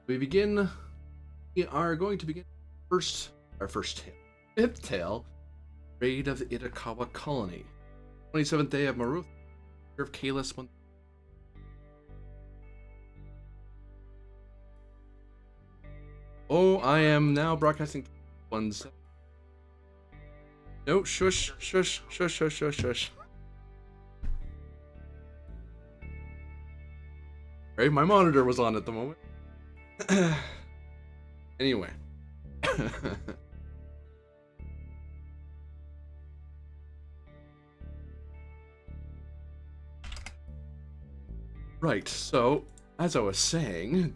We are going to begin our first tale. Fifth tale, Raid of the Itokawa Colony. 27th day of Maruth, year of Kalis 1. Oh, I am now broadcasting 1. No, shush. Right, my monitor was on at the moment. Anyway. Right, so, as I was saying,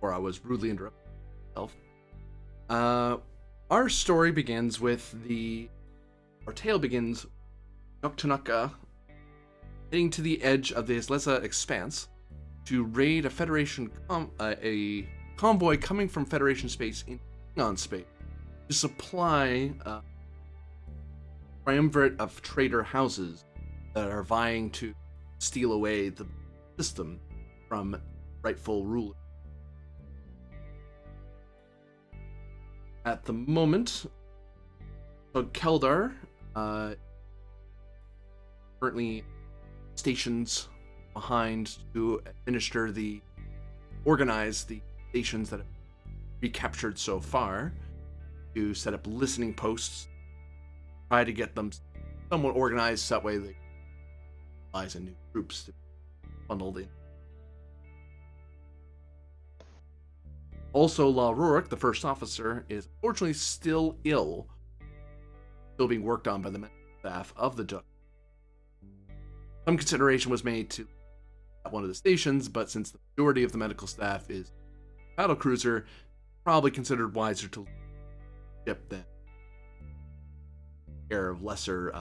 or I was rudely interrupting myself, our story begins with our tale begins Noctanaka heading to the edge of the Isleza Expanse to raid a Federation a convoy coming from Federation space in Klingon space to supply a triumvirate of trader houses that are vying to steal away the system from rightful rulers. At the moment, Keldar currently stations behind to organize the stations that have recaptured so far, to set up listening posts, try to get them somewhat organized so that way they supplies and new troops to be bundled in. Also, La Rurik, the first officer, is unfortunately still ill, still being worked on by the medical staff of the Duck. Some consideration was made to at one of the stations, but since the majority of the medical staff is battle cruiser, probably considered wiser to ship than care of lesser.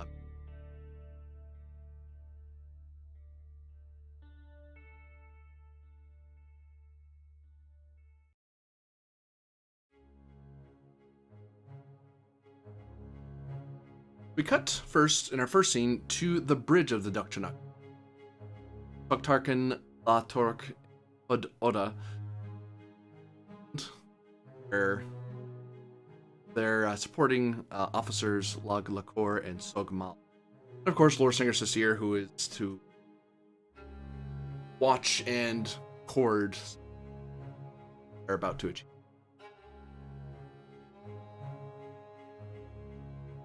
We cut first in our first scene to the bridge of the Dukchanak. Tuktarkin, Latork, Hud Oda, where they're supporting officers Lag Lakor and Sogmal. And of course, Lord Singer Sasir, who is to watch and record they're about to achieve.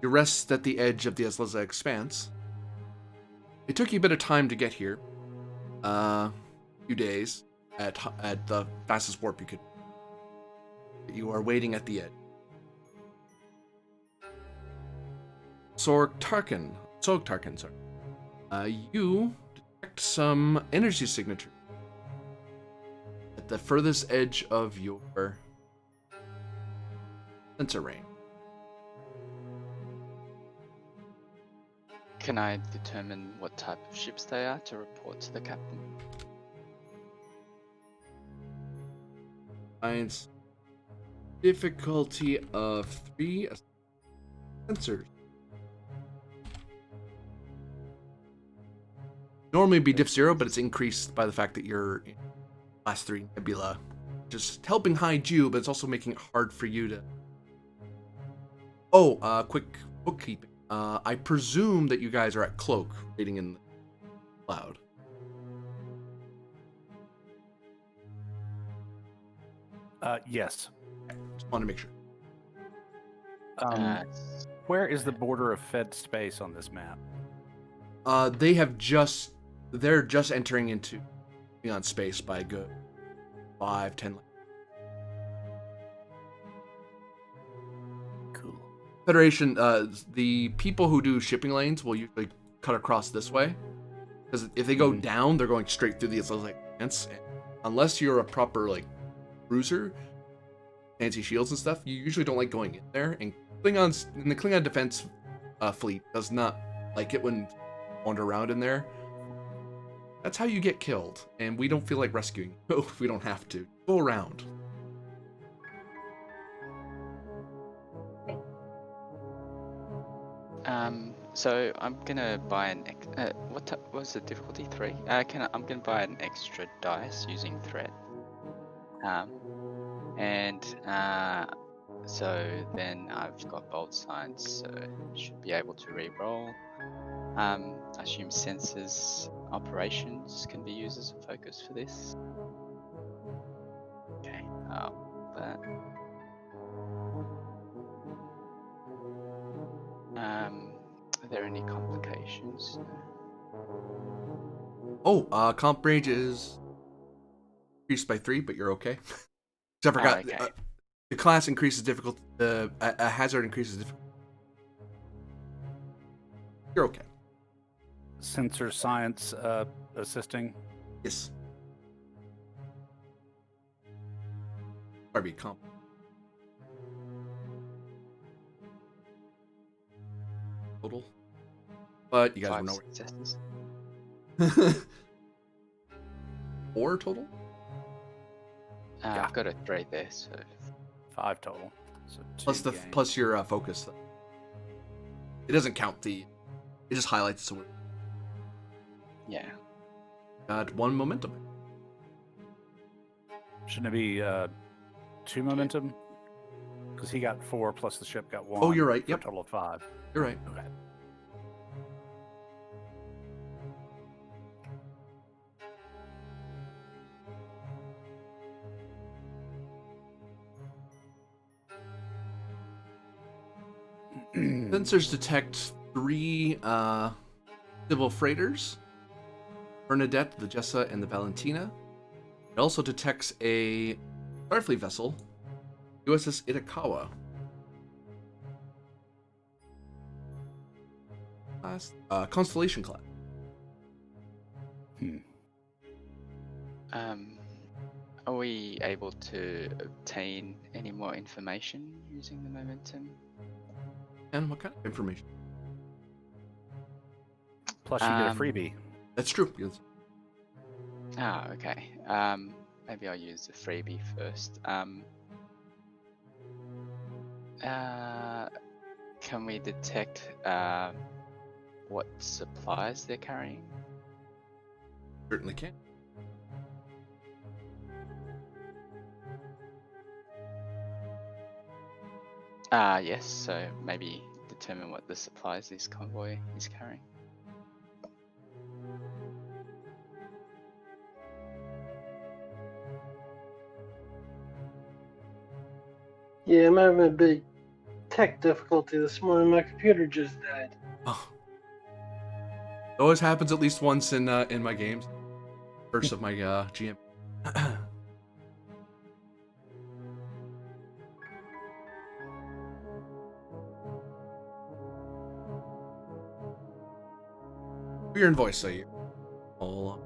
You rest at the edge of the Isleza Expanse. It took you a bit of time to get here. A few days at the fastest warp you could. You are waiting at the edge. Sogtarkin, sorry. You detect some energy signature at the furthest edge of your sensor range. Can I determine what type of ships they are to report to the captain? Science difficulty of 3 sensors. Normally it'd be diff 0, but it's increased by the fact that you're in class 3 nebula. Just helping hide you, but it's also making it hard for you to... quick bookkeeping. I presume that you guys are at Cloak, waiting in the cloud. Yes. Okay, just want to make sure. Where is the border of Fed space on this map? They're just entering into Klingon space by a good 5-10. Cool. Federation, the people who do shipping lanes will usually cut across this way, because if they go down, they're going straight through the Expanse. Unless you're a proper cruiser, fancy shields and stuff, you usually don't like going in there. And Klingons in the Klingon defense fleet does not like it when you wander around in there. That's how you get killed, and we don't feel like rescuing you if we don't have to. Go around. So I'm gonna buy what was the difficulty? 3. I'm gonna buy an extra dice using threat. And so then I've got bold signs, so should be able to re-roll. I assume sensors operations can be used as a focus for this. Okay. But are there any complications? Oh, comp range is increased by 3, but you're okay. 'Cause I forgot. Okay. The class increases difficulty. A hazard increases difficulty. You're okay. Sensor science assisting. Yes. RB comp. Total. But you guys 5 know successes. 4 total? Yeah. I've got a 3 there, so 5 total. So Plus your focus. It doesn't count it just highlights the word. yeah. Got 1 momentum. Shouldn't it be 2 momentum? Because he got 4 plus the ship got 1. Oh, you're right. For Yep. a total of 5. You're right. Okay. Sensors detect 3 civil freighters: Bernadette, the Jessa, and the Valentina. It also detects a Starfleet vessel, USS Itokawa. Class, Constellation class. Are we able to obtain any more information using the momentum? And what kind of information? Plus you get a freebie. That's true. Yes. Okay. Maybe I'll use the freebie first. Can we detect what supplies they're carrying? Certainly can. Yes, so maybe determine what the supplies this convoy is carrying. Yeah, I'm having a big tech difficulty this morning. My computer just died. Oh. It always happens at least once in my games. First of my GM. Your invoice, so you all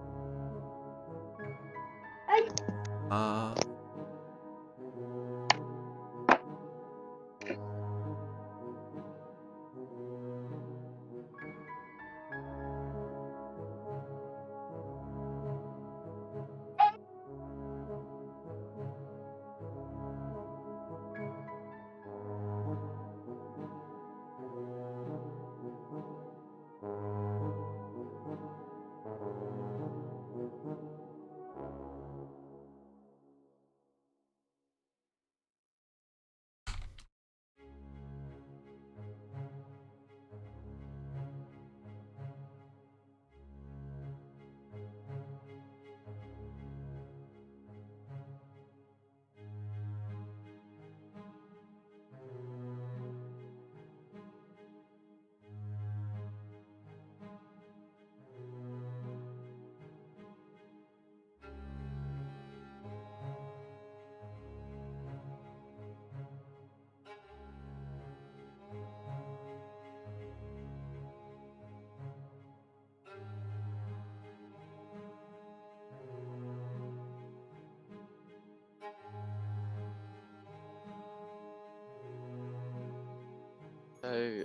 So,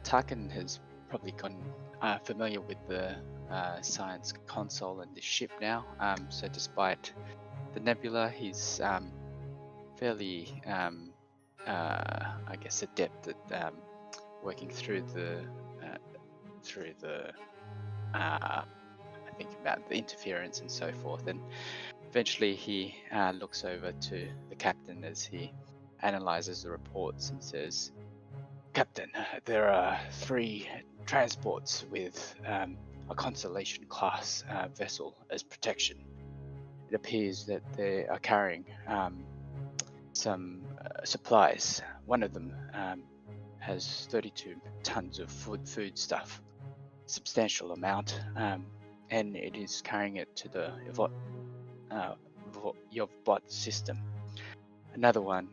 Tarkin has probably gotten familiar with the science console and the ship now. So, despite the nebula, he's fairly, I guess, adept at working through the I think about the interference and so forth, and eventually he looks over to the captain as he analyzes the reports and says, "Captain, there are 3 transports with a Constellation class vessel as protection. It appears that they are carrying some supplies. One of them has 32 tons of food stuff, substantial amount, and it is carrying it to the Yovbot system. Another one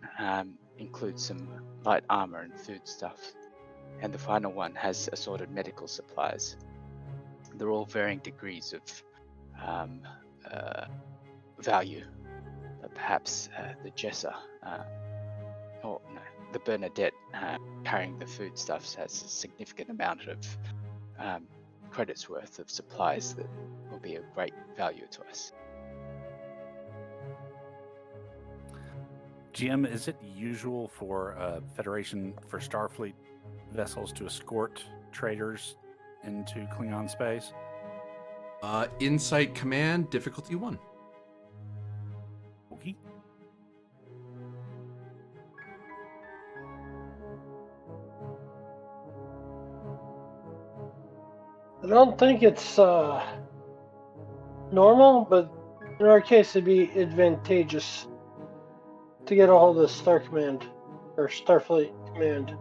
includes some light armor and food stuff, and the final one has assorted medical supplies. They're all varying degrees of value. Perhaps the Jessa, or no, the Bernadette carrying the foodstuffs has a significant amount of credits worth of supplies that will be of great value to us." GM, is it usual for Federation for Starfleet vessels to escort traders into Klingon space? Insight command, difficulty 1. Okay. I don't think it's normal, but in our case, it'd be advantageous to get a hold of Star Command or Starfleet Command.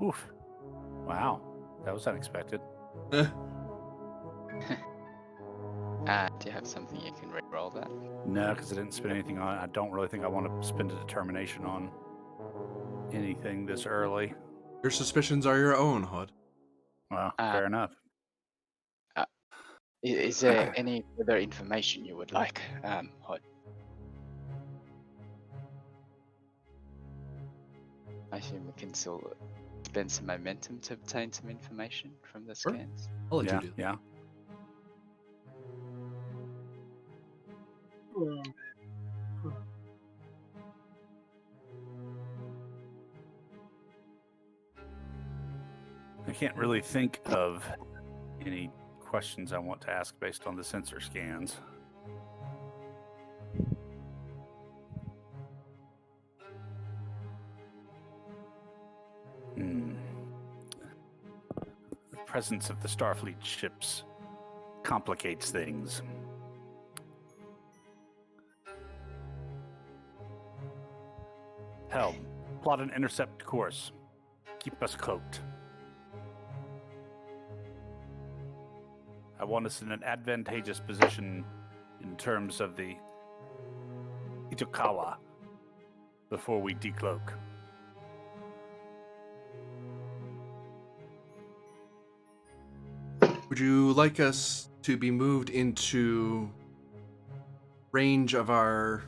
Oof. Wow. That was unexpected. Do you have something you can re-roll that? No, because I didn't spend anything on it. I don't really think I want to spend a determination on anything this early. Your suspicions are your own, Hod. Well, fair enough. Is there any further information you would like, Hod? I assume we can still spend some momentum to obtain some information from the Sure. scans. I'll let Yeah, you do that. yeah. I can't really think of any questions I want to ask based on the sensor scans. The presence of the Starfleet ships complicates things. Helm, plot an intercept course. Keep us cloaked. I want us in an advantageous position in terms of the Itokawa before we decloak. Would you like us to be moved into range of our...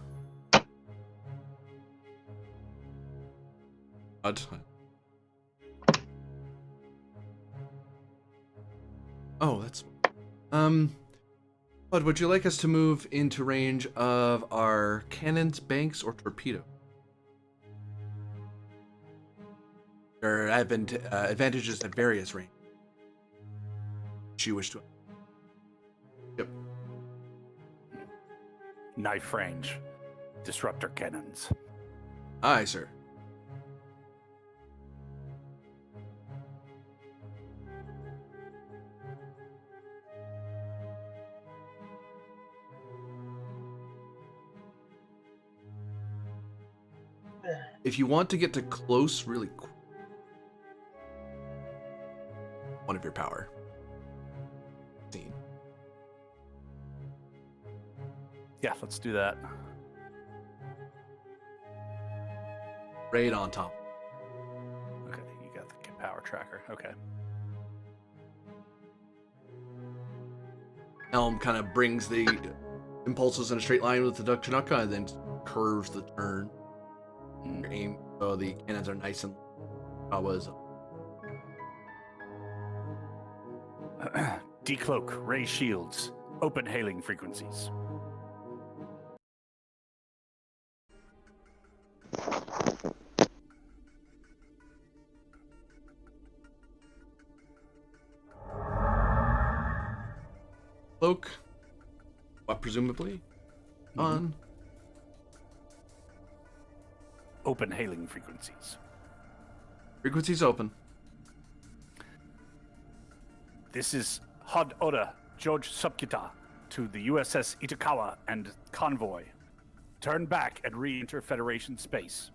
Oh, that's... But would you like us to move into range of our cannons, banks, or torpedo? There are advantages at various ranges. Which you wish to... Yep. Knife range. Disruptor cannons. Aye, sir. If you want to get to close really quick, one of your power. Yeah, let's do that. Right on top. Okay, you got the power tracker. Okay. Helm kind of brings the impulses in a straight line with the Duck-Chanukka and then curves the turn. Your aim, so the cannons are nice and Decloak, ray shields, open hailing frequencies. cloak. What presumably on. Open hailing frequencies. Frequencies open. This is Hod Oda, House SupQit'aH, to the USS Itokawa and Convoy. Turn back and re-enter Federation space.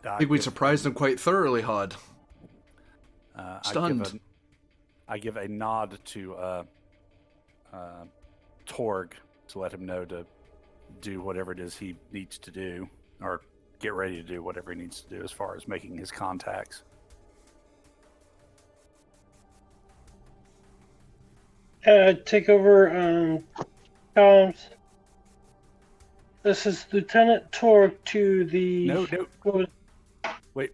I think we surprised him quite thoroughly, Hod. Stunned. I give a nod to Torg to let him know to do whatever it is he needs to do, or get ready to do whatever he needs to do as far as making his contacts. Take over comms. This is Lieutenant Torg to the... No. Wait.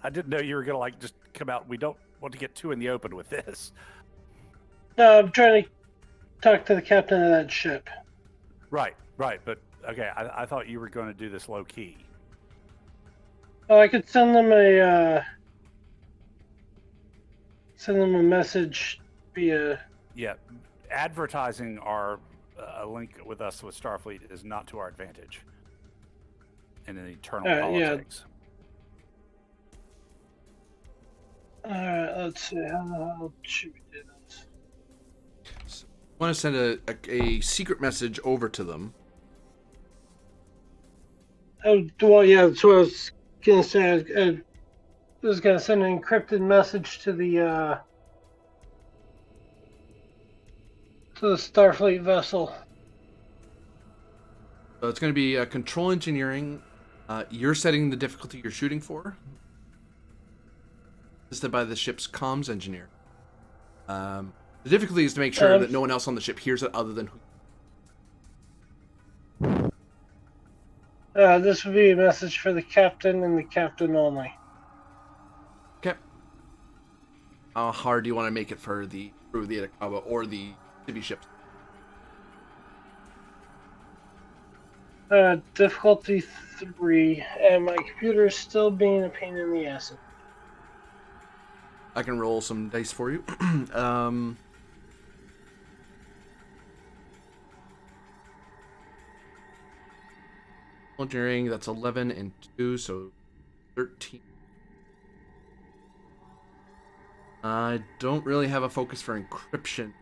I didn't know you were going to just come out. We don't want to get too in the open with this. No, I'm trying to talk to the captain of that ship. Right. But, okay, I thought you were going to do this low-key. Oh, I could send them a message via... Yeah, advertising our a link with us with Starfleet is not to our advantage in an eternal politics. Alright, let's see. How should we do this? So, I want to send a secret message over to them. Oh, well, yeah, that's what I was going to say. I was going to send an encrypted message to the Starfleet vessel. So it's going to be control engineering. You're setting the difficulty you're shooting for. Assisted by the ship's comms engineer. The difficulty is to make sure that no one else on the ship hears it other than who. This would be a message for the captain and the captain only. Okay. How hard do you want to make it for the crew of the Itokawa or the city ships? Difficulty 3, and my computer is still being a pain in the ass. I can roll some dice for you. Engineering, that's 11 and 2, so 13. I don't really have a focus for encryption.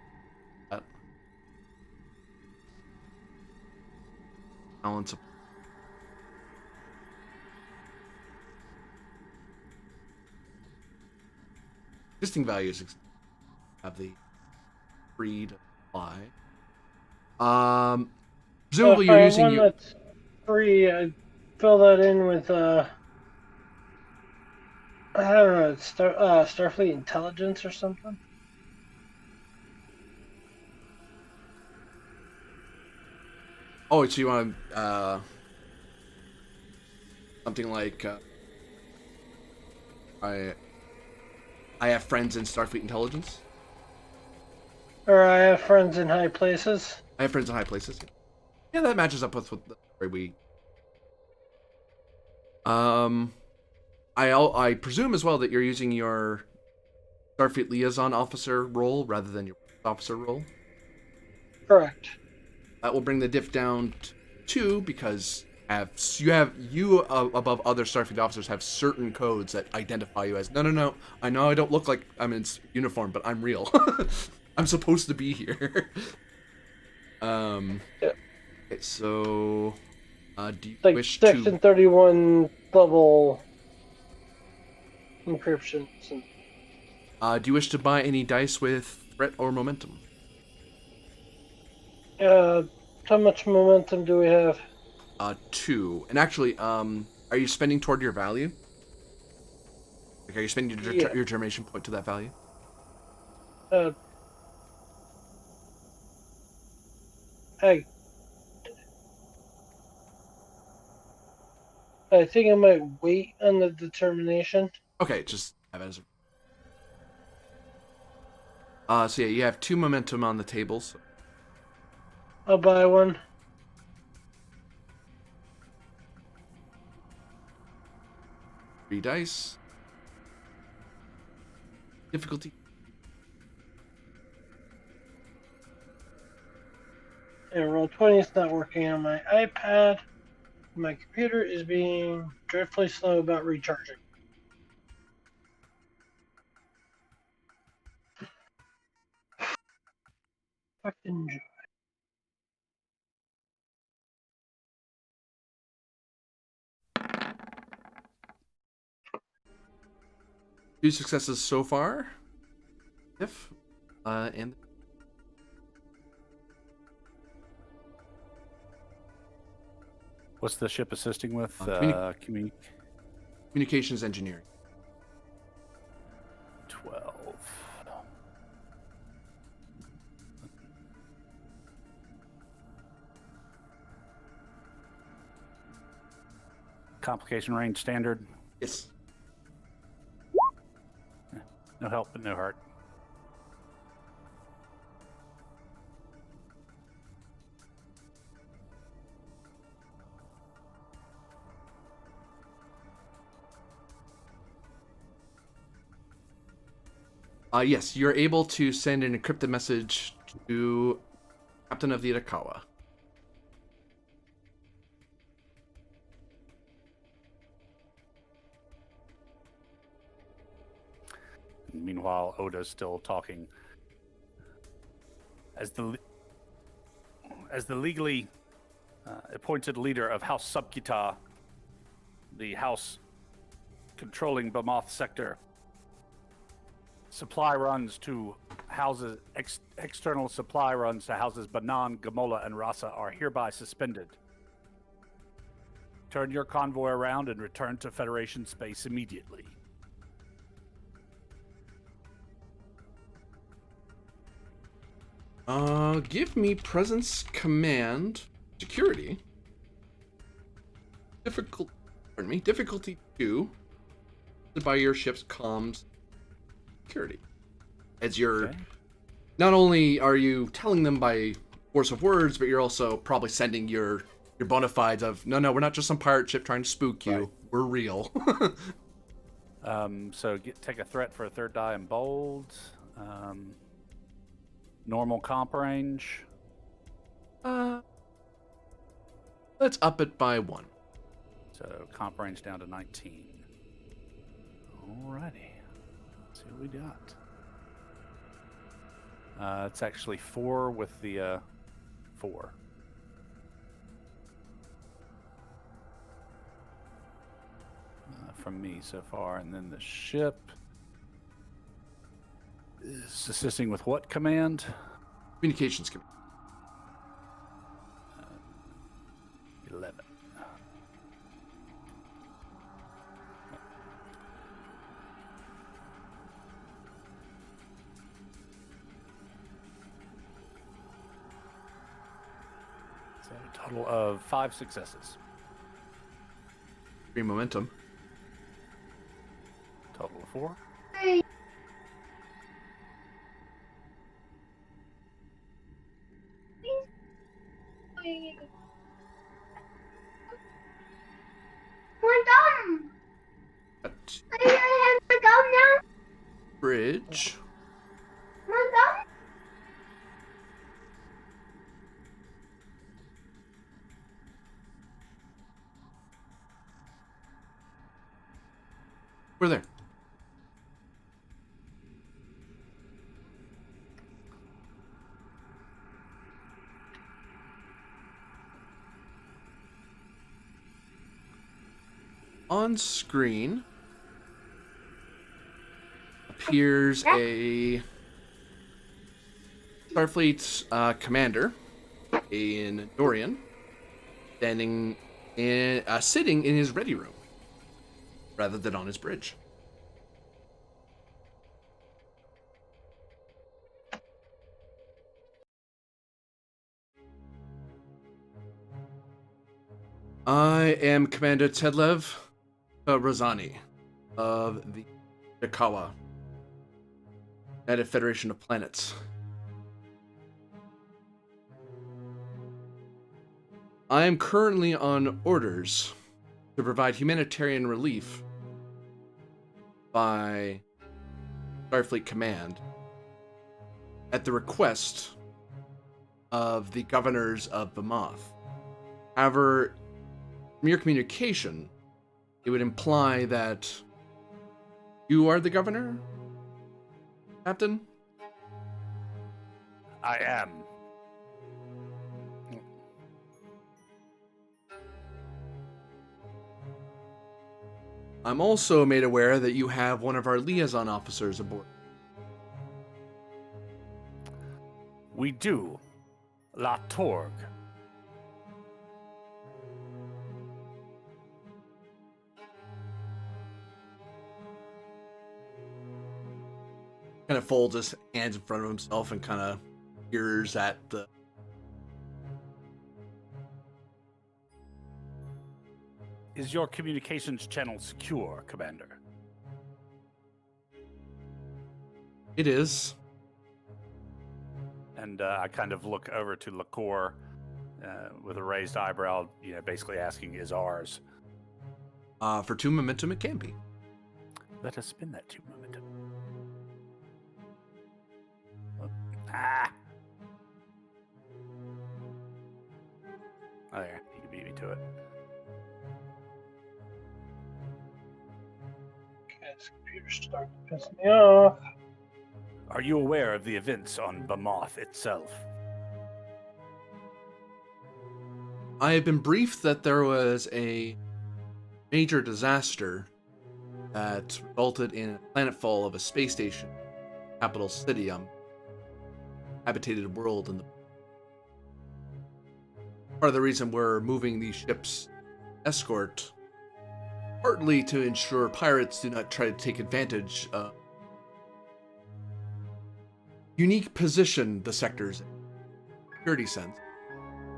Balance of existing values have the free to apply. Presumably you're using that's free. I fill that in with I don't know, Starfleet Intelligence or something. Oh, so you want something like I have friends in Starfleet Intelligence? Or I have friends in high places? I have friends in high places. Yeah, that matches up with the story we... I presume as well that you're using your Starfleet Liaison Officer role rather than your officer role? Correct. That will bring the diff down to 2 because you above other Starfleet officers have certain codes that identify you as no. I know I don't look like I'm in uniform, but I'm real. I'm supposed to be here. Yeah. Okay, so do you Like wish Section to 31 level encryption. do you wish to buy any dice with threat or momentum? How much momentum do we have? 2. And actually, are you spending toward your value? Like, are you spending your germination point to that value? I think I might wait on the determination. Okay, just have it as So yeah, you have 2 momentum on the tables. I'll buy one. Three dice. Difficulty. And roll 20 is not working on my iPad. My computer is being dreadfully slow about recharging. Fucking joy. Two successes so far. And What's the ship assisting with? communications engineering. 12. Complication range standard. Yes. No help but no hurt. Yes, you're able to send an encrypted message to Captain of the Itokawa. Meanwhile, Oda's still talking. As the legally appointed leader of House SupQit'aH, the house controlling Bamoth sector, supply runs to houses, external supply runs to houses Banan, Gamola, and Rasa are hereby suspended. Turn your convoy around and return to Federation space immediately. Give me presence, command, security. Difficulty 2. By your ship's comms security. As you're not only are you telling them by force of words, but you're also probably sending your bona fides of no, we're not just some pirate ship trying to spook you. Right. We're real. So take a threat for a 3rd die in bold. Normal comp range. Let's up it by 1. So comp range down to 19. Alrighty. Let's see what we got. It's actually 4 with the 4. From me so far, and then the ship is assisting with what command? Communications command. 11. So a total of 5 successes. 3 momentum. Total of 4. We're done. At Are you gonna have to go now? bridge. We're done. We're there. On screen appears a Starfleet commander in Dorian, sitting in his ready room rather than on his bridge. I am Commander Tedlev Razani of the Itokawa. United Federation of Planets. I am currently on orders to provide humanitarian relief by Starfleet Command at the request of the governors of Bamoth. However, from your communication, it would imply that you are the governor, Captain? I am. I'm also made aware that you have one of our liaison officers aboard. We do. La Torg. Kind of folds his hands in front of himself and kind of peers at the... Is your communications channel secure, Commander? It is. And I kind of look over to Lakor with a raised eyebrow, basically asking, is ours? For 2 momentum, it can be. Let us spin that 2 momentum. Ah! Oh, there. He can beat me to it. Okay, this computer's starting to piss me off. Are you aware of the events on Bamoth itself? I have been briefed that there was a major disaster that resulted in a planetfall of a space station, capital city, habitated world, and part of the reason we're moving these ships escort, partly to ensure pirates do not try to take advantage of unique position the sector's in, security sense,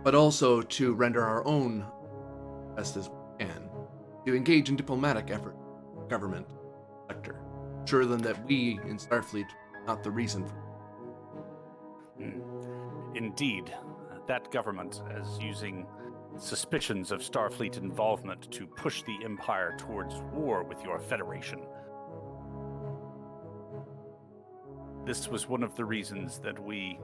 but also to render our own best as we can, to engage in diplomatic effort, government sector, ensure them that we in Starfleet are not the reason for. Indeed, that government is using suspicions of Starfleet involvement to push the Empire towards war with your Federation. This was one of the reasons that we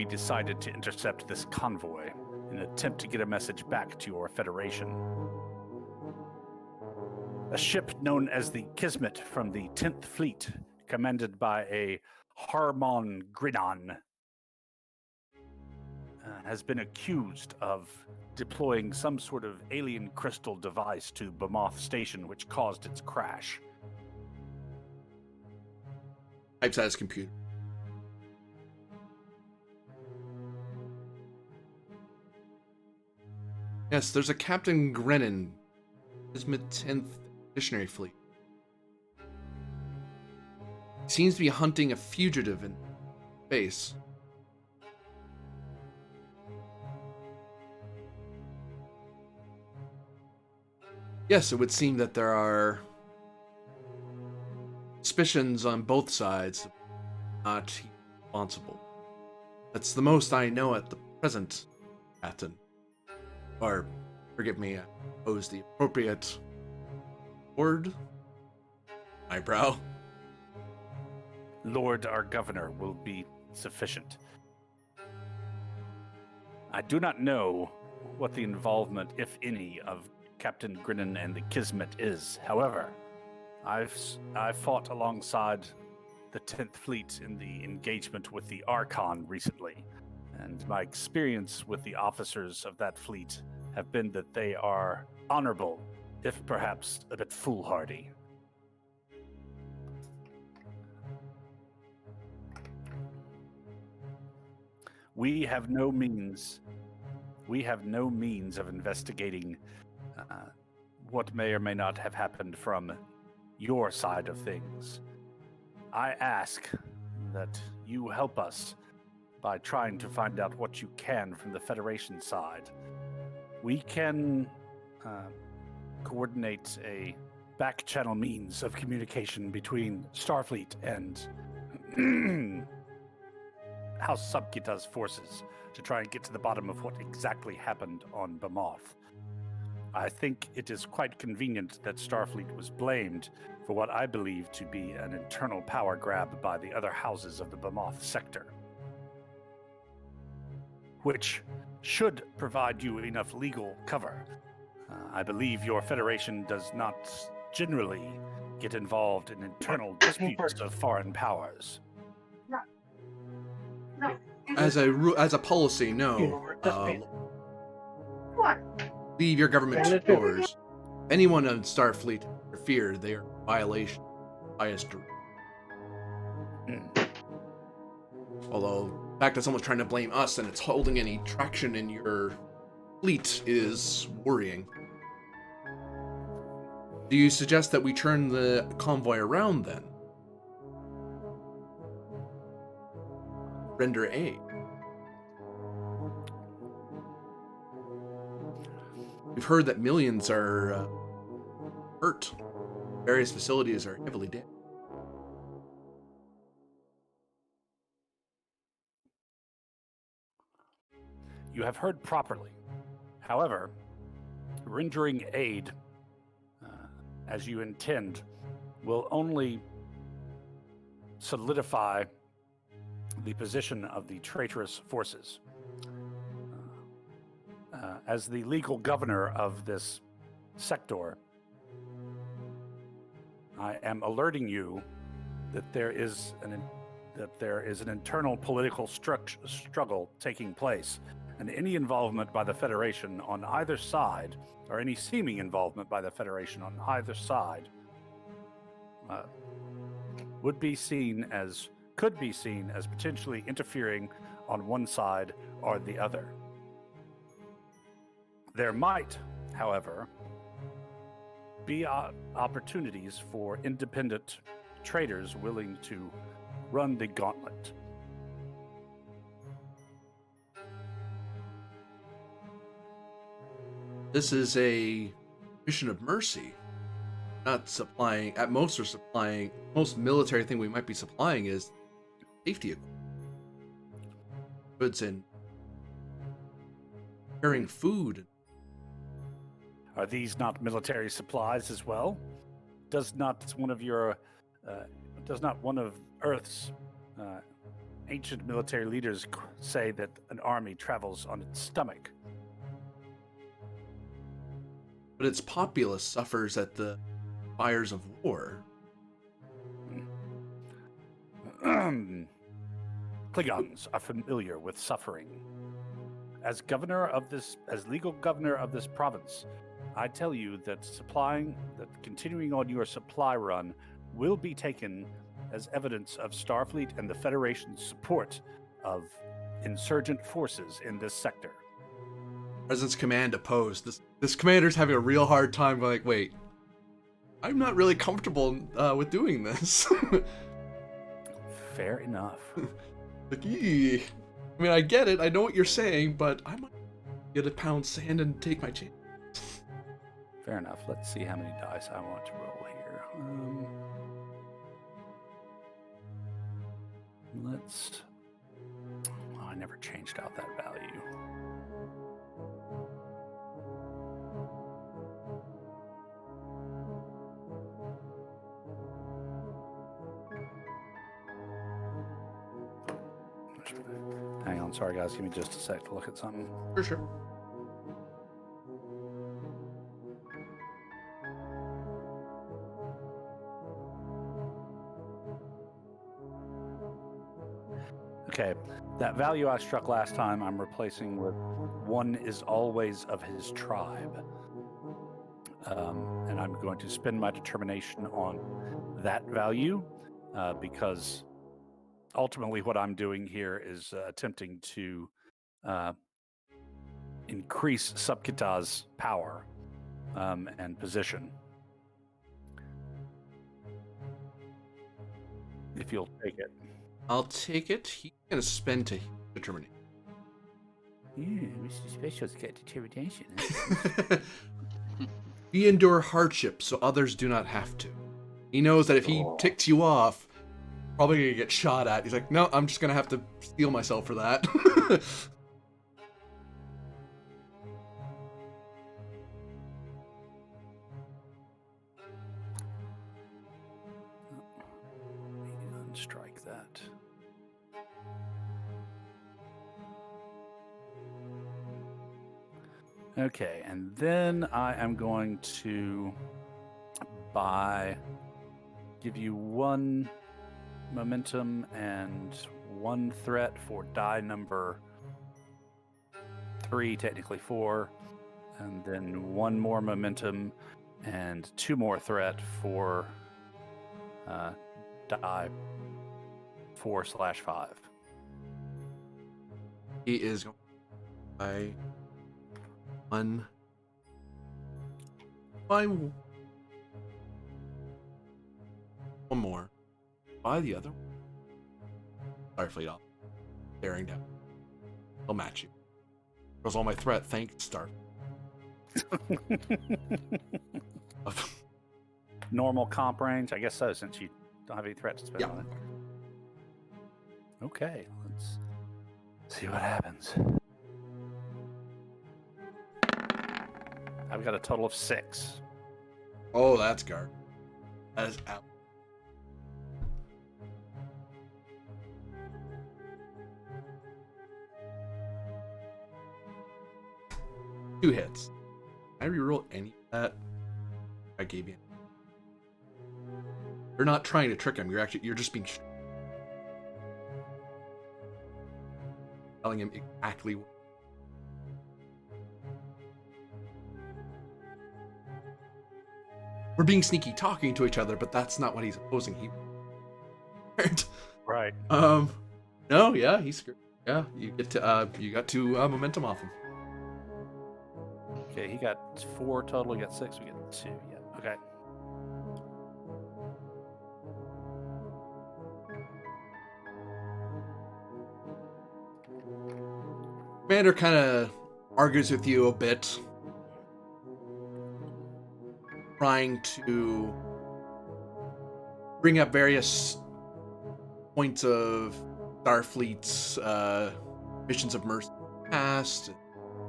decided to intercept this convoy in an attempt to get a message back to your Federation. A ship known as the Kismet from the 10th Fleet, commanded by a Harmon Grinon, has been accused of deploying some sort of alien crystal device to Bamoth Station, which caused its crash. Types at his computer. Yes, there's a Captain Grennan, Kismet 10th Missionary Fleet. He seems to be hunting a fugitive in space. Yes, it would seem that there are suspicions on both sides, not responsible. That's the most I know at the present, Captain. Or, forgive me, I suppose the appropriate word? Eyebrow. Lord, our governor, will be sufficient. I do not know what the involvement, if any, of Captain Grinnan and the Kismet is. However, I've fought alongside the 10th Fleet in the engagement with the Archon recently, and my experience with the officers of that fleet have been that they are honorable, if perhaps a bit foolhardy. We have no means of investigating what may or may not have happened from your side of things. I ask that you help us by trying to find out what you can from the Federation side. We can coordinate a back-channel means of communication between Starfleet and House SupQit'aH's forces to try and get to the bottom of what exactly happened on Bamoth. I think it is quite convenient that Starfleet was blamed for what I believe to be an internal power grab by the other houses of the Bamoth sector, which should provide you enough legal cover. I believe your Federation does not generally get involved in internal disputes of foreign powers. As a policy, no. What? Leave your government Bandit. doors. Anyone on Starfleet interfere, they are in violation of the highest degree. Although the fact that someone's trying to blame us and it's holding any traction in your fleet is worrying. Do you suggest that we turn the convoy around then? Render aid. We've heard that millions are hurt. Various facilities are heavily damaged. You have heard properly. However, rendering aid as you intend will only solidify the position of the traitorous forces. As the legal governor of this sector, I am alerting you that there is an internal political struggle taking place, and any involvement by the Federation on either side, or any seeming involvement by the Federation on either side, could be seen as potentially interfering on one side or the other. There might, however, be opportunities for independent traders willing to run the gauntlet. This is a mission of mercy. Not supplying, at most we're supplying, most military thing we might be supplying is safety equipment. Goods and carrying food. Are these not military supplies as well? Does not one of Earth's ancient military leaders say that an army travels on its stomach? But its populace suffers at the fires of war. Klingons are familiar with suffering. As legal governor of this province, I tell you that continuing on your supply run will be taken as evidence of Starfleet and the Federation's support of insurgent forces in this sector. President's command opposed. This commander's having a real hard time going like, wait, I'm not really comfortable with doing this. Fair enough. Like, I mean, I get it. I know what you're saying, but I might get a pound sand and take my chance. Fair enough. Let's see how many dice I want to roll here. I never changed out that value. Hang on, sorry guys, give me just a sec to look at something. For sure. Okay, that value I struck last time I'm replacing with one is always of his tribe. And I'm going to spend my determination on that value because ultimately what I'm doing here is attempting to increase SupQit'aH's power and position. If you'll take it. I'll take it. He's gonna spend to determination. Yeah, Mr. Special's got determination. We endure hardship so others do not have to. He knows that if he ticks you off, probably gonna get shot at. He's like, no, I'm just gonna have to steel myself for that. Strike that. Okay, and then I am going to give you 1 momentum and 1 threat for die number 3, technically 4, and then 1 more momentum and 2 more threat for die 4/5. He is going by 1 by 1 more. By the other. Starfleet off. Bearing down. I'll match you. That was all my threat. Thanks, Star. Normal comp range? I guess so, since you don't have any threats to spend on it. Okay, let's see what happens. I've got a total of 6. Oh, that's guard. That is out. Two hits. Can I reroll any of that? I gave you. You're not trying to trick him. You're just being telling him exactly what. We're being sneaky talking to each other, but that's not what he's opposing. Right. No, yeah, he's screwed. Yeah, you got 2 momentum off him. Okay, he got 4 total, we got 6, we got 2, yeah, okay. Commander kind of argues with you a bit, trying to bring up various points of Starfleet's missions of mercy past,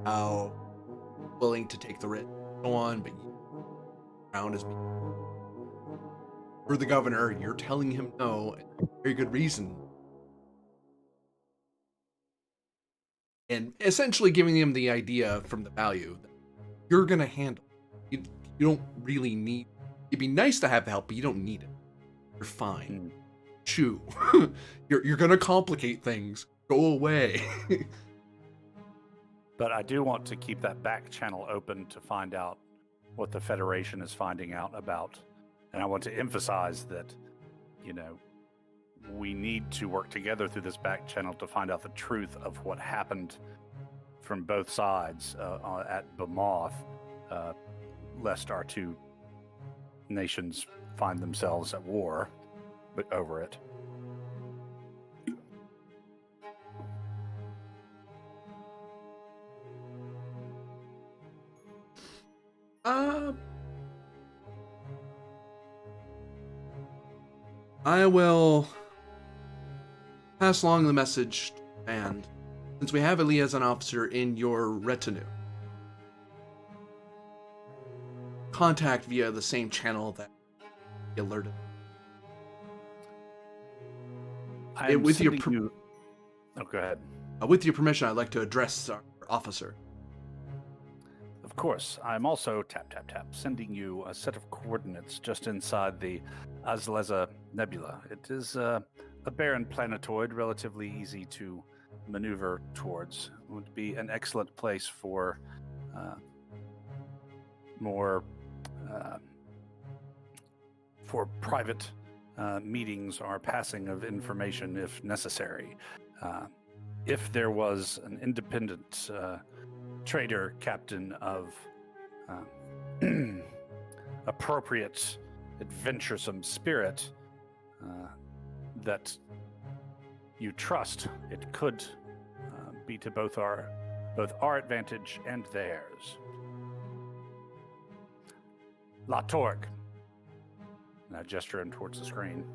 how willing to take the risk, so on, but around as for the governor, you're telling him no, and very good reason. And essentially giving him the idea from the value that you're gonna handle. You don't really need. It'd be nice to have the help, but you don't need it. You're fine. Chew. You're gonna complicate things. Go away. But I do want to keep that back channel open to find out what the Federation is finding out about. And I want to emphasize that, we need to work together through this back channel to find out the truth of what happened from both sides at Bamoth, lest our 2 nations find themselves at war over it. I will pass along the message, and since we have a liaison officer in your retinue, contact via the same channel that he alerted. With your go ahead. With your permission, I'd like to address our officer. Of course, I'm also tap sending you a set of coordinates just inside the Azleza Nebula. It is a barren planetoid, relatively easy to maneuver towards. It would be an excellent place for private meetings or passing of information if necessary. If there was an independent trader captain of appropriate adventuresome spirit that you trust, it could be to both our advantage and theirs. La Torg. And I gesture him towards the screen.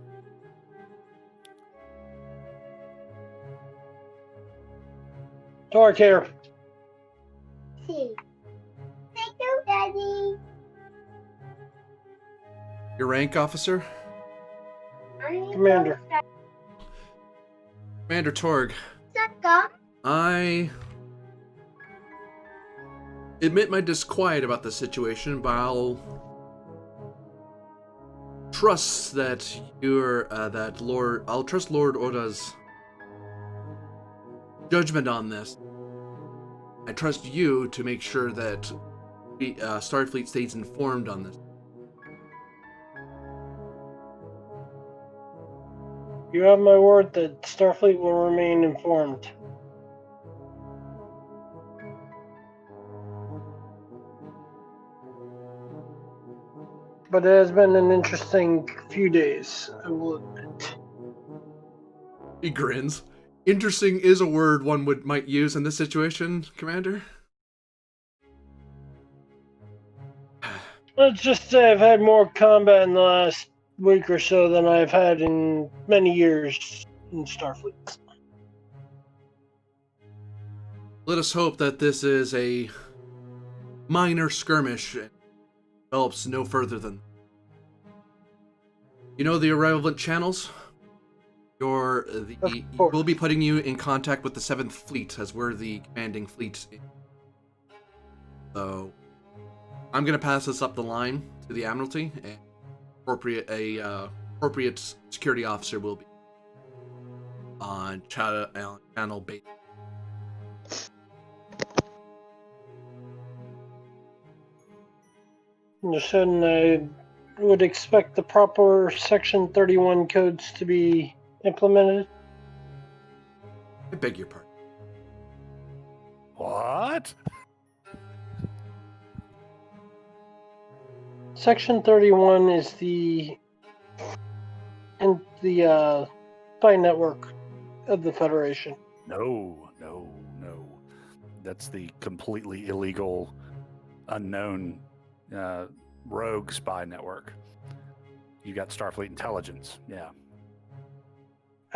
Torque here. See. Thank you, Daddy. Your rank, officer? Commander. Commander Torg. Suck. I admit my disquiet about the situation, but I'll trust that I'll trust Lord Oda's judgment on this. I trust you to make sure that Starfleet stays informed on this. You have my word that Starfleet will remain informed. But it has been an interesting few days, I will admit. He grins. Interesting is a word one might use in this situation, Commander. Let's just say I've had more combat in the last week or so than I've had in many years in Starfleet. Let us hope that this is a minor skirmish and develops no further than. You know the irrelevant channels? We'll be putting you in contact with the 7th Fleet, as we're the commanding fleet. So, I'm gonna pass this up the line to the Admiralty, and appropriate security officer will be on channel beta. Understood, and I would expect the proper Section 31 codes to be implemented. I beg your pardon. What? Section 31 is the spy network of the Federation. No. That's the completely illegal, unknown rogue spy network. You got Starfleet Intelligence, yeah.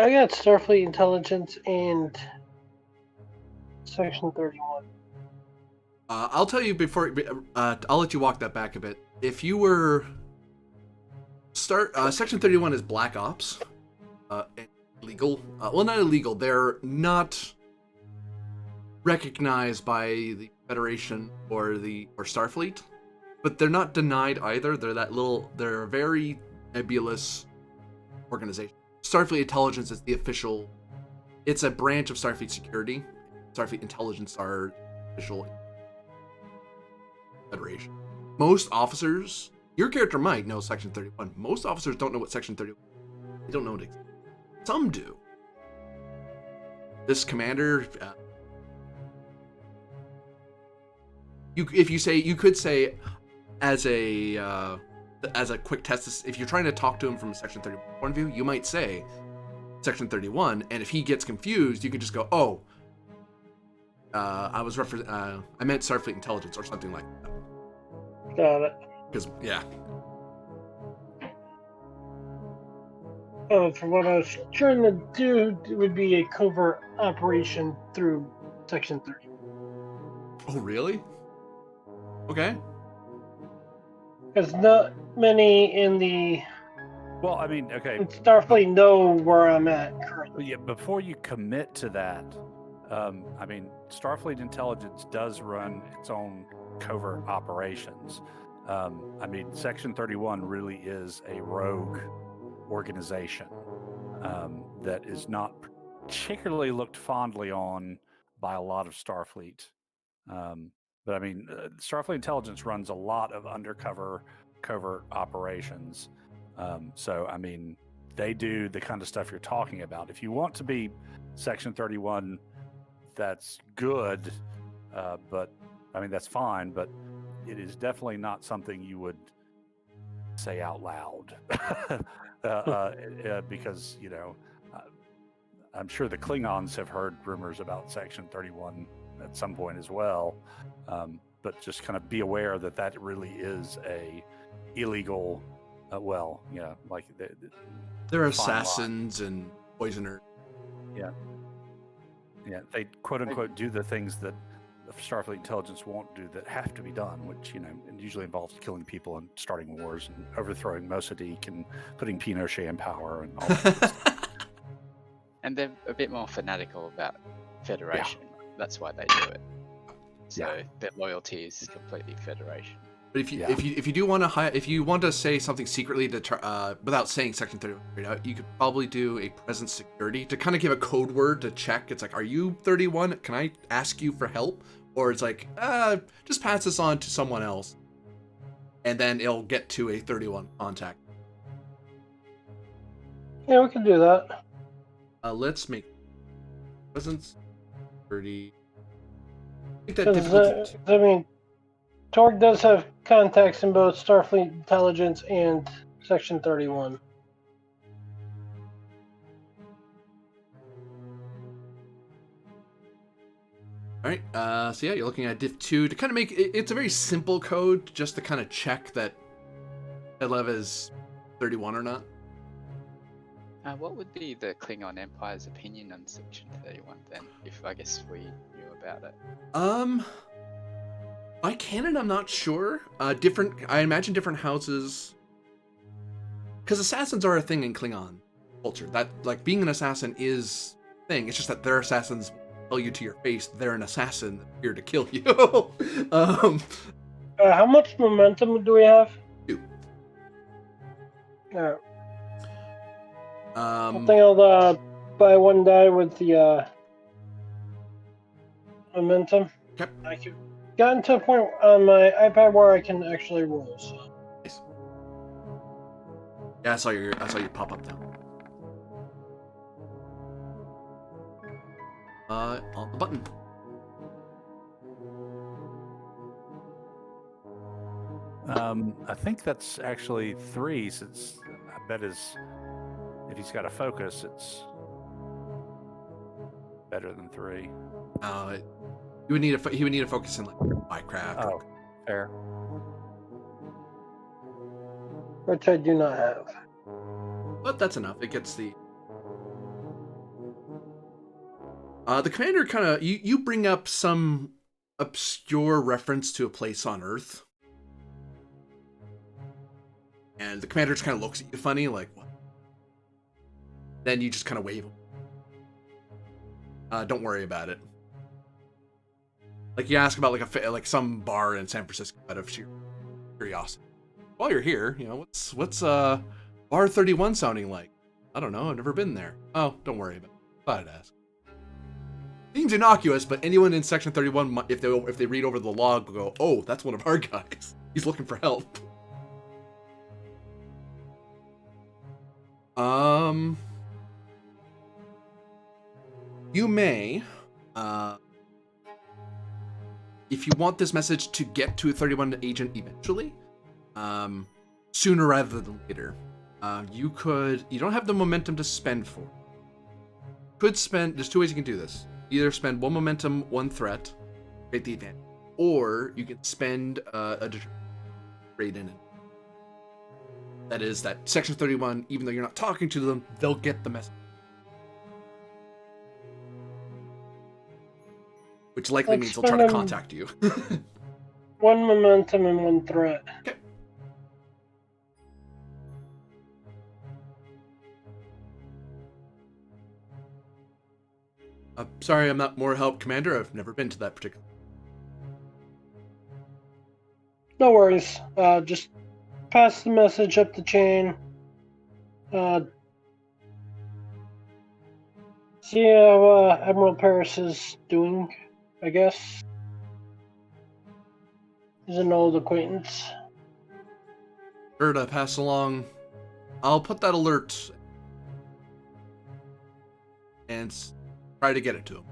I got Starfleet Intelligence and Section 31. I'll tell you before. I'll let you walk that back a bit. If you were Section 31 is Black Ops, illegal. Well, not illegal. They're not recognized by the Federation or Starfleet, but they're not denied either. They're a very nebulous organization. Starfleet Intelligence is the official. It's a branch of Starfleet Security. Starfleet Intelligence are official Federation. Most officers, your character might know Section 31. Most officers don't know what Section 31 is. They don't know what it is. Some do. This commander, you could say as a quick test, if you're trying to talk to him from a Section 31 point of view, you might say Section 31, and if he gets confused, you could just go, "Oh, I meant Starfleet Intelligence," or something like that. Got it. Because, yeah. For what I was trying to do, it would be a covert operation through Section 30. Oh, really? Okay. Because not many in the Well, I mean, okay. Starfleet know where I'm at currently. Yeah, before you commit to that, I mean, Starfleet Intelligence does run its own covert operations. I mean, Section 31 really is a rogue organization that is not particularly looked fondly on by a lot of Starfleet. But I mean, Starfleet Intelligence runs a lot of undercover covert operations. So, I mean, they do the kind of stuff you're talking about. If you want to be Section 31, that's good, but I mean, that's fine, but it is definitely not something you would say out loud. Because, you know, I'm sure the Klingons have heard rumors about Section 31 at some point as well. But just kind of be aware that that really is a illegal. Like They're fine assassins and poisoners. they quote unquote do the things that Starfleet intelligence won't do that have to be done, which it usually involves killing people and starting wars and overthrowing Mossadegh and putting Pinochet in power and all that good stuff. And they're a bit more fanatical about Federation. That's why they do it. So their loyalty is completely Federation. But if you do want to if you want to say something secretly to without saying Section 31 straight out, you could probably do a present security to kind of give a code word to check. It's like, are you 31? Can I ask you for help? Or it's like, just pass this on to someone else, and then it'll get to a 31 contact. Yeah, we can do that. Let's make presence 30. Make that 'Cause, difficult. I mean, Torg does have contacts in both Starfleet Intelligence and Section 31. All right. So yeah, you're looking at diff 2 to kind of make it's a very simple code just to kind of check that Edlev is 31 or not. What would be the Klingon Empire's opinion on Section 31 then, if I guess we knew about it? By canon, I'm not sure. I imagine different houses, because assassins are a thing in Klingon culture. That, like, being an assassin is a thing. It's just that their assassins tell you to your face they're an assassin here to kill you. How much momentum do we have? 2. Alright. I think I'll buy 1 die with the momentum. Okay. I've gotten to a point on my iPad where I can actually roll. So. Nice. Yeah, I saw your pop up down. On the button. I think that's actually 3, since I bet if he's got a focus, it's better than 3. He would need a focus in like Minecraft. Oh, fair. Which I do not have. But that's enough. It gets the commander kind of you bring up some obscure reference to a place on Earth, and the commander just kind of looks at you funny, like what? Then you just kind of wave him. Don't worry about it. Like you ask about like some bar in San Francisco out of sheer curiosity. While you're here, what's bar 31 sounding like? I don't know. I've never been there. Oh, don't worry about it. Thought I'd ask. Seems innocuous, but anyone in Section 31, if they read over the log, will go, "Oh, that's one of our guys. He's looking for help." You may, if you want this message to get to a 31 agent eventually, sooner rather than later, you don't have the momentum to spend for. There's 2 ways you can do this. Either spend 1 momentum, 1 threat, create the advantage, or you can spend a trade in it. That is that Section 31, even though you're not talking to them, they'll get the message. Which likely means they'll try to contact you. 1 momentum and 1 threat. Okay. Sorry, I'm not more help, Commander. I've never been to that particular. No worries. Just pass the message up the chain. See how Admiral Paris is doing, I guess. He's an old acquaintance. Sure to pass along. I'll put that alert and try to get it to him.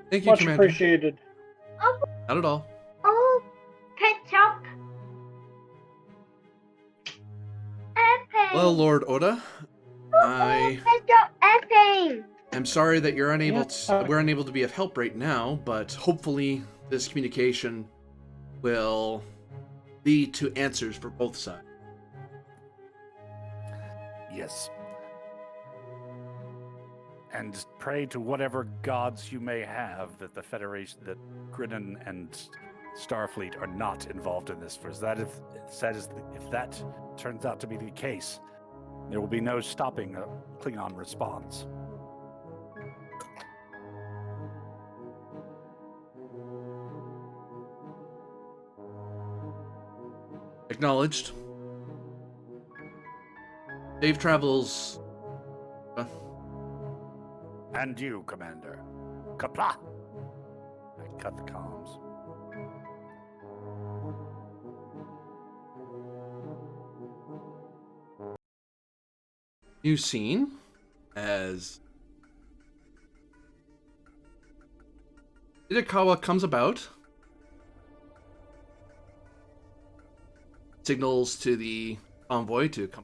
Thank you, Much Commander. appreciated. Not at all. Oh, ketchup. Epping. Well, Lord Oda, I Ketchup epping. am sorry that you're unable Yeah. we're unable to be of help right now, but hopefully this communication will lead to answers for both sides. Yes. And pray to whatever gods you may have that the Federation, that Grinnon and Starfleet are not involved in this. For if that turns out to be the case, there will be no stopping a Klingon response. Acknowledged. Safe travels. And you, Commander. Kapla! I cut the comms. New scene as Itokawa comes about, signals to the convoy to come.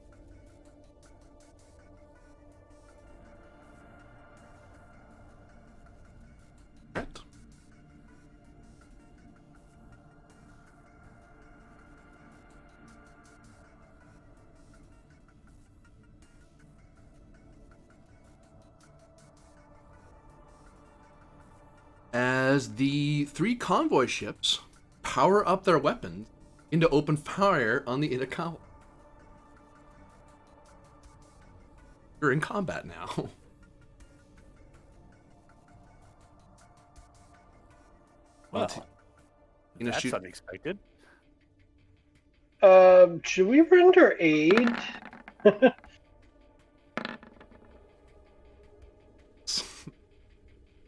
As the 3 convoy ships power up their weapons into open fire on the Itokawa. You're in combat now. Well, You that's shoot. unexpected. Should we render aid?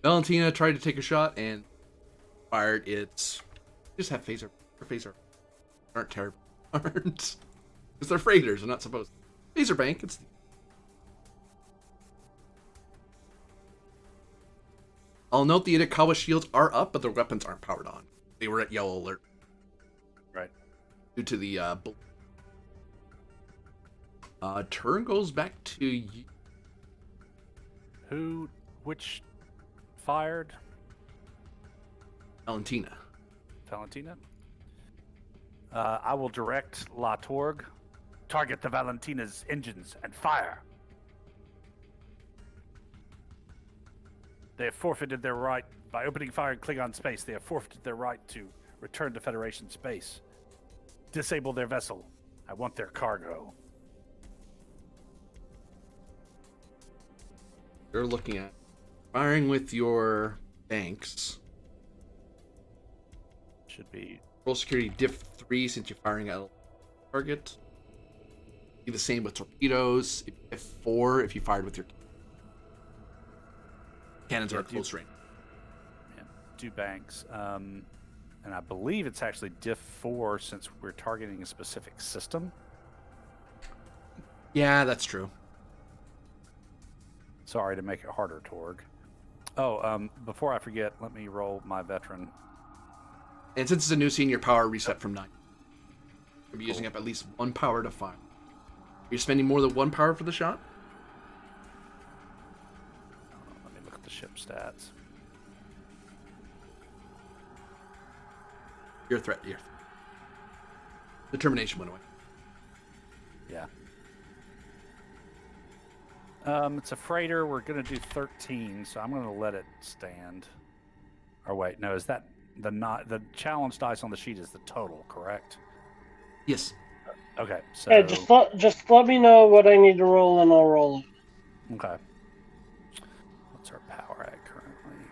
Valentina tried to take a shot and fired its. Just have phaser. Or phaser aren't terrible. Aren't. Because they're freighters. They're not supposed to. Phaser bank. It's. I'll note the Itokawa shields are up, but their weapons aren't powered on. They were at yellow alert. Right. Due to the turn goes back to you. Which fired? Valentina. Valentina? I will direct La Torg. Target the Valentina's engines and fire. They have forfeited their right, by opening fire in Klingon space, they have forfeited their right to return to Federation space. Disable their vessel. I want their cargo. You're looking at firing with your banks. Should be Roll security diff 3 since you're firing at a target. Be the same with torpedoes. Diff 4 if you fired with your cannons are at close range. yeah, do banks. And I believe it's actually diff 4 since we're targeting a specific system. Yeah, that's true. Sorry to make it harder, Torg. Oh, before I forget, let me roll my veteran. And since it's a new scene, your power reset from 9. You'll be using up at least 1 power to fire. Are you spending more than 1 power for the shot? Let me look at the ship stats. Your threat. Determination went away. Yeah. It's a freighter. We're gonna do 13, so I'm gonna let it stand. Or wait, no, is that the challenge dice on the sheet is the total, correct? Yes. Okay, so Yeah, just let me know what I need to roll and I'll roll it. okay. What's our power at currently?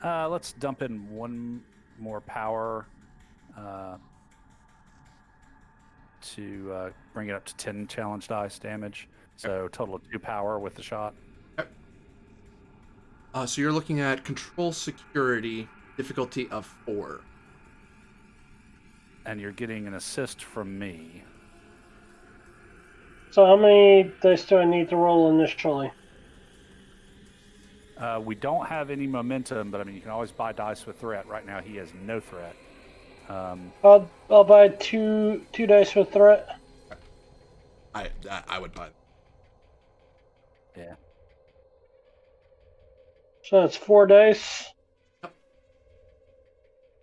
10. Let's dump in 1 more power to bring it up to 10 challenge dice damage. So total of 2 power with the shot. So you're looking at control security difficulty of 4. And you're getting an assist from me. So how many dice do I need to roll initially? We don't have any momentum, but I mean, you can always buy dice with threat. Right now, he has no threat. I'll buy two dice with threat. I would buy. Yeah. So that's 4 dice.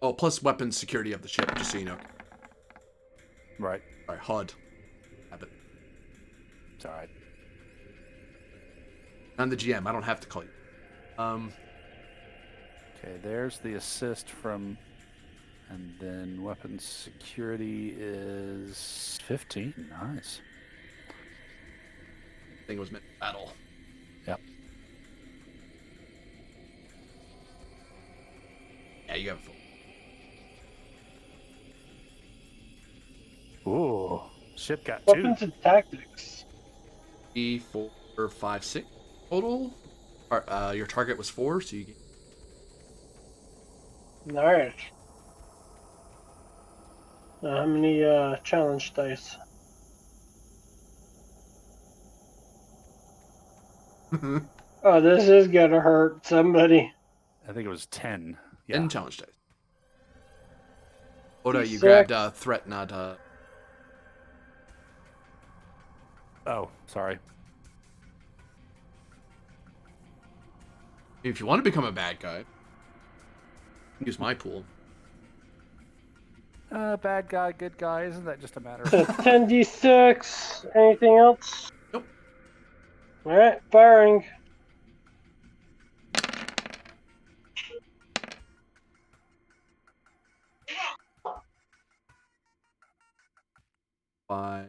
Oh, plus weapons security of the ship, just so you know. Right. All right, HUD. Habit. It's all right. I'm the GM. I don't have to call you. Okay, there's the assist from, and then weapons security is 15. Nice. Thing was meant for battle. Yep. Yeah, you have it full. Ooh, ship got 2. Weapons and tactics. 3, 4, 5, 6 total. Your target was 4, so you get. All right. How many challenge dice? Oh, this is gonna hurt somebody. I think it was 10. Yeah. 10 challenge dice. Oda, you D6. grabbed threat, not Oh, sorry. If you want to become a bad guy, use my pool. Bad guy, good guy. Isn't that just a matter So of... 10d6. Anything else? Nope. All right, firing. By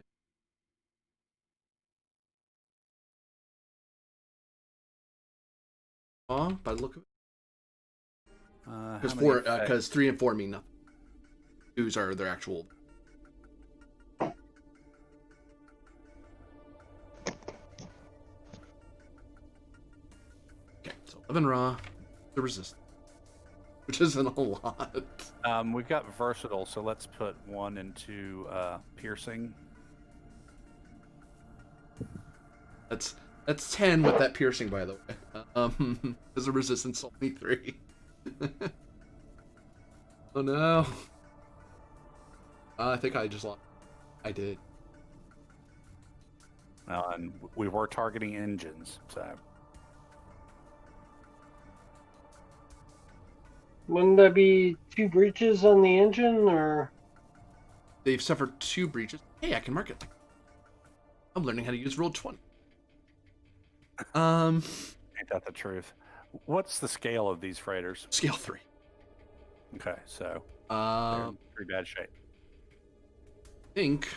by the look of it. Because 3 and 4 mean nothing. 2s are their actual. Okay, so 11 raw, the resist, which isn't a lot. We've got versatile, so let's put 1 into piercing. That's 10 with that piercing, by the way. There's a resistance only 3. Oh no. I think I just lost. I did. And we were targeting engines, so... Wouldn't that be 2 breaches on the engine, or? They've suffered 2 breaches. Hey, I can mark it. I'm learning how to use roll 20. Ain't that the truth? What's the scale of these freighters? Scale 3. Okay, so they're I in pretty bad shape. think.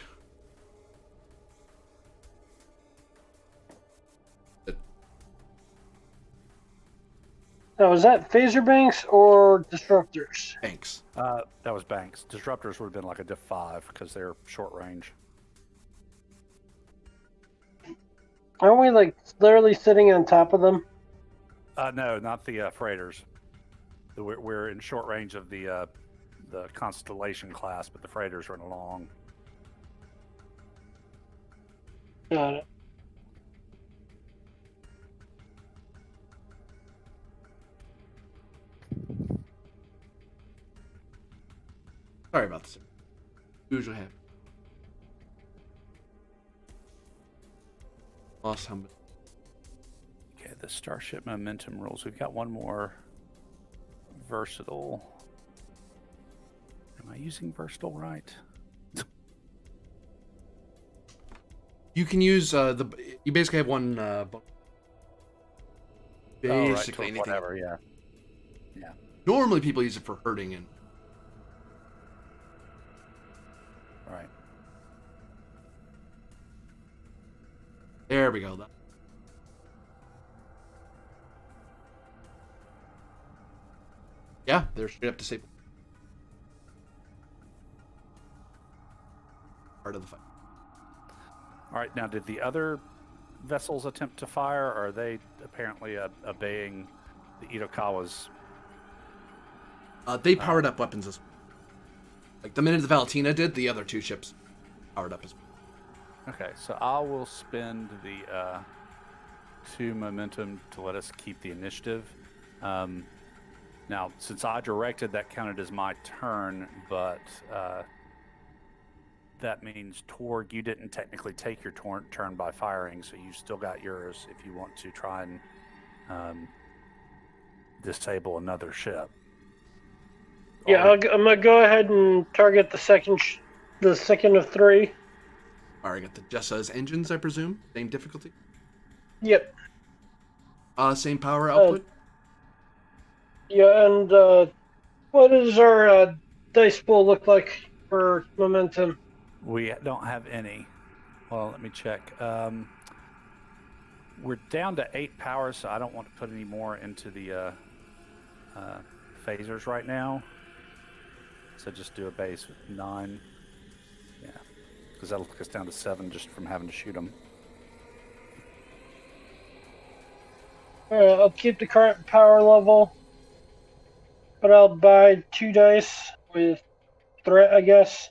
Now, is that phaser banks or disruptors? Thanks. That was Banks. Disruptors would have been like a diff 5 because they're short range. Aren't we like literally sitting on top of them? No, not the freighters. We're in short range of the Constellation class, but the freighters run along. Got it. Sorry about this. Usually have. Lost how much. Okay, the Starship momentum rules. We've got one more versatile. Am I using versatile right? You can use you basically have one basically anything. Whatever, yeah. Normally people use it for hurting and Right. there we go. Yeah, they're straight up disabled. Part of the fight. All right, now did the other vessels attempt to fire, or are they apparently obeying the Itokawa's? They powered up weapons as well. Like the minute the Valentina did, the other 2 ships powered up as well. Okay, so I will spend the 2 momentum to let us keep the initiative. Now, since I directed, that counted as my turn, but that means, Torg, you didn't technically take your turn by firing, so you still got yours if you want to try and disable another ship. Yeah, I'm gonna go ahead and target the second of three. Alright, got the Jessa's engines, I presume. Same difficulty. Yep. Same power output. Yeah, and what does our dice pool look like for momentum? We don't have any. Well, let me check. We're down to 8 power, so I don't want to put any more into the phasers right now. So just do a base with 9. Yeah, because that'll take us down to 7 just from having to shoot them. Alright, I'll keep the current power level, but I'll buy 2 dice with threat, I guess.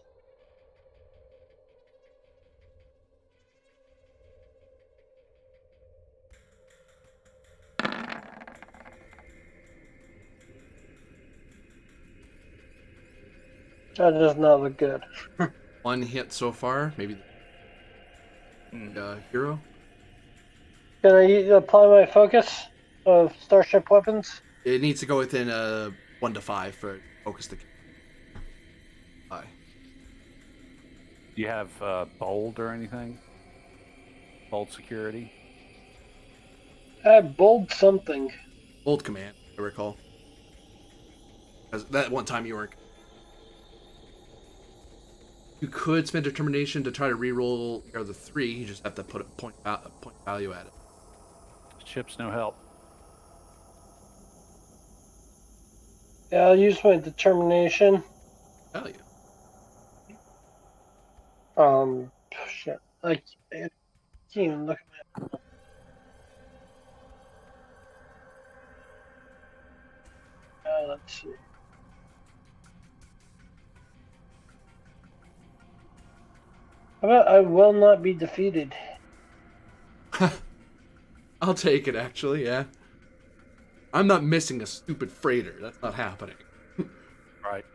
That does not look good. 1 hit so far. Maybe the hero. Can I apply my focus of starship weapons? It needs to go within 1 to 5 for focus the. Aye. Do you have bold or anything? Bold security? I bold something. Bold command, I recall. Because that one time you weren't. You could spend determination to try to reroll the 3. You just have to put a point value at it. Ship's no help. Yeah, I'll use my determination. Value. Shit. I can't even look at my. Let's see. How about I will not be defeated? I'll take it, actually, yeah. I'm not missing a stupid freighter. That's not happening. Right.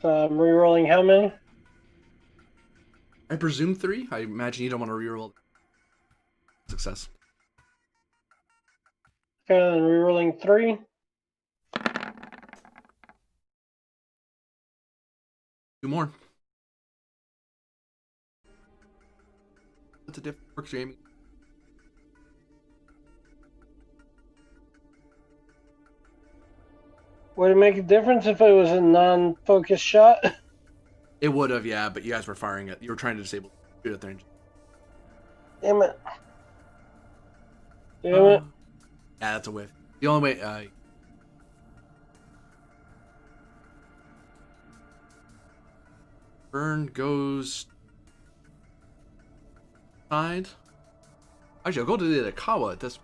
So I'm rerolling how many? I presume 3? I imagine you don't want to reroll. Success. Okay, then rerolling 3. 2 more. What's the difference? Works your aiming. Would it make a difference if it was a non-focused shot? It would have, yeah, but you guys were firing it. You were trying to disable shoot at their engine. Damn it. Damn it. Yeah, that's a whiff. The only way. Burn goes. Side. Actually, I'll go to the Itokawa at this.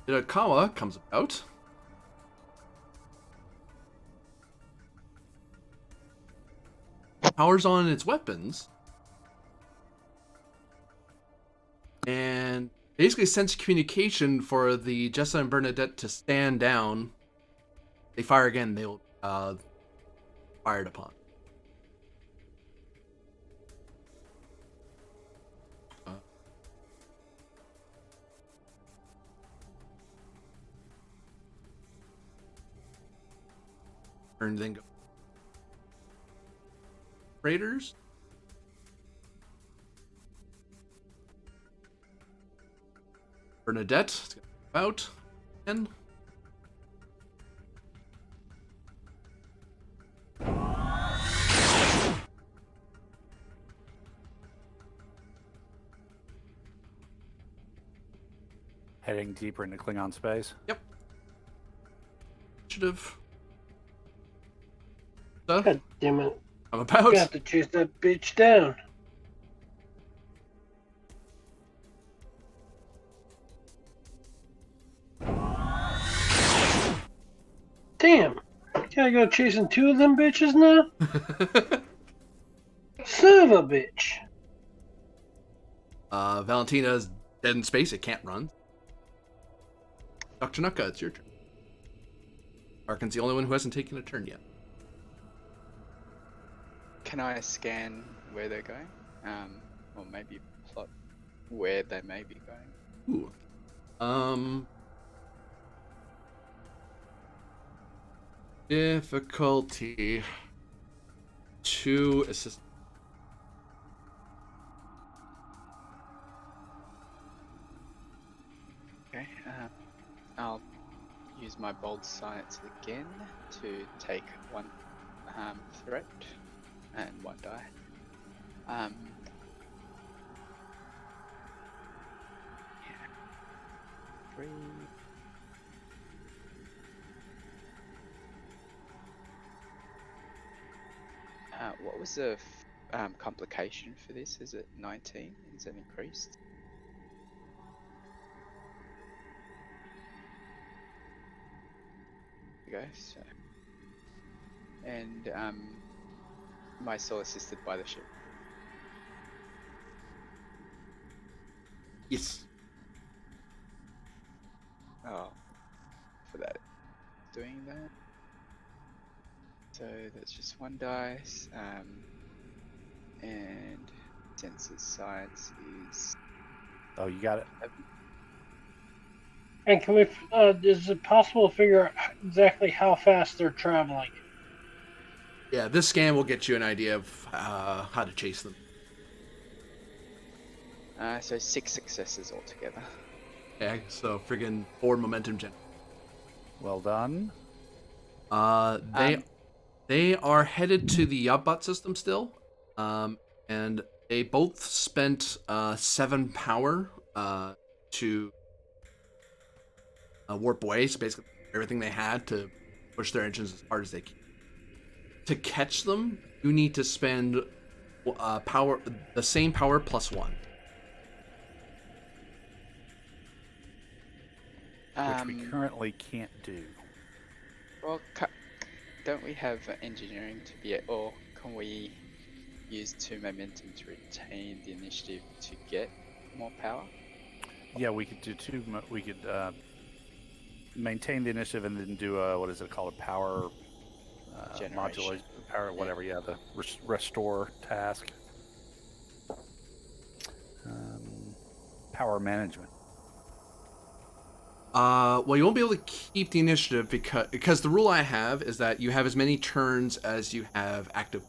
Itokawa comes about. Powers on its weapons. And basically sends communication for the Jessa and Bernadette to stand down. They fire again, they'll fired upon. Turn then go. Raiders. Bernadette, about 10. Heading deeper into Klingon space. Yep. Initiative. God damn it. I'm about. You have to chase that bitch down. Damn. Gotta go chasing 2 of them bitches now? Son of a bitch. Valentina's dead in space. It can't run. Dr. Nuka, it's your turn. Arkin's the only one who hasn't taken a turn yet. Can I scan where they're going? Or maybe plot where they may be going. Ooh. Difficulty 2 assist. Okay. I'll use my bold science again to take one threat and one die. Yeah. Three. What was the complication for this? Is it 19? Is it increased? Okay, so. And am I still assisted by the ship? Yes. Oh, for that. Doing that. So that's just one dice. And senses science is. Oh, you got it. And can we? Is it possible to figure out exactly how fast they're traveling? Yeah, this scan will get you an idea of how to chase them. So 6 successes altogether. Okay, so friggin' 4 momentum gen. Well done. They are headed to the Yabbot system still, and they both spent 7 power to warp away. So basically, everything they had to push their engines as hard as they can. To catch them, you need to spend power, the same power plus 1. Which we currently can't do. Well, don't we have engineering to be or can we use 2 momentum to retain the initiative to get more power? Yeah, we could do 2. We could maintain the initiative and then do what is it called? A power modulation, power, whatever. Yeah, the restore task. Power management. Well, you won't be able to keep the initiative because the rule I have is that you have as many turns as you have active.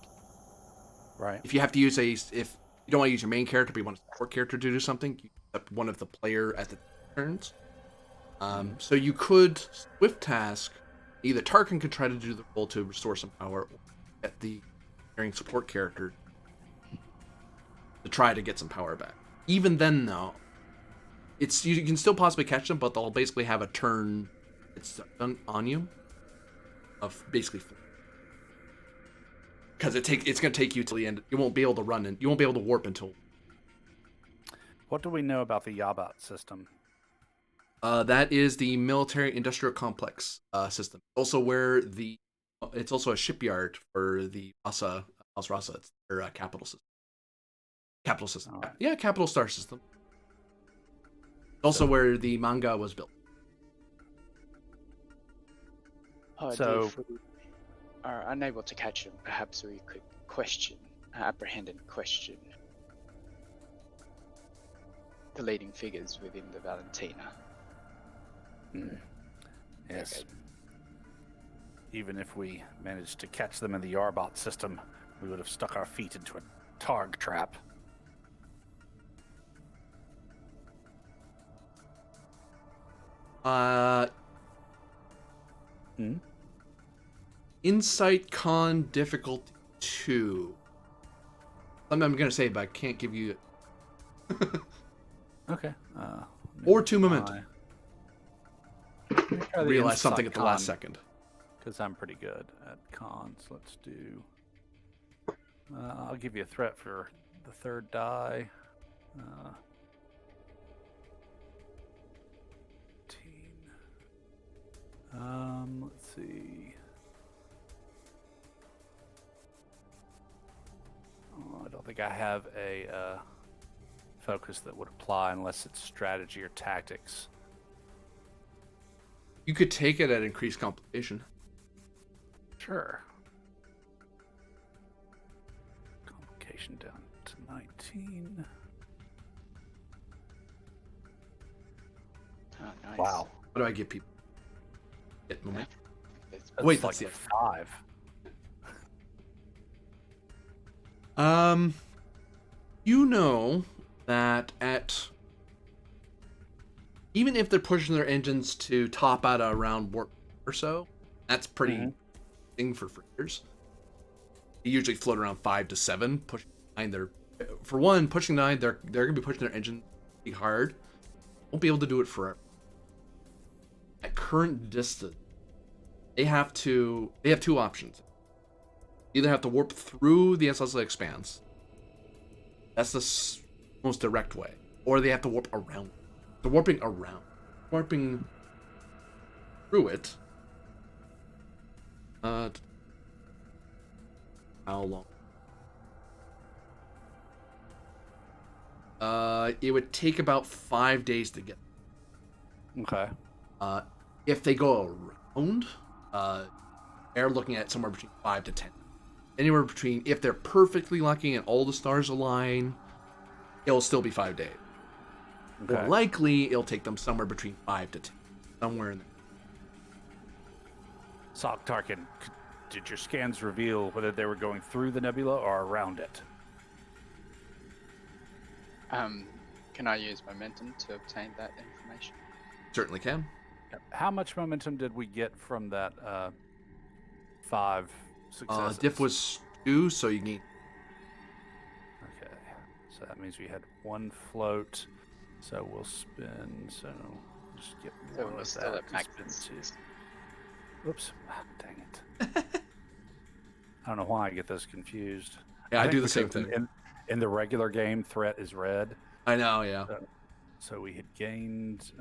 Right. If you have to use if you don't want to use your main character, but you want a support character to do something, you use one of the player at the turns. So you could swift task. Either Tarkin could try to do the role to restore some power, or get the carrying support character to try to get some power back. Even then, though, you can still possibly catch them, but they'll basically have a turn it's done on you of basically because it's going to take you till the end. You won't be able to run and you won't be able to warp until. What do we know about the Yabbot system? That is the military industrial complex system. Also, it's also a shipyard for the House Rasa. It's their capital system. Capital system. Right. Yeah, capital star system. Also, where the manga was built. So, if we are unable to catch them, perhaps we could apprehend and question the leading figures within the Valentina. Yes. Okay. Even if we managed to catch them in the Yarbot system, we would have stuck our feet into a Targ trap. Insight con difficulty 2. Something I'm gonna say, but I can't give you. Okay. Or 2 momentum. I Realize something at the last second. Because I'm pretty good at cons. Let's do. I'll give you a threat for the 3rd die. 18. Let's see. Oh, I don't think I have a focus that would apply unless it's strategy or tactics. You could take it at increased complication. Sure. Complication down to 19. Oh, nice. Wow. What do I give people? Get momentum. It's Wait, That's that's like the 5. You know that even if they're pushing their engines to top out around warp or so, that's pretty thing for freighters. They usually float around 5 to 7, pushing 9. Pushing 9, they're gonna be pushing their engine pretty hard. Won't be able to do it forever. At current distance, they have two options. Either have to warp through the SLS expanse. That's the most direct way. Or they have to warp around. They're warping around. Warping through it. How long? It would take about 5 days to get. Okay. If they go around, they're looking at somewhere between 5 to 10. Anywhere between, if they're perfectly lucky and all the stars align, it'll still be 5 days. Okay. More likely, it'll take them somewhere between 5 to 10. Somewhere in there. Sock Tarkin, did your scans reveal whether they were going through the nebula or around it? Can I use momentum to obtain that information? Certainly can. How much momentum did we get from that 5 successes? Diff was 2, so you need. Okay, so that means we had 1 float. So we'll spin. So just get So one we're of still that at to max. spin 2. Oops, dang it. I don't know why I get those confused. Yeah, I do the think same because thing. In the regular game, threat is red. I know, yeah. So we had gained.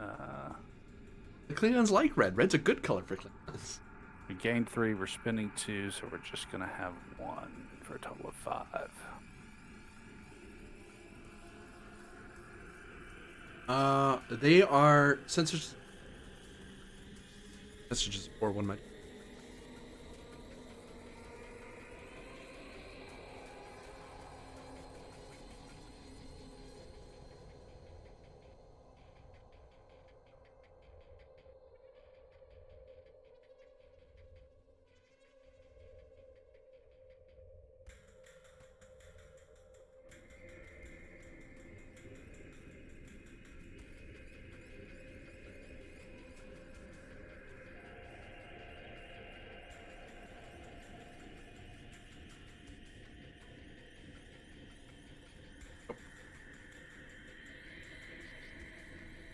The Klingons like red. Red's a good color for Klingons. We gained 3. We're spinning 2, so we're just gonna have 1 for a total of 5. They are sensors. Messages or one might.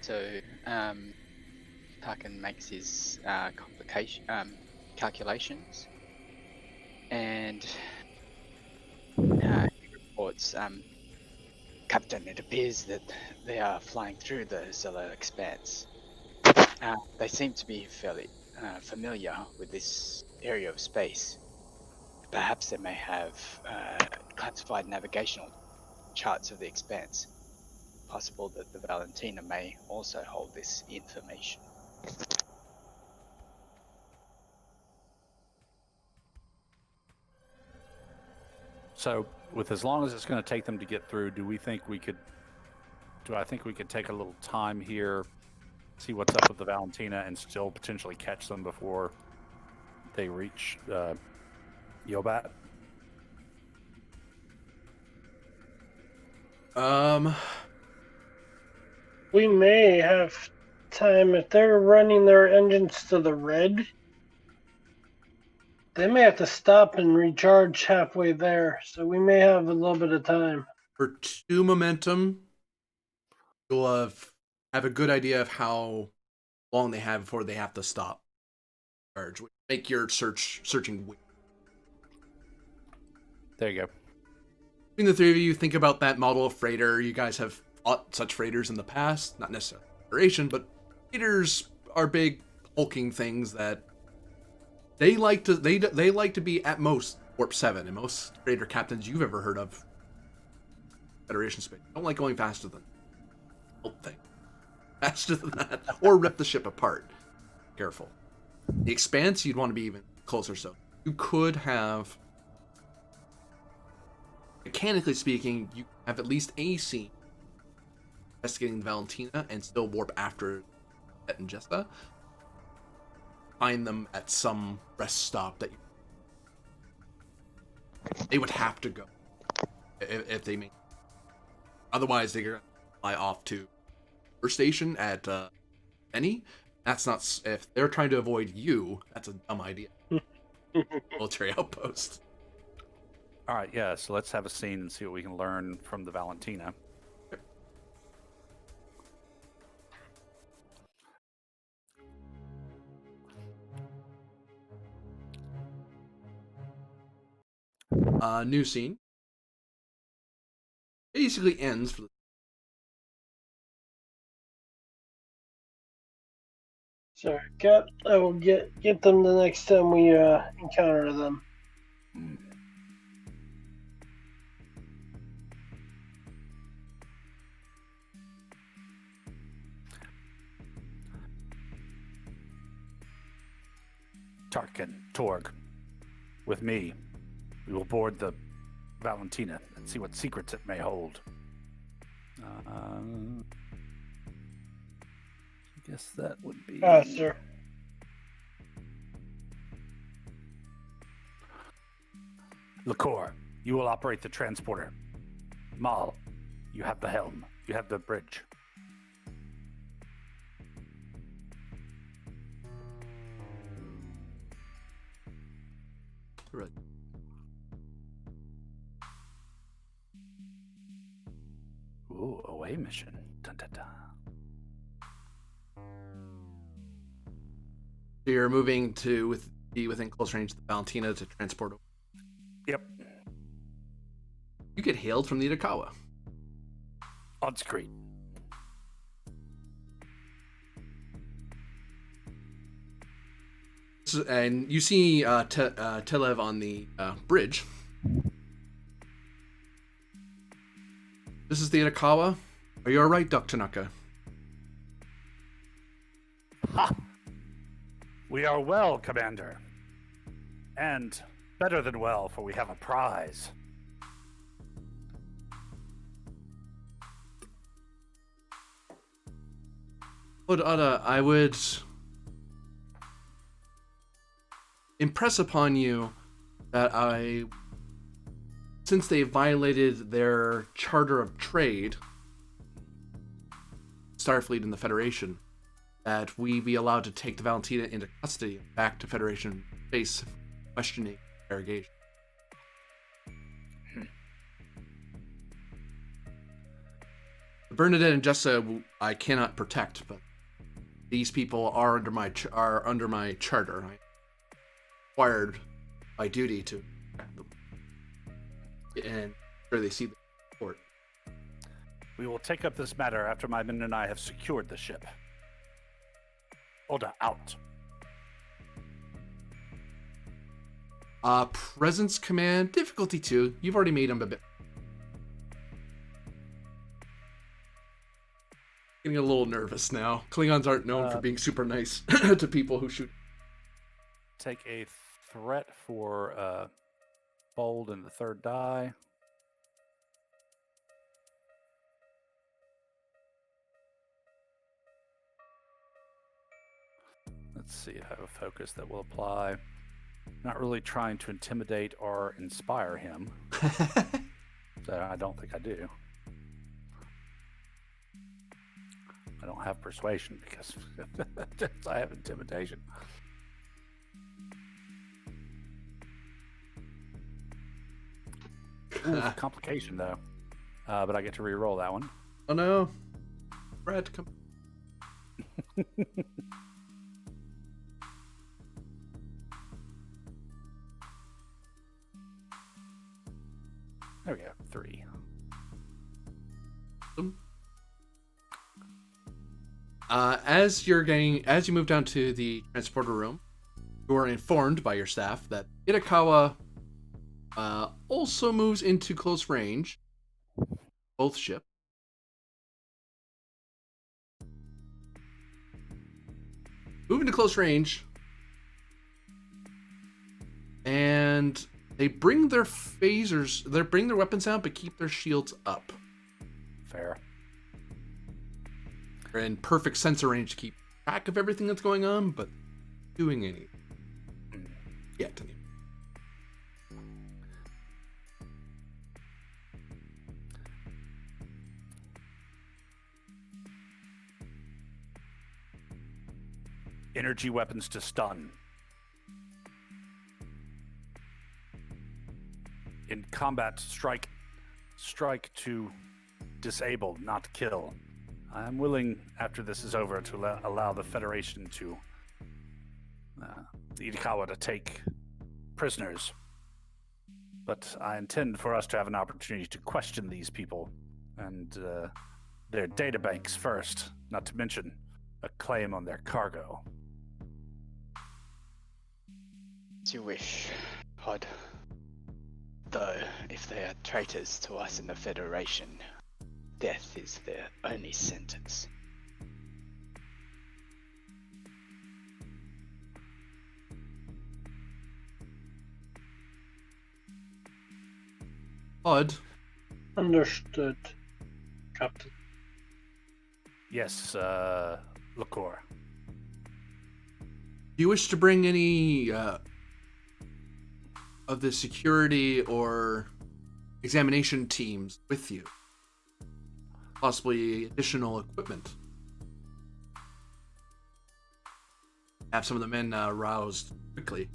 So, Tarkin makes his calculations, and he reports, Captain, it appears that they are flying through the solar expanse. They seem to be fairly familiar with this area of space. Perhaps they may have classified navigational charts of the expanse. Possible that the Valentina may also hold this information. So, with as long as it's going to take them to get through, do I think we could take a little time here, see what's up with the Valentina, and still potentially catch them before they reach Yobat? We may have time if they're running their engines to the red. They may have to stop and recharge halfway there, so we may have a little bit of time. For 2 momentum, you'll have a good idea of how long they have before they have to stop. Make your searching. There you go. Between the 3 of you, think about that model of freighter. You guys have fought such freighters in the past, not necessarily Federation, but freighters are big hulking things that they like to be at most warp 7, and most freighter captains you've ever heard of Federation space don't like going faster than faster than that, or rip the ship apart. Careful. The Expanse, you'd want to be even closer. So you could have, mechanically speaking, you have at least a scene investigating the Valentina and still warp after and Jessa. Find them at some rest stop that they would have to go if they make. Otherwise, they're gonna fly off to her station at any. That's not. If they're trying to avoid you, that's a dumb idea. Military outpost. All right, yeah. So let's have a scene and see what we can learn from the Valentina. New scene. Basically ends for the. Sorry, Cap. I will get them the next time we encounter them. Tarkin, Torg, with me, we will board the Valentina and see what secrets it may hold. I guess that would be... Sir. Liqueur, you will operate the transporter. Mal, you have the helm. You have the bridge. Right. Ooh, away mission. Dun, dun, dun. So you're moving to be within close range of the Valentina to transport. Yep. You get hailed from the Itokawa. On screen. And you see Telev on the bridge. This is the Itokawa. Are you alright, Dr. Tanaka? Ha! We are well, Commander. And better than well, for we have a prize. Lord Ada, I would impress upon you that since they violated their charter of trade, Starfleet and the Federation, that we be allowed to take the Valentina into custody and back to Federation base, questioning, interrogation. Bernadette and Jessa, I cannot protect, but these people are under my charter. I'm required by duty to protect them, and sure they see the report. We will take up this matter after my men and I have secured the ship. Oda, out. Presence command, difficulty 2. You've already made them a bit. Getting a little nervous now. Klingons aren't known for being super nice to people who shoot. Take a threat for bold in the third die. Let's see, I have a focus that will apply. Not really trying to intimidate or inspire him. So I don't think I do. I don't have persuasion because I have intimidation. Ooh, complication though. But I get to re-roll that one. Oh no. Brad, come. There we go, 3. As you move down to the transporter room, you are informed by your staff that Itokawa also moves into close range. Both ships. Move into close range. And they bring their phasers, they bring their weapons out, but keep their shields up. Fair. They're in perfect sensor range to keep track of everything that's going on, but doing anything yet. Anyway. Energy weapons to stun. In combat, strike to disable, not kill. I'm willing, after this is over, to allow the Federation to the Itokawa to take prisoners. But I intend for us to have an opportunity to question these people and their databanks first, not to mention a claim on their cargo. As you wish, Pod. Though, if they are traitors to us in the Federation, death is their only sentence. Odd. Understood, Captain. Yes, Liqueur. Do you wish to bring any of the security or examination teams with you? Possibly additional equipment. Have some of the men roused quickly.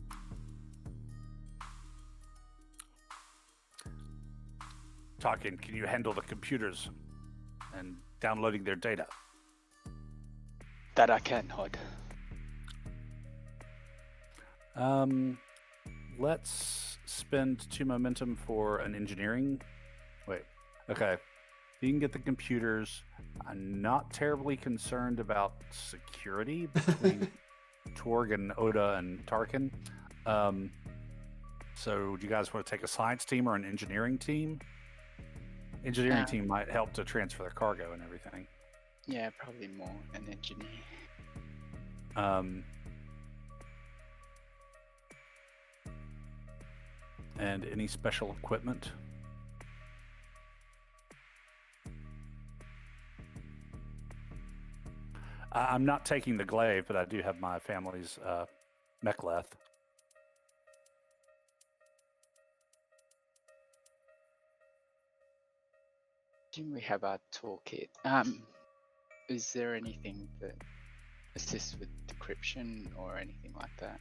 Talking, can you handle the computers and downloading their data? That I can, Hod. Let's spend 2 momentum for an engineering. Wait, okay. If you can get the computers, I'm not terribly concerned about security between Torg and Oda and Tarkin. So do you guys want to take a science team or an engineering team? Engineering team might help to transfer the cargo and everything. Yeah, probably more an engineer. And any special equipment? I'm not taking the glaive, but I do have my family's mechleth. Do we have our toolkit? Is there anything that assists with decryption or anything like that?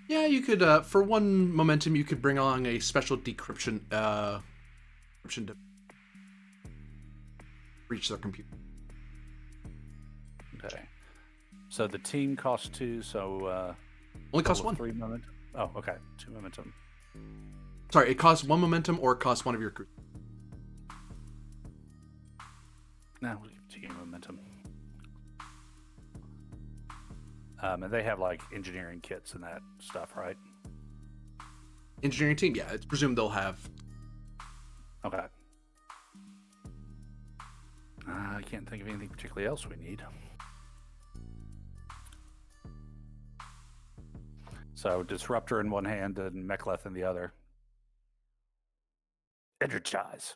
Yeah, you could, for 1 momentum, you could bring along a special decryption, decryption to reach their computer. Okay. So the team costs 2, so Only costs total of 1. 3 momentum. Oh, okay. 2 momentum. Sorry, it costs 1 momentum or it costs 1 of your crew. No, 2 momentum. And they have like engineering kits and that stuff, right? Engineering team, yeah, it's presumed they'll have. Okay. I can't think of anything particularly else we need. So disruptor in one hand and mechleth in the other. Energize.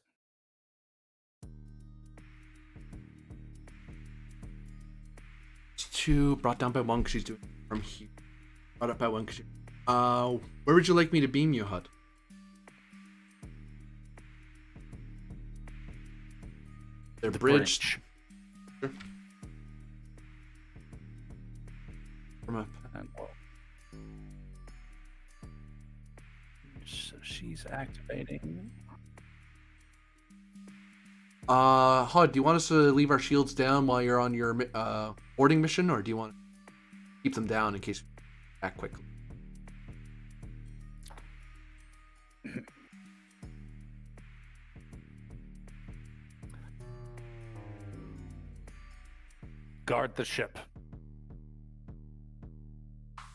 Two brought down by 1 because she's doing it from here. Brought up by 1 because where would you like me to beam you, Hud? Their The bridge. Sure. From a And, well, so she's activating. Hud, do you want us to leave our shields down while you're on your boarding mission, or do you want to keep them down in case we act quickly? Guard the ship.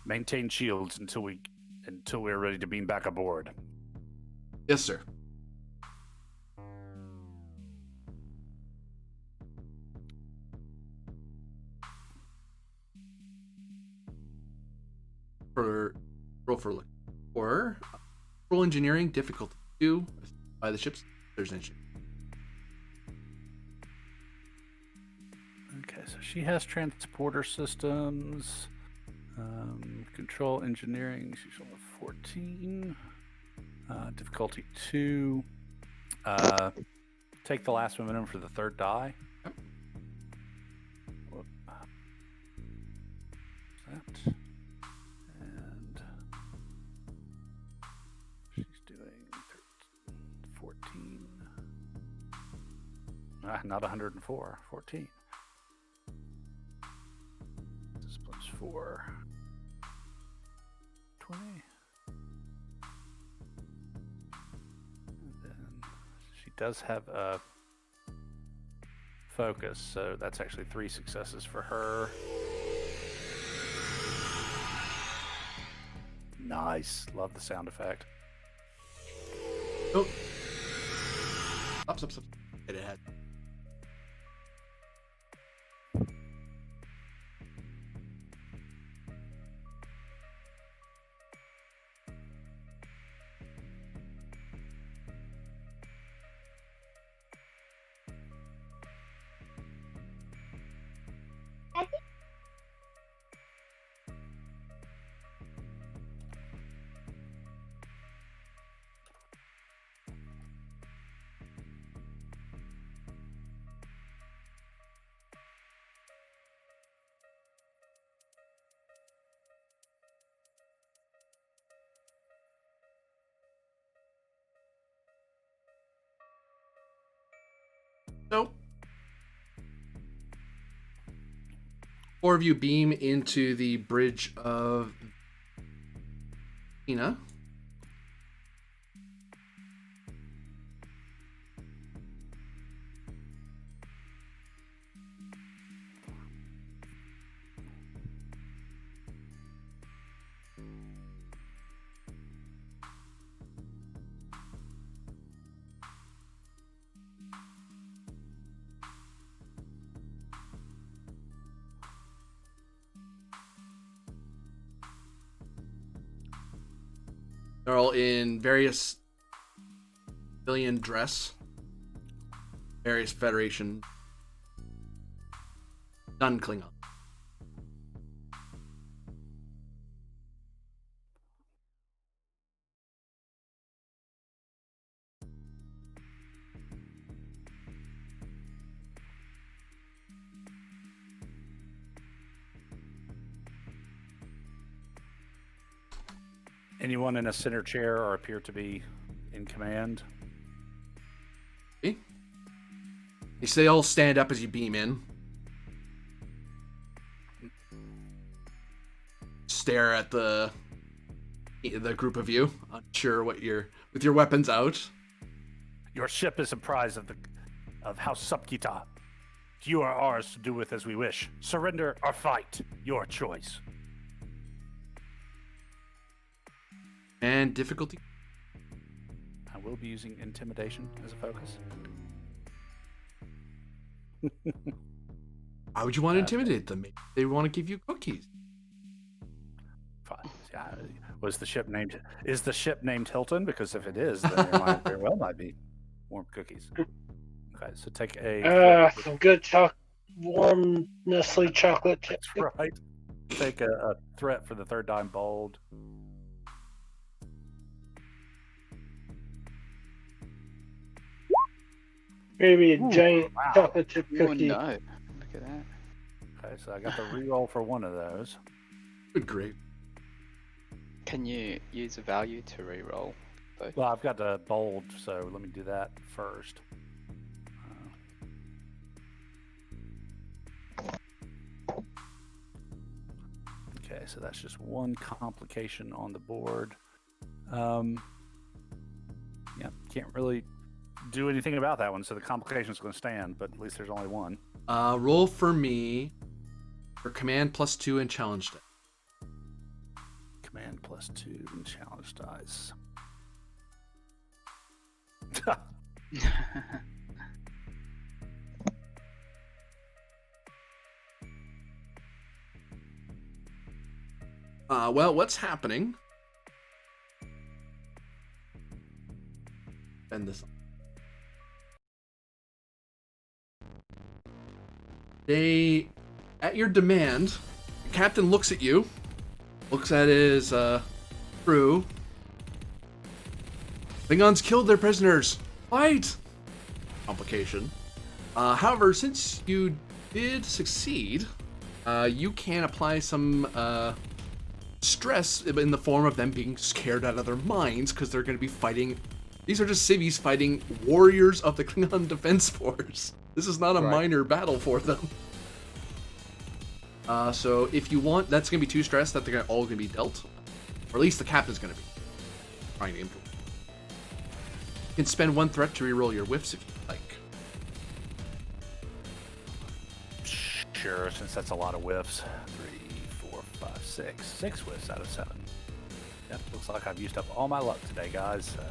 Maintain shields until we're ready to beam back aboard. Yes, sir. Roll engineering difficulty 2 by the ship's there's engine. Okay, so she has transporter systems, control engineering. She's only 14. Difficulty 2. Take the last momentum for the third die. Whoop. That. And she's doing 14. Not 104, 14. This plus 4. 20. And then she does have a focus, so that's actually 3 successes for her. Nice. Love the sound effect. Oh. Stop. It had. Nope. 4 of you beam into the bridge of Ina. They're all in various civilian dress, various Federation, none Klingon. Anyone in a center chair or appear to be in command? Okay. They all stand up as you beam in. Stare at the group of you, unsure what you're with your weapons out. Your ship is a prize of House SupQit'aH. You are ours to do with as we wish. Surrender or fight, your choice. And difficulty. I will be using intimidation as a focus. Why would you want to intimidate them? Maybe they want to give you cookies. Fine. Yeah, was the ship named? Is the ship named Hilton? Because if it is, then there might very well might be warm cookies. Okay, so take a. Some good warm Nestle chocolate chip. That's right. Take a threat for the third time bold. Maybe a Ooh, giant wow. chocolate chip Oh cookie. no! Look at that. Okay, so I got the reroll for one of those. Good grief. Can you use a value to reroll both? Well, I've got the bold, so let me do that first. Okay, so that's just one complication on the board. Yeah, can't really do anything about that one, so the complication is going to stand, but at least there's only one. Roll for me for command +2 and challenge dice. Command +2 and challenge dice. Well, what's happening? Bend this. They, at your demand, the captain looks at you, looks at his crew. Klingons killed their prisoners. Fight! Complication. However, since you did succeed, you can apply some stress in the form of them being scared out of their minds because they're going to be fighting. These are just civvies fighting warriors of the Klingon Defense Force. This is not a minor battle for them. So if you want, that's going to be 2 stress that they're all going to be dealt. Or at least the captain's going to be trying to improve. You can spend 1 threat to reroll your whiffs if you like. Sure, since that's a lot of whiffs. 3, 4, 5, 6. 6 whiffs out of 7. Yep, looks like I've used up all my luck today, guys, so...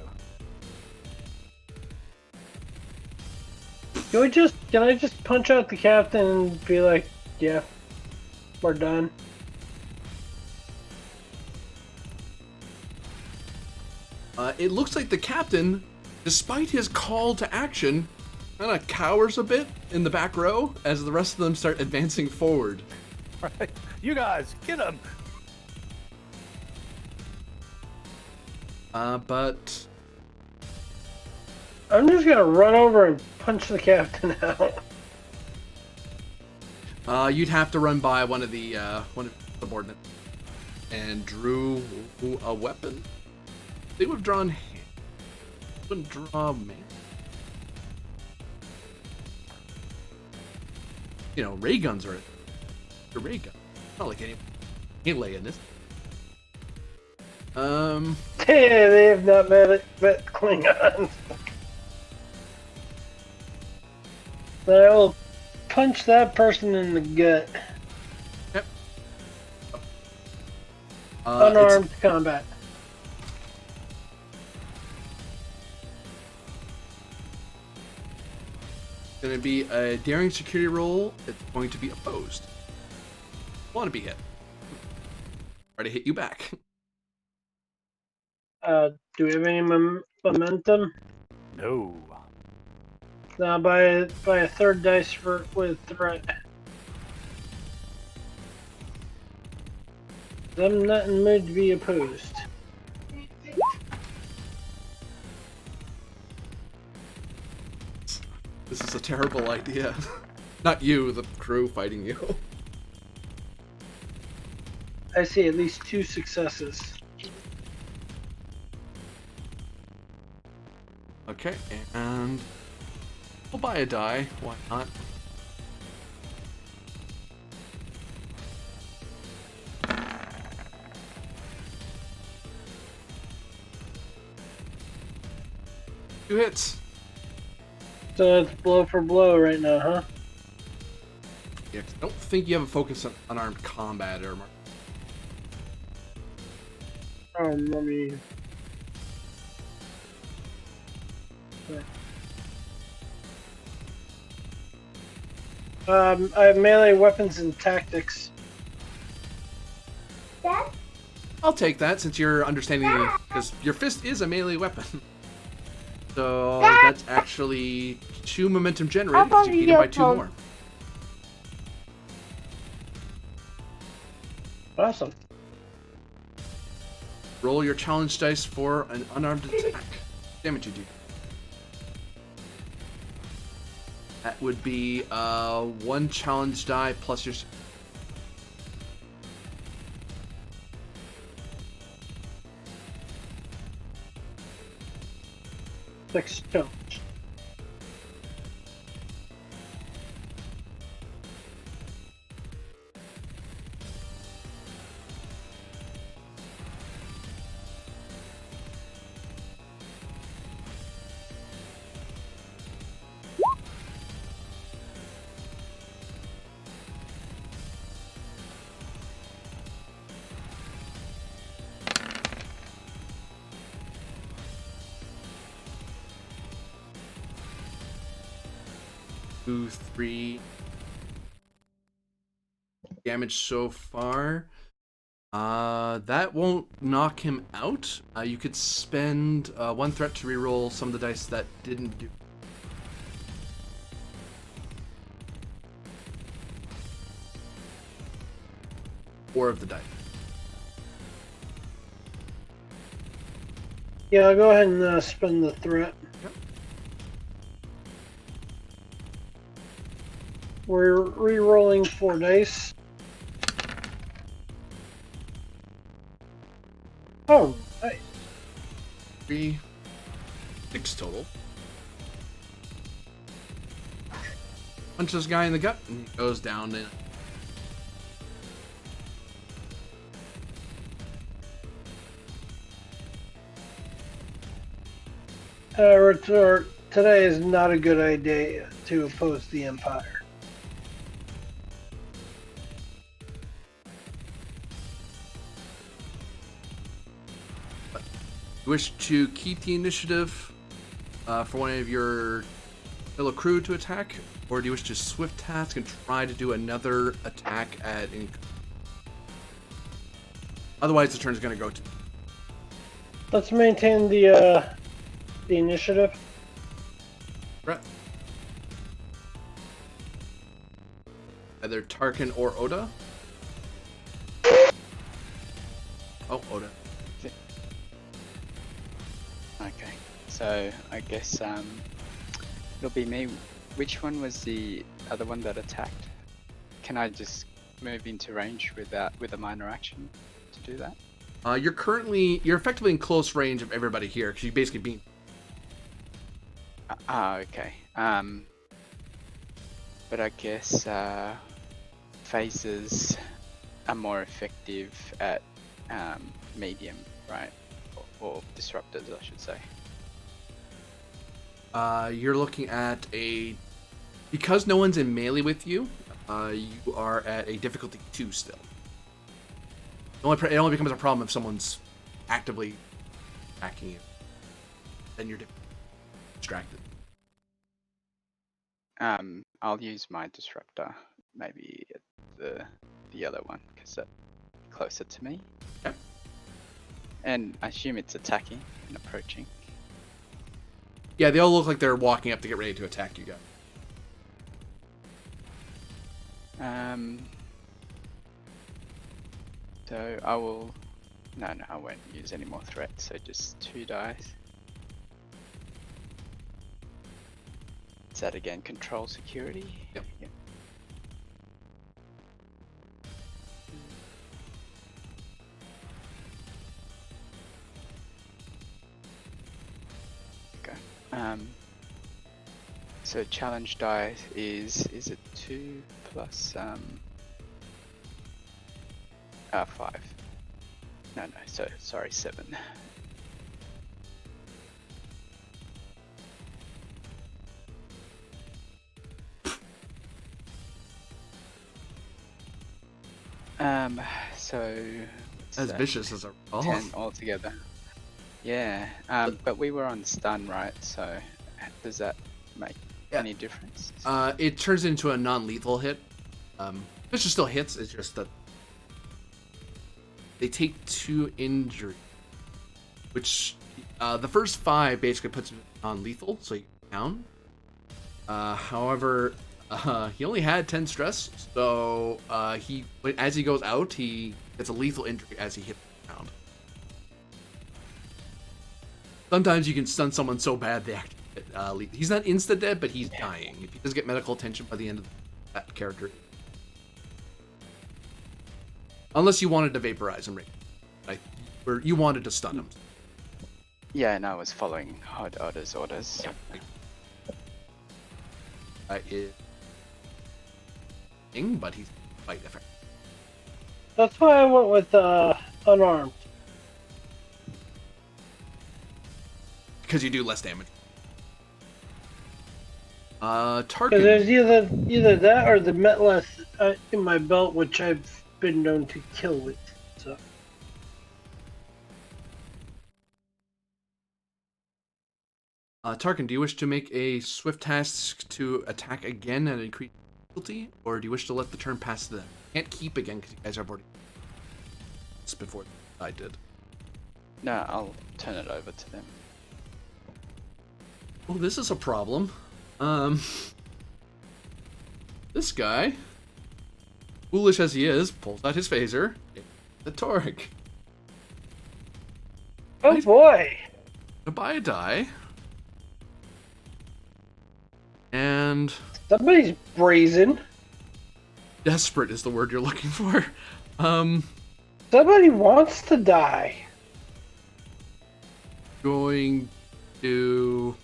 Can I just punch out the captain and be like, yeah, we're done? It looks like the captain, despite his call to action, kind of cowers a bit in the back row as the rest of them start advancing forward. Right. You guys, get him! But I'm just gonna run over and punch the captain out. you'd have to run by one of the subordinates and drew a weapon. They would have drawn hand. Wouldn't draw man. You know, ray guns are a ray gun. Not like any melee in this. They have not met Klingons. But I will punch that person in the gut. Yep. Unarmed combat. It's going to be a daring security roll. It's going to be opposed. Want to be hit. Try to hit you back. Do we have any momentum? No. Now by a 3rd dice with threat. I'm not in the mood to be opposed. This is a terrible idea. Not you, the crew fighting you. I see at least 2 successes. Okay, and we'll buy a die. Why not? Two hits. So it's blow for blow right now, huh? Yeah, 'cause I don't think you have a focus on unarmed combat or. Let me. I have melee weapons and tactics. Dad? I'll take that since you're understanding because your fist is a melee weapon. So that's actually 2 momentum generated because you beat him by 2 more. Awesome. Roll your challenge dice for an unarmed attack. Damage you do. That would be 1 challenge die plus your. 6 challenge. Two, 3 damage so far. That won't knock him out. You could spend 1 threat to reroll some of the dice that didn't do. 4 of the die. Yeah, I'll go ahead and spend the threat. Yep. We're re-rolling 4 dice. Oh, 3, 6 total. Punch this guy in the gut, and he goes down. And retort. Today is not a good idea to oppose the Empire. you wish to keep the initiative for one of your fellow crew to attack, or do you wish to swift task and try to do another attack at any... Otherwise, the turn's going to go to... Let's maintain the initiative. Brett. Either Tarkin or Oda. Oh, Oda. Okay, so I guess it'll be me. Which one was the other one that attacked? Can I just move into range with a minor action to do that? You're effectively in close range of everybody here because you basically beat. Okay. But I guess phasers are more effective at medium, right? Or disruptors, I should say. You're looking at because no one's in melee with you. You are at a difficulty 2 still. It only becomes a problem if someone's actively attacking you. Then you're distracted. I'll use my disruptor, maybe the other one, because that's closer to me. Yep. And I assume it's attacking and approaching. Yeah, they all look like they're walking up to get ready to attack you guys. So I will... No, I won't use any more threats, so just 2 dice. Is that again control security? Yep. Okay. So challenge die is it 2 plus 5? No, so sorry, 7. So what's As that? vicious as a 10 altogether. Yeah. But we were on stun, right? So does that make any difference? It turns into a non-lethal hit. Vicious still hits. It's just that they take 2 injury, which the first 5 basically puts him on lethal, so he's down. However, he only had 10 stress, so as he goes out, he gets a lethal injury as he hits the ground. Sometimes you can stun someone so bad they actually get lethal. He's not insta dead, but he's dying. If he doesn't get medical attention by the end of that character. Unless you wanted to vaporize him, right? Or you wanted to stun him. Yeah, and I was following Oda's orders. Is but he's quite effective. That's why I went with unarmed. Because you do less damage. Because Tarkin. there's either that or the Metless in my belt, which I've been known to kill with. So. Tarkin, do you wish to make a swift task to attack again at increased difficulty, or do you wish to let the turn pass to them? Can't keep again because you guys have already. It's before I did. No, I'll turn it over to them. Oh, this is a problem. This guy foolish as he is, pulls out his phaser. The Torg. Oh boy! To buy a die. And Somebody's brazen. desperate is the word you're looking for. Somebody wants to die. Going to...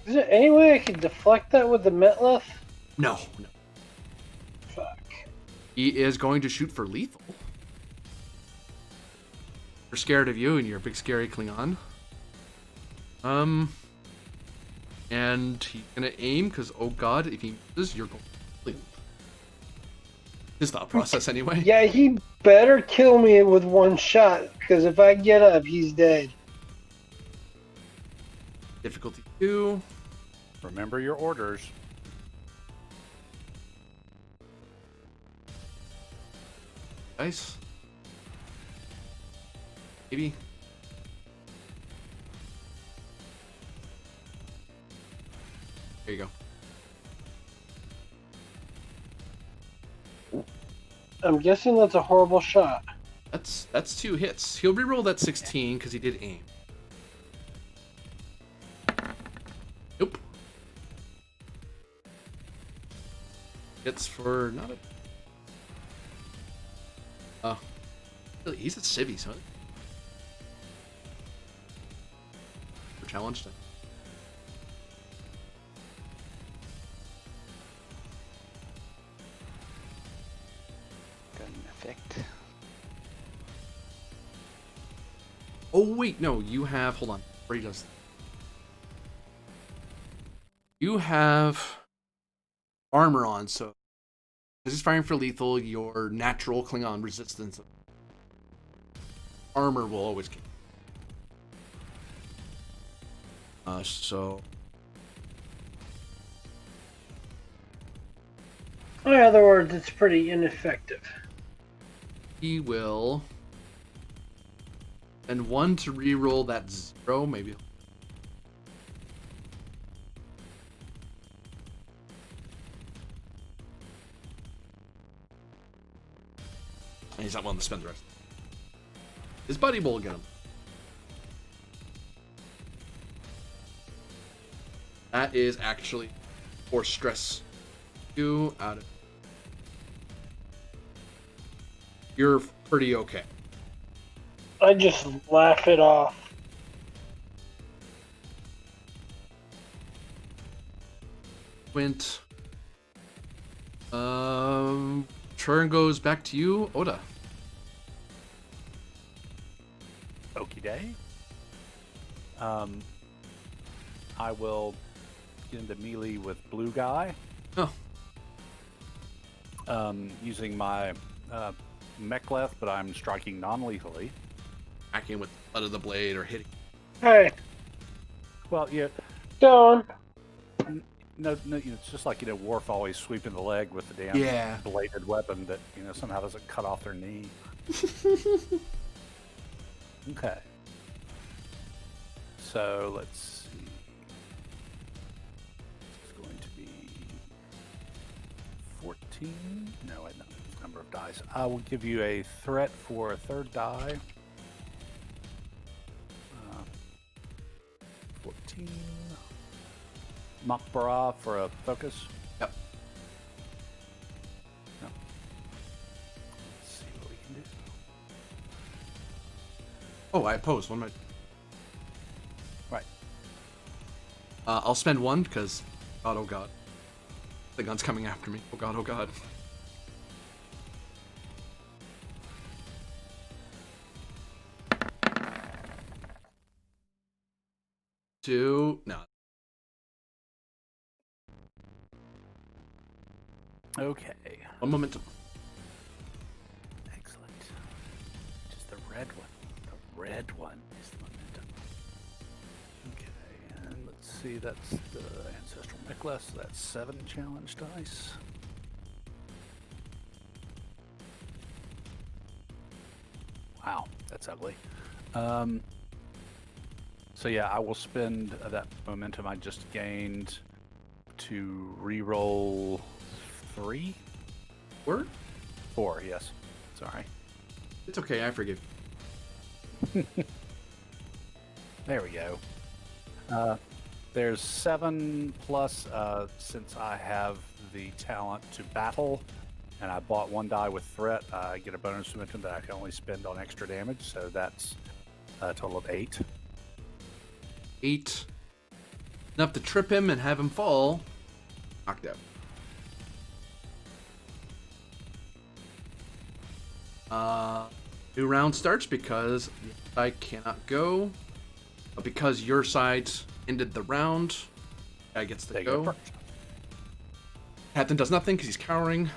Is there any way I could deflect that with the Metleth? No. Fuck. He is going to shoot for lethal. They're scared of you and you're a big scary Klingon. And he's gonna aim because, oh god, if he misses, you're going to kill him. His thought process anyway. Yeah, he better kill me with one shot, because if I get up, he's dead. Difficulty 2. Remember your orders. Nice. Maybe. There you go. I'm guessing that's a horrible shot. That's 2 hits. He'll reroll that 16 because he did aim. Nope. Hits for not a. He's a civvy, son. For challenged. Got an effect. Oh wait, no, you have. Hold on. Before he does. You have armor on, so because he's firing for lethal, your natural Klingon resistance armor will always keep. So In other words, it's pretty ineffective. he will. And 1 to reroll that 0, maybe. And he's not willing to spend the rest. His buddy will get him. That is actually for stress. You out of. You're pretty okay. I just laugh it off. Went. Turn goes back to you, Oda. Okie day. I will get into melee with blue guy. Oh. Using my Mechleth, but I'm striking non-lethally. Hacking with the butt of the blade or hitting. Hey, Well, yeah, don't. no, it's just like, Worf always sweeping the leg with the damn Yeah. bladed weapon that, somehow doesn't cut off their knee. Okay. So, let's see. It's going to be 14. No, I know. Number of dice. I will give you a threat for a third die. 14. Makbara for a focus. Yep. No. Let's see what we can do. Oh, I oppose. What am I? Right. I'll spend 1 because, God, oh god, the gun's coming after me. Oh god, oh god. Two. No. Okay. 1 momentum. Excellent. Just the red one. The red one is the momentum. Okay, and let's see, that's the Ancestral Necklace. That's 7 challenge dice. Wow, that's ugly. So yeah, I will spend that momentum I just gained to re-roll 3? Or 4, yes. Sorry. it's okay, I forgive There we go. There's 7 plus, since I have the talent to battle, and I bought 1 die with threat, I get a bonus momentum that I can only spend on extra damage, so that's a total of 8. 8. Enough to trip him and have him fall. Knocked out. New round starts because I cannot go. But because your side ended the round, guy gets to They go. first. Captain does nothing because he's cowering.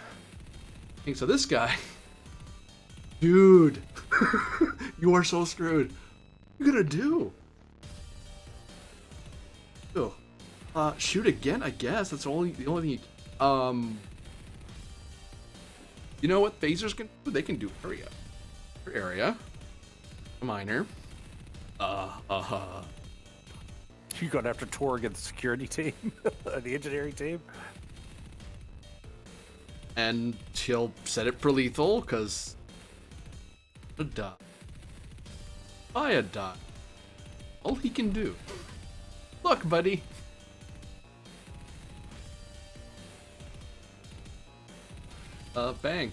So this guy, dude, you are so screwed. What are you gonna do? Oh, shoot again. I guess that's the only thing. You know what phasers can do? They can do area, minor. You going after Tor against the security team, the engineering team? And he'll set it for lethal because a die. By a die. All he can do. Look, buddy. Bang.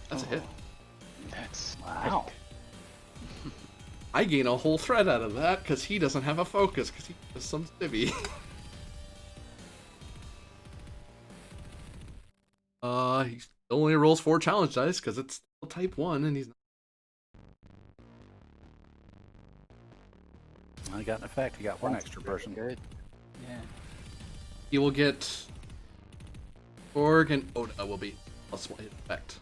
That's a hit. That's Wow. I gain a whole thread out of that because he doesn't have a focus because he has some civvy. He only rolls 4 challenge dice because it's still type 1 and he's not. I got an effect. You got one That's extra really person. good. Yeah. He will get Org and Oda will be plus 1 hit effect.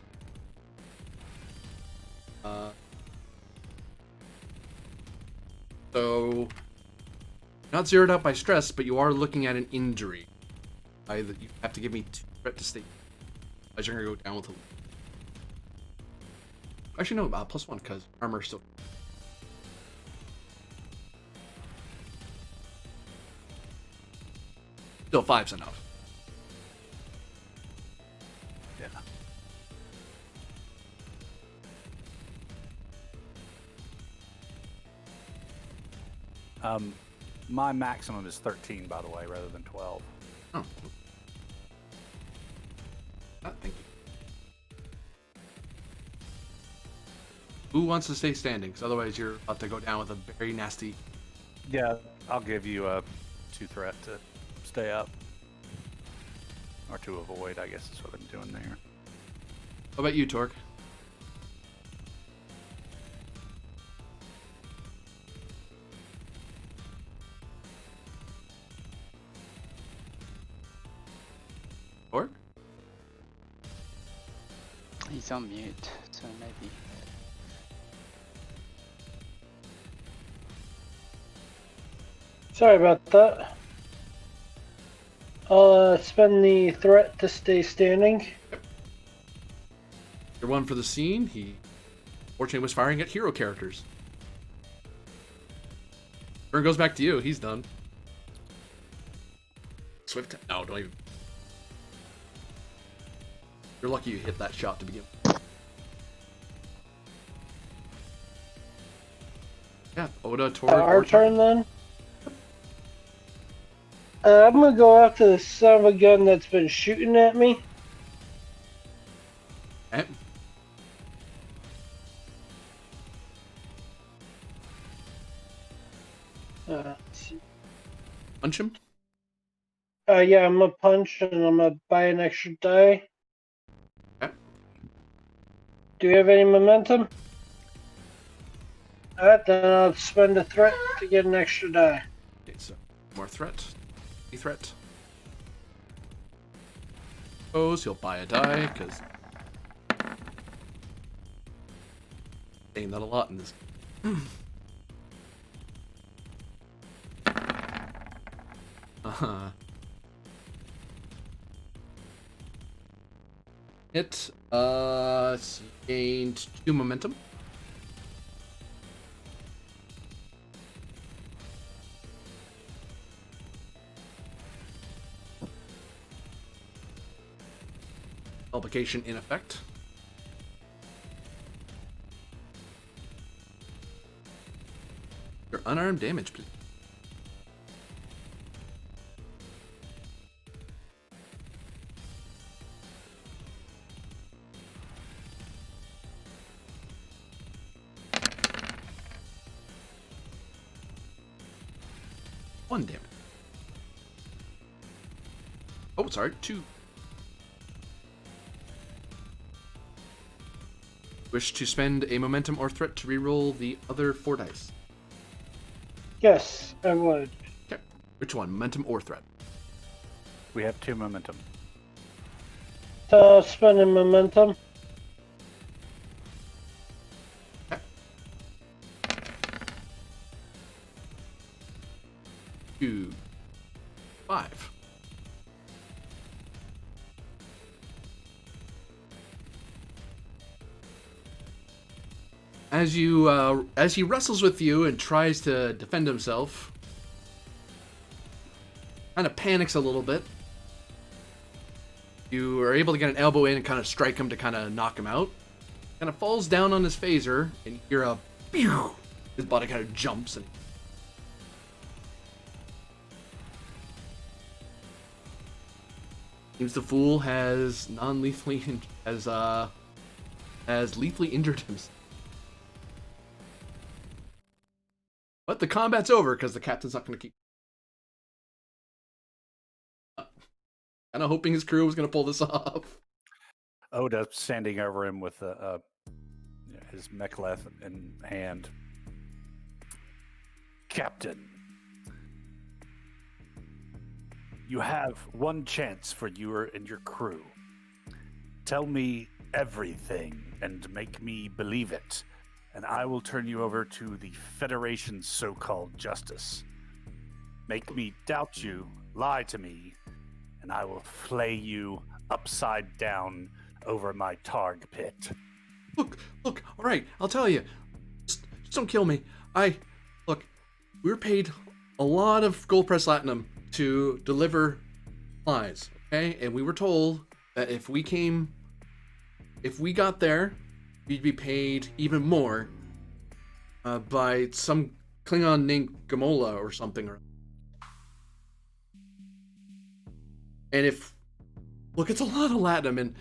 So not zeroed out by stress, but you are looking at an injury. You have to give me 2 threat to stay. Otherwise you're gonna go down with a. Actually no, plus 1 because armor still. Still 5's enough. Yeah. My maximum is 13, by the way, rather than 12. Oh. Thank you. Who wants to stay standing? Because otherwise you're about to go down with a very nasty. Yeah, I'll give you a 2 threat to stay up. Or to avoid, I guess is what I'm doing there. What about you, Torque? Torque? He's on mute, so maybe. Sorry about that. I'll spend the threat to stay standing. You're one for the scene. He, fortunately, was firing at hero characters. Turn goes back to you. He's done. Swift. No, don't even. You're lucky you hit that shot to begin with. Yeah, Oda, Tor. Our turn then. I'm gonna go after the son of a gun that's been shooting at me. Okay. Punch him. Yeah, I'm gonna punch and I'm gonna buy an extra die. Okay. Do you have any momentum? Alright, then I'll spend a threat to get an extra die. Okay, so more threat. A threat. Suppose he'll buy a die because saying that a lot in this. It gained 2 momentum. Multiplication in effect. Your unarmed damage, please. One damage. Oh, sorry, 2. Wish to spend a momentum or threat to reroll the other 4 dice. Yes, I would. Okay. Which one? Momentum or threat? We have 2 momentum. Spending momentum. Okay. 2, 5. As he wrestles with you and tries to defend himself, kind of panics a little bit. You are able to get an elbow in and kind of strike him to kind of knock him out. Kind of falls down on his phaser, and you hear a pew! His body kind of jumps and seems the fool has non-lethally has lethally injured himself. But the combat's over because the captain's not going to keep. Kind of hoping his crew was going to pull this off. Oda standing over him with his mek'leth in hand. Captain, you have one chance for you and your crew. Tell me everything and make me believe it, and I will turn you over to the Federation's so-called justice. Make me doubt you, lie to me, and I will flay you upside down over my targ pit. Look, all right, I'll tell you. Just don't kill me. Look, we were paid a lot of gold press platinum to deliver supplies, okay? And we were told that if we got there, we'd be paid even more by some Klingon named Gamola or something. And look, it's a lot of latinum, and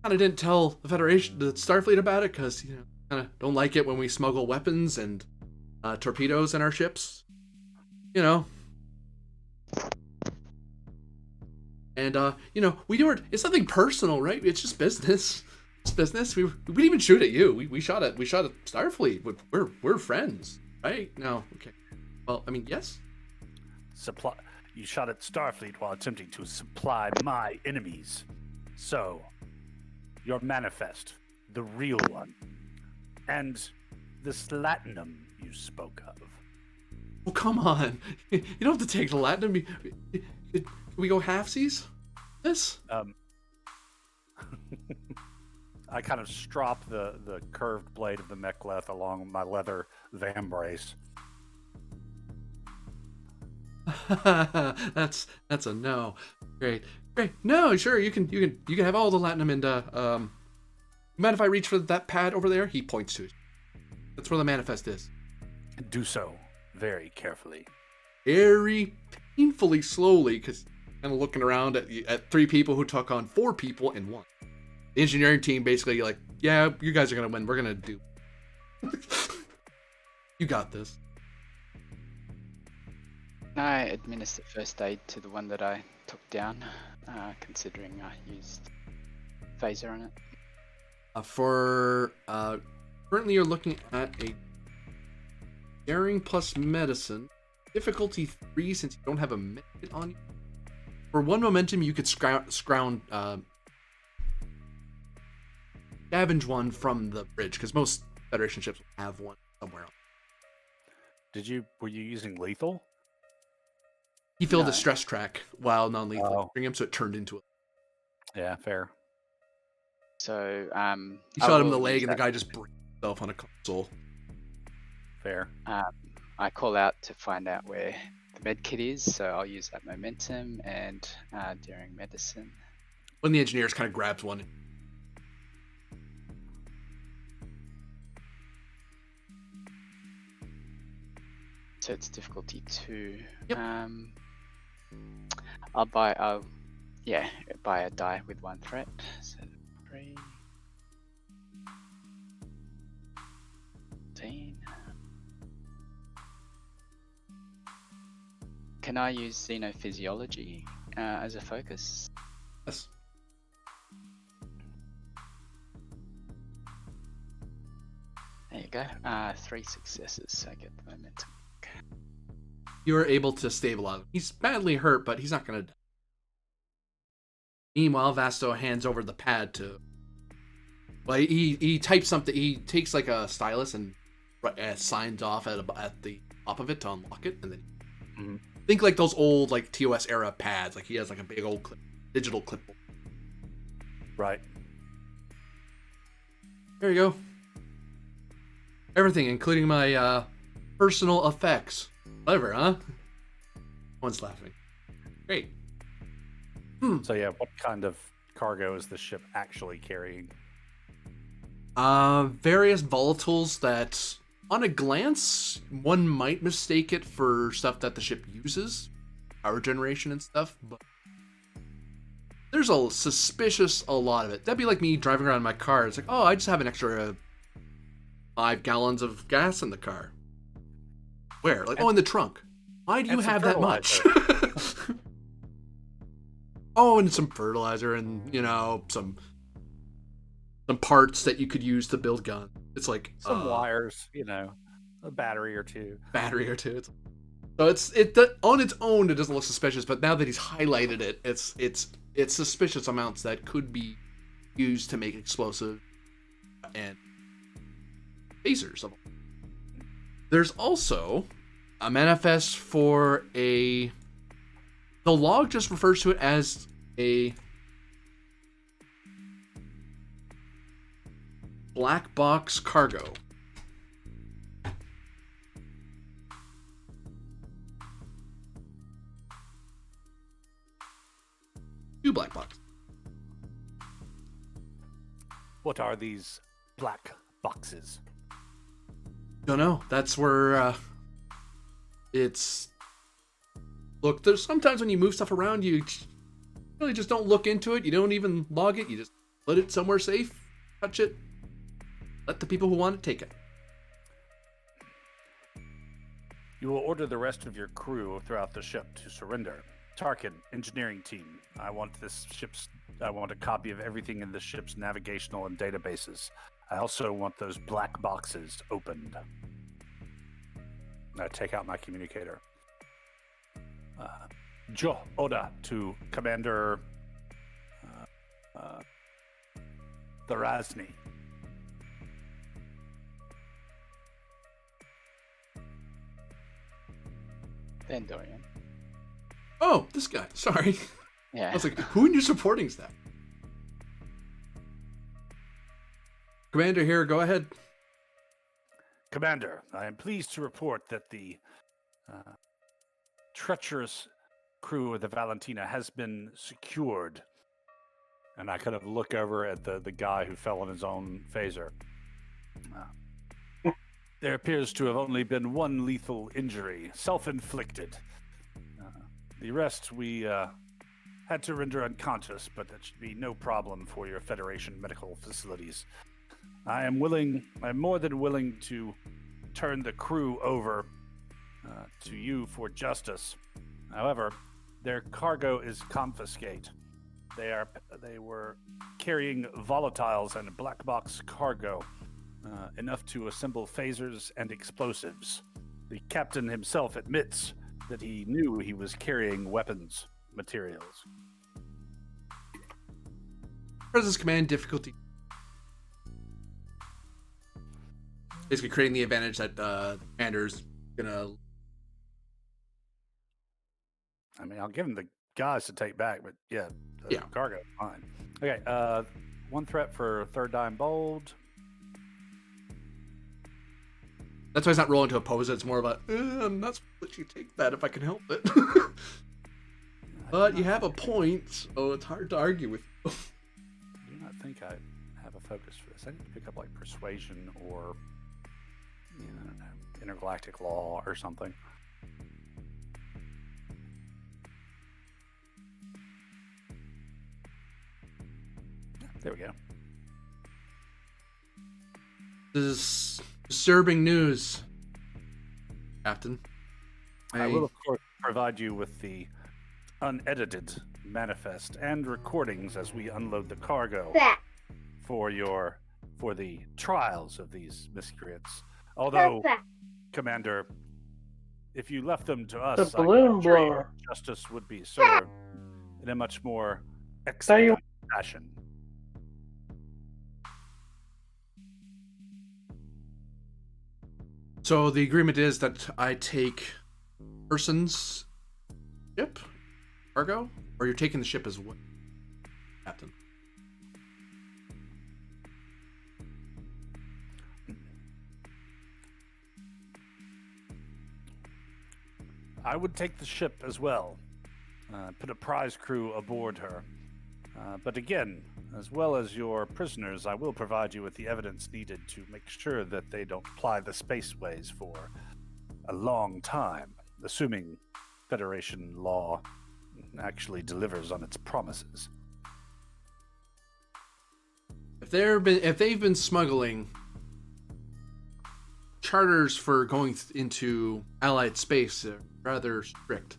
kind of didn't tell the Federation, the Starfleet about it, because, kind of don't like it when we smuggle weapons and torpedoes in our ships. And, we do it, it's nothing personal, right? It's just business. It's business. We didn't even shoot at you. We shot at Starfleet. We're friends, right? No, okay. Well, I mean, yes. You shot at Starfleet while attempting to supply my enemies. So, your manifest, the real one, and this latinum you spoke of. Well, come on. You don't have to take the latinum. Can we go halfsies? This? I kind of strop the curved blade of the mek'leth along my leather vambrace. That's a no. Great. No, sure, you can have all the latinum, and mind if I reach for that pad over there? He points to it. That's where the manifest is. Do so very carefully. Very painfully slowly, because kind of looking around at 3 people who took on 4 people in 1. The engineering team basically like, yeah, you guys are gonna win. We're gonna do. You got this. I administer first aid to the one that I took down, considering I used phaser on it. Currently you're looking at a daring plus medicine, difficulty 3 since you don't have a medkit on you. For 1 momentum, you could scavenge one from the bridge, because most Federation ships have one somewhere else. Were you using lethal? He filled a stress track while non-lethal, Oh. him, so it turned into it. Yeah, fair. So, He shot him in the leg, and the guy just broke himself on a console. Fair. I call out to find out where the med kit is, so I'll use that momentum and during medicine. When the engineers kind of grabs one, So it's difficulty 2. Yep. I'll buy a die with 1 threat. So 3. 14. Can I use xenophysiology as a focus? Yes. There you go. 3 successes. I get the momentum. You are able to stabilize him. He's badly hurt, but he's not going to die. Meanwhile, Vasto hands over the pad to... Well, he types something. He takes like a stylus and signs off at the top of it to unlock it. And then think like those old like TOS era pads. Like he has like a big old digital clipboard. Right. There you go. Everything, including my personal effects. Clever, huh? One's laughing. Great. So yeah, what kind of cargo is the ship actually carrying? Various volatiles that, on a glance, one might mistake it for stuff that the ship uses, power generation and stuff, but there's a lot of it. That'd be like me driving around in my car. It's like, oh, I just have an extra 5 gallons of gas in the car. Where? Like, in the trunk. Why do you have that much? Oh, and some fertilizer and, some parts that you could use to build guns. It's like some wires, a battery or two. So on its own, it doesn't look suspicious, but now that he's highlighted it, it's suspicious amounts that could be used to make explosive and phasers. There's also a manifest for the log just refers to it as a black box cargo. Two black boxes. What are these black boxes? Don't know. That's where it's... Look, there's sometimes when you move stuff around, you really just don't look into it. You don't even log it. You just put it somewhere safe, touch it, let the people who want it take it. You will order the rest of your crew throughout the ship to surrender. Tarkin, engineering team, I want a copy of everything in the ship's navigational and databases. I also want those black boxes opened. I take out my communicator. Jo Oda to Commander Tharazni. Then Dorian. Oh, this guy. Sorry. Yeah. I was like, who in your supporting staff? Commander here, go ahead. Commander, I am pleased to report that the treacherous crew of the Valentina has been secured. And I kind of look over at the guy who fell on his own phaser. There appears to have only been one lethal injury, self-inflicted. The rest we had to render unconscious, but that should be no problem for your Federation medical facilities. I am more than willing to turn the crew over to you for justice. However, their cargo is confiscate. They were carrying volatiles and black box cargo, enough to assemble phasers and explosives. The captain himself admits that he knew he was carrying weapons materials. Presence command difficulty. Basically creating the advantage that the commander's gonna... I mean, I'll give him the guys to take back, but yeah. Cargo, fine. Okay, one threat for third dime bold. That's why he's not rolling to oppose it. It's more of a, I'm not supposed to let you take that if I can help it. But you have a point, so it's hard to argue with you. I do not think I have a focus for this. I need to pick up like persuasion or intergalactic law or something. There we go. This is disturbing news, Captain. I will, of course, provide you with the unedited manifest and recordings as we unload the cargo That. for the trials of these miscreants. Although, That. Commander, if you left them to The us, balloon I'm sure your blower. justice would be served in a much more you- expeditious fashion. So the agreement is that I take person's ship, cargo, or you're taking the ship as well, Captain. I would take the ship as well, put a prize crew aboard her. But again, as well as your prisoners, I will provide you with the evidence needed to make sure that they don't ply the spaceways for a long time, assuming Federation law actually delivers on its promises. If they've been smuggling charters for going into Allied space are rather strict.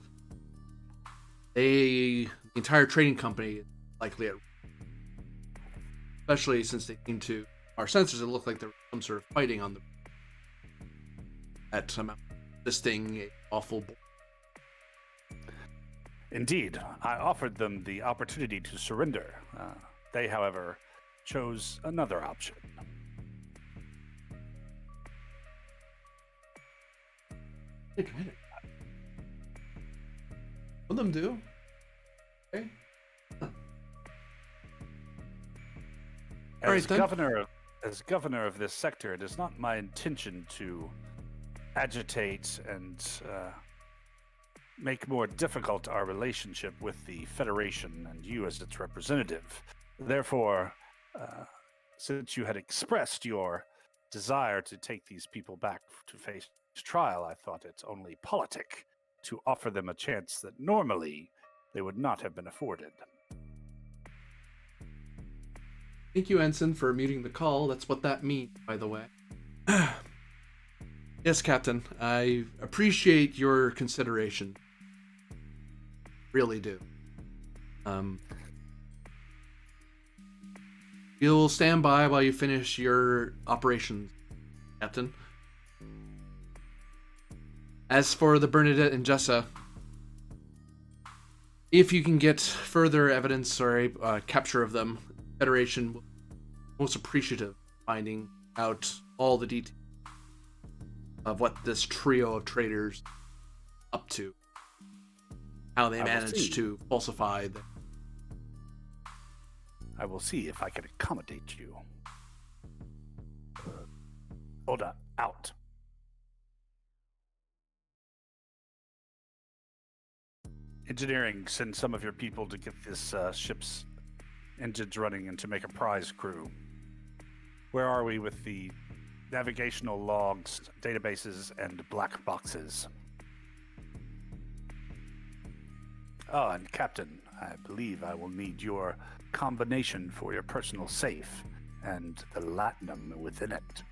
The entire trading company is likely at, especially since they seem to our sensors. It looked like there was some sort of fighting on the at some this thing awful. Indeed, I offered them the opportunity to surrender. They, however, chose another option. Hey, Commander. Some of them do. Okay. Huh. All right, then. As governor of this sector, it is not my intention to agitate and make more difficult our relationship with the Federation and you as its representative. Therefore, since you had expressed your desire to take these people back to face trial, I thought it's only politic to offer them a chance that normally they would not have been afforded. Thank you, Ensign, for muting the call. That's what that means, by the way. Yes, Captain. I appreciate your consideration. Really do. You'll stand by while you finish your operations, Captain. As for the Bernadette and Jessa, if you can get further evidence or a capture of them, the Federation will be most appreciative of finding out all the details of what this trio of traitors up to, how they managed to falsify the... I will see if I can accommodate you. Oda, out. Engineering, send some of your people to get this ship's engines running and to make a prize crew. Where are we with the navigational logs, databases, and black boxes? Oh, and Captain, I believe I will need your combination for your personal safe and the latinum within it.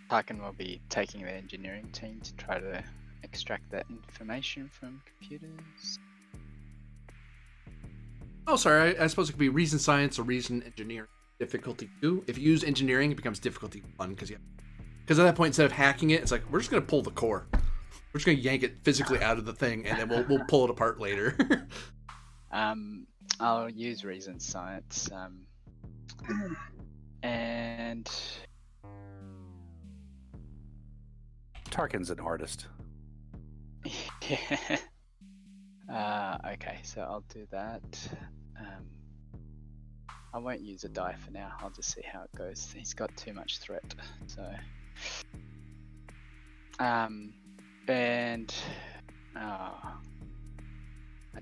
Tarkin will be taking the engineering team to try to extract that information from computers. Oh, sorry, I suppose it could be reason science or reason engineering. Difficulty 2. If you use engineering, it becomes difficulty 1, because at that point, instead of hacking it, it's like, we're just going to pull the core. We're just going to yank it physically out of the thing, and then we'll pull it apart later. I'll use reason science. And Tarkin's an artist. yeah. Okay, so I'll do that. I won't use a die for now. I'll just see how it goes. He's got too much threat, so. And I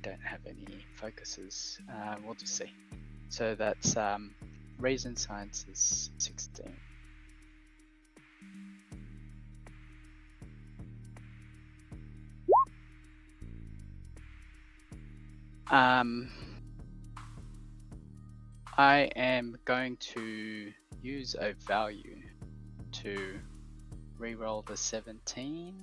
don't have any focuses. We'll just see. So that's reason science is 16. I am going to use a value to reroll the 17.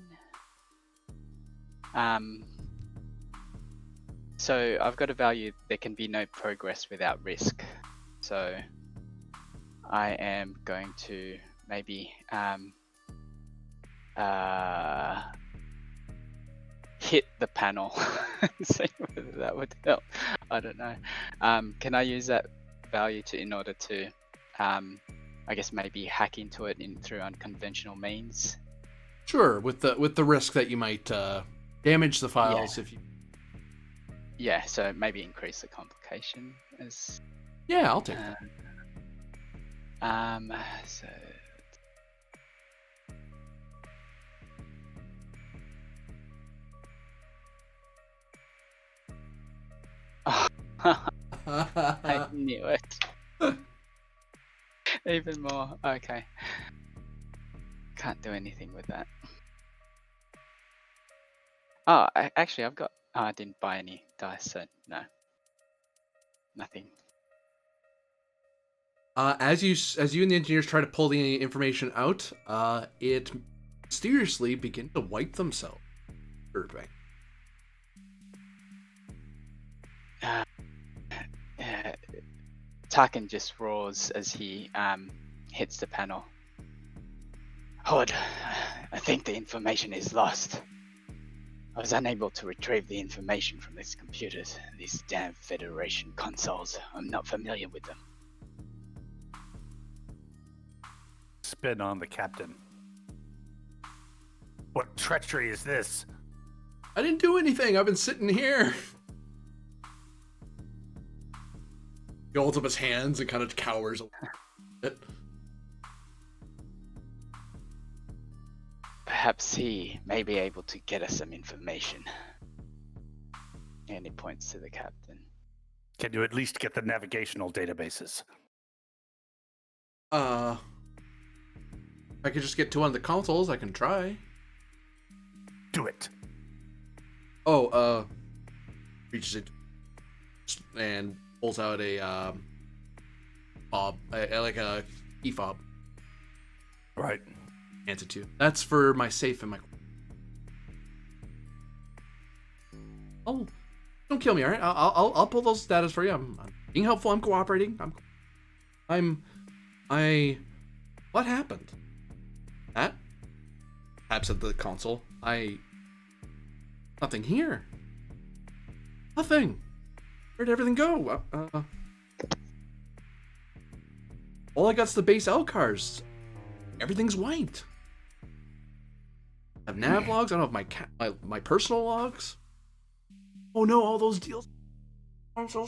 So I've got a value, there can be no progress without risk. So I am going to maybe hit the panel and see whether that would help. I don't know. Can I use that value in order to, I guess maybe hack into it through unconventional means? Sure, with the risk that you might damage the files if you. Yeah, so maybe increase the complication as. Yeah, I'll take that. So. Oh, I knew it. Even more. Okay. Can't do anything with that. Oh, actually, I've got. Oh, I didn't buy any dice, so no. Nothing. As you and the engineers try to pull the information out, it mysteriously begin to wipe themselves. Tarkin just roars as he hits the panel. Hod, I think the information is lost. I was unable to retrieve the information from these computers. These damn Federation consoles. I'm not familiar with them. Spin on the captain. What treachery is this? I didn't do anything. I've been sitting here. He holds up his hands and kind of cowers a bit. Perhaps he may be able to get us some information. And he points to the captain. Can you at least get the navigational databases? If I could just get to one of the consoles, I can try. Do it. Oh, reaches it and pulls out a fob, like a key fob. Right. Hands it to you. That's for my safe and my. Oh, don't kill me, all right? I'll pull those status for you. I'm being helpful. I'm cooperating. What happened? That? Taps at the console. Nothing here. Nothing. Where'd everything go? All I got's the base L cars. Everything's white. I have nav logs. I don't have my personal logs. Oh no, all those deals. I'm so.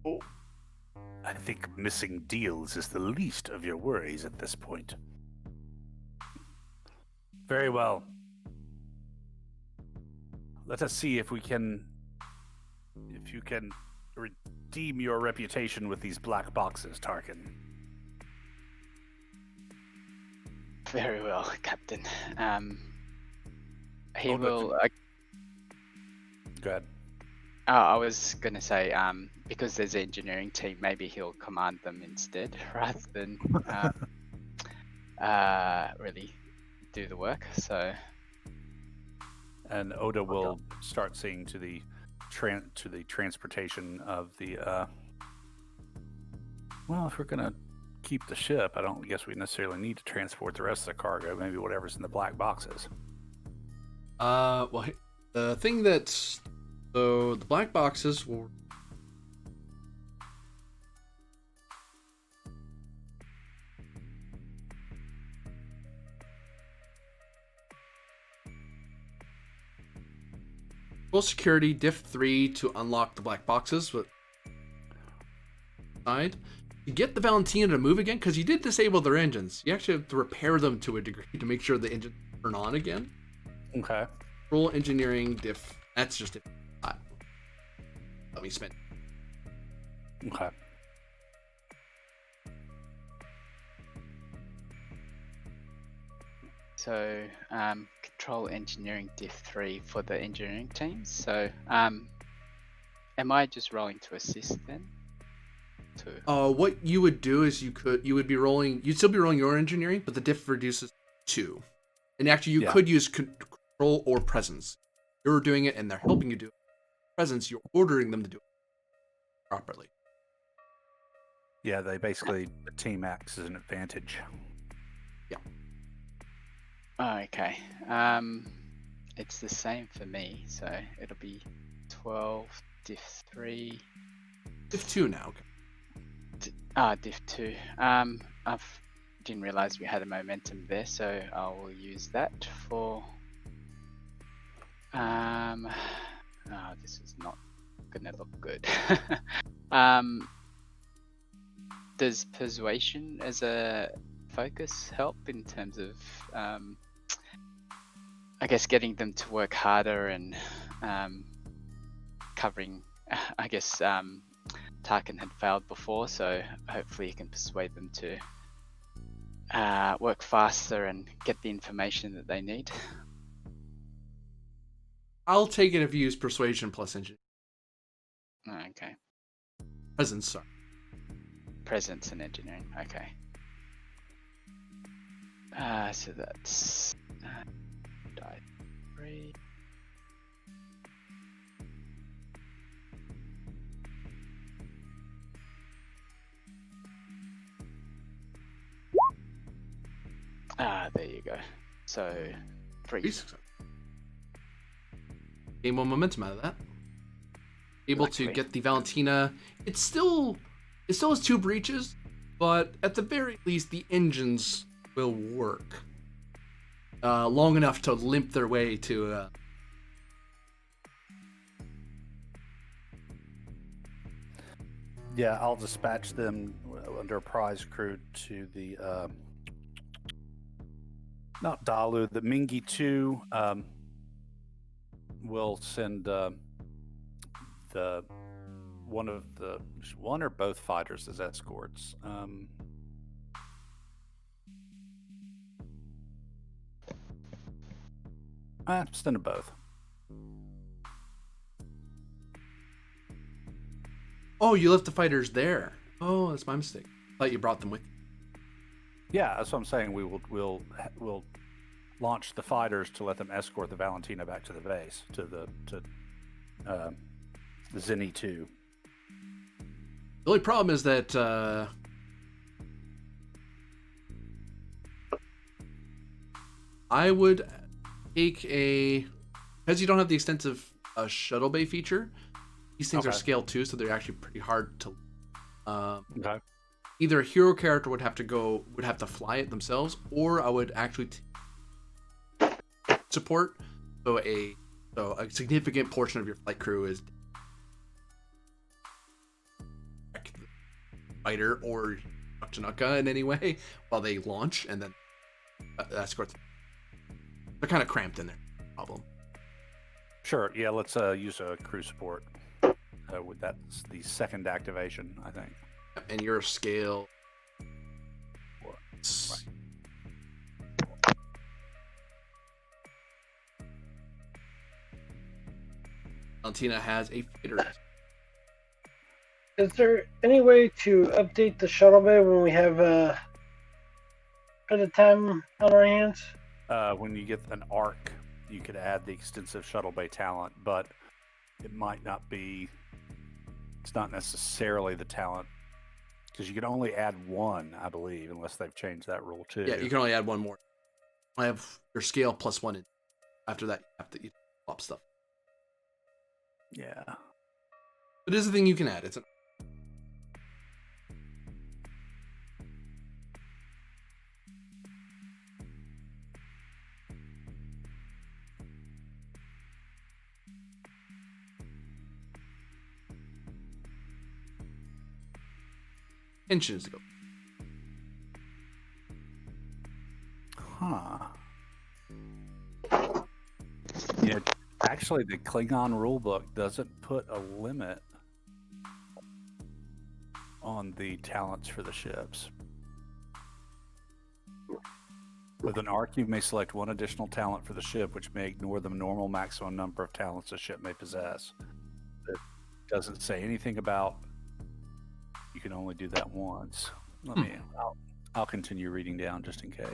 Oh. I think missing deals is the least of your worries at this point. Very well. Let us see if you can redeem your reputation with these black boxes, Tarkin. Very well, Captain. He Oh, will. Go ahead. I was gonna say, because there's an engineering team, maybe he'll command them instead, rather than really do the work. So. And Oda will start seeing to the transportation of the. Well, if we're gonna keep the ship, I don't guess we necessarily need to transport the rest of the cargo. Maybe whatever's in the black boxes. Well, the thing that's so the black boxes will. Full security diff 3 to unlock the black boxes. But side to get the Valentina to move again, because you did disable their engines. You actually have to repair them to a degree to make sure the engines turn on again. Okay. Roll engineering diff. That's just it. Let me spend. Okay. So, control engineering diff 3 for the engineering teams. So, am I just rolling to assist then? What you would do is you'd still be rolling your engineering, but the diff reduces 2. And actually, you could use control or presence. You're doing it, and they're helping you do it. Presence, you're ordering them to do it properly. Yeah, they basically, the team acts as an advantage. Yeah. Oh, okay. It's the same for me, so it'll be 12 diff 3. Diff 2 now. Okay. Diff 2. I didn't realize we had a momentum there, so I will use that for. This is not gonna look good. Does persuasion as a focus help in terms of, I guess, getting them to work harder and covering? I guess Tarkin had failed before, so hopefully you can persuade them to work faster and get the information that they need. I'll take it if you use persuasion plus engineering. Okay. Presence, sorry. Presence and engineering. Okay. So that's die 3. There you go. So 3. Gain 1 momentum out of that. Able to get the Valentina. It still has 2 breaches, but at the very least, the engines will work long enough to limp their way to. Yeah, I'll dispatch them under a prize crew to the not Dalu, the Mingi 2. We'll send one or both fighters as escorts. Send them both. Oh, you left the fighters there. Oh, that's my mistake. I thought you brought them with you. Yeah, that's what I'm saying. We'll launch the fighters to let them escort the Valentina back to the base, to the Zenny 2. The only problem is that I would take because you don't have the extensive shuttle bay feature. These things are scale 2, so they're actually pretty hard to. Okay. Either a hero character would have to fly it themselves, or I would actually support. So a significant portion of your flight crew is fighter or Chinooka in any way while they launch, and then escorts. They're kind of cramped in there. Problem. Sure. Yeah. Let's use a crew support. With that's the second activation, I think. And your scale. Right. Valentina has a fighter. Is there any way to update the shuttle bay when we have a bit of time on our hands? When you get an arc, you could add the extensive shuttle bay talent, but it might not be. It's not necessarily the talent, because you can only add 1, I believe, unless they've changed that rule too. Yeah, you can only add 1 more. I have your scale plus 1. After that, you have to swap stuff. Yeah. It is a thing you can add. It's tensions to go. Huh. Yeah, actually, the Klingon rulebook doesn't put a limit on the talents for the ships. With an arc, you may select one additional talent for the ship, which may ignore the normal maximum number of talents a ship may possess. It doesn't say anything about you can only do that once. I'll continue reading down just in case.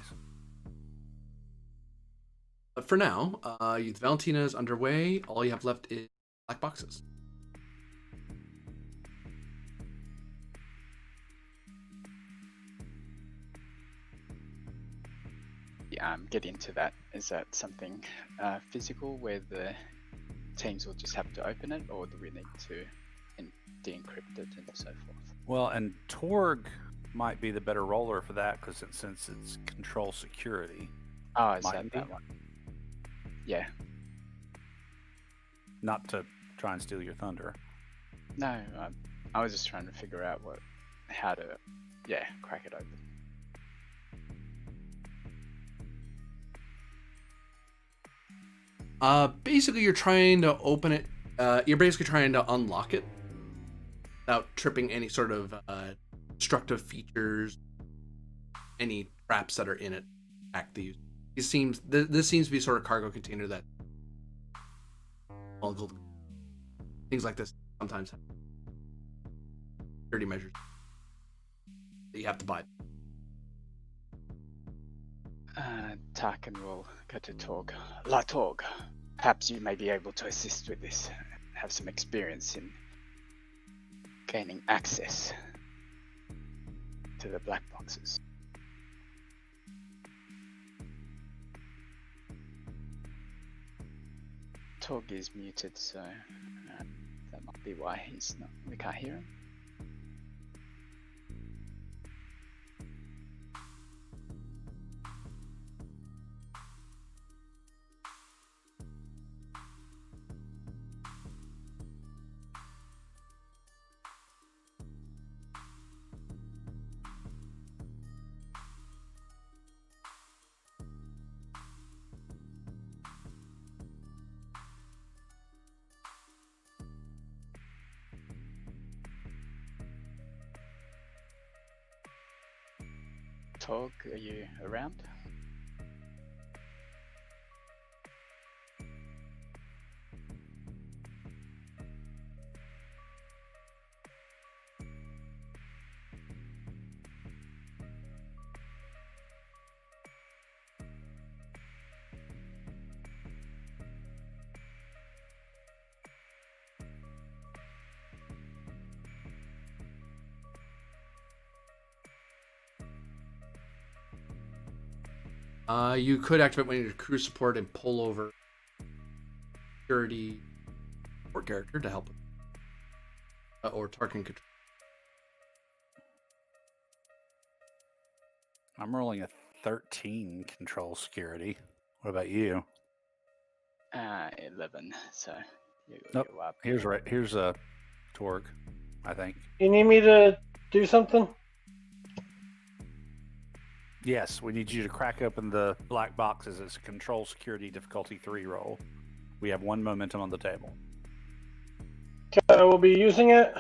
But for now, the Valentina is underway. All you have left is black boxes. Get into that. Is that something physical where the teams will just have to open it, or do we need to de-encrypt it and so forth? Well, and Torg might be the better roller for that because since it's control security. Oh, is that one? Yeah. Not to try and steal your thunder. No, I was just trying to figure out how to crack it open. Basically, you're trying to open it. You're basically trying to unlock it without tripping any sort of destructive features, any traps that are in it. This seems to be sort of cargo container that things like this sometimes have security measures that you have to buy. Tarkin will go to Torg. La Torg, perhaps you may be able to assist with this. Have some experience in gaining access to the black boxes. Torg is muted, so that might be why we can't hear him. Torg, are you around? You could activate one of your crew support and pull over security support character to help, or Tarkin could. I'm rolling a 13 control security. What about you? 11. So you Nope. go up. Here's a Torg, I think. You need me to do something? Yes, we need you to crack open the black boxes. It's a control security difficulty 3 roll. We have 1 momentum on the table. I will be using it.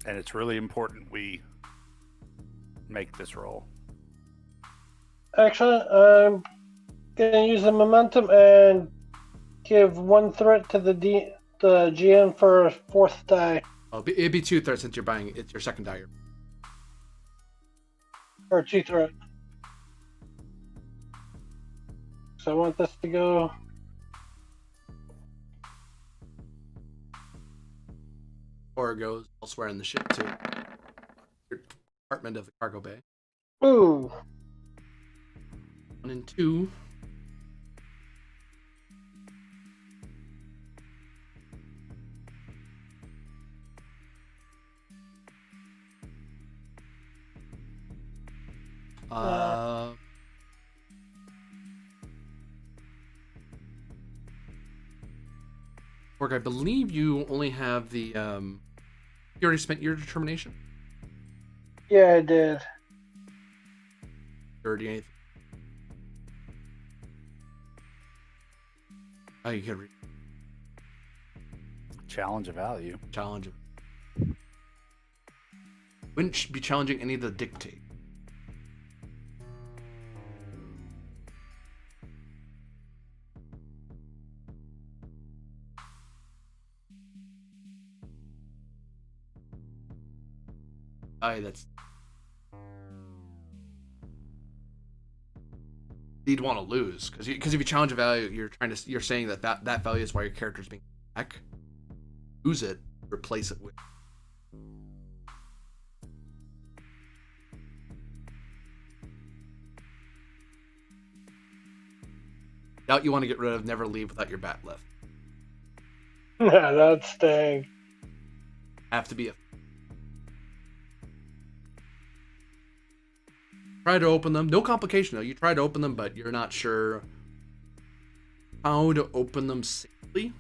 And it's really important we make this roll. Actually, I'm gonna use the momentum and give 1 threat to the GM for a 4th die. Oh, it'd be 2 threats since you're buying it's your second die. Or 2 threat. So I want this to go. Or goes elsewhere in the ship to your compartment of the cargo bay. Ooh. 1 and 2. Org, I believe you only have the you already spent your determination? Yeah, I did. Already anything? Oh, you can read. Challenge of value. Challenge. Wouldn't be challenging any of the dictate. That's. You'd want to lose because if you challenge a value, you're saying that value is why your character's being back. Lose it, replace it with. Doubt you want to get rid of never leave without your bat left. Yeah, that's dang. Have to be a. Try to open them. No complication though. You try to open them, but you're not sure how to open them safely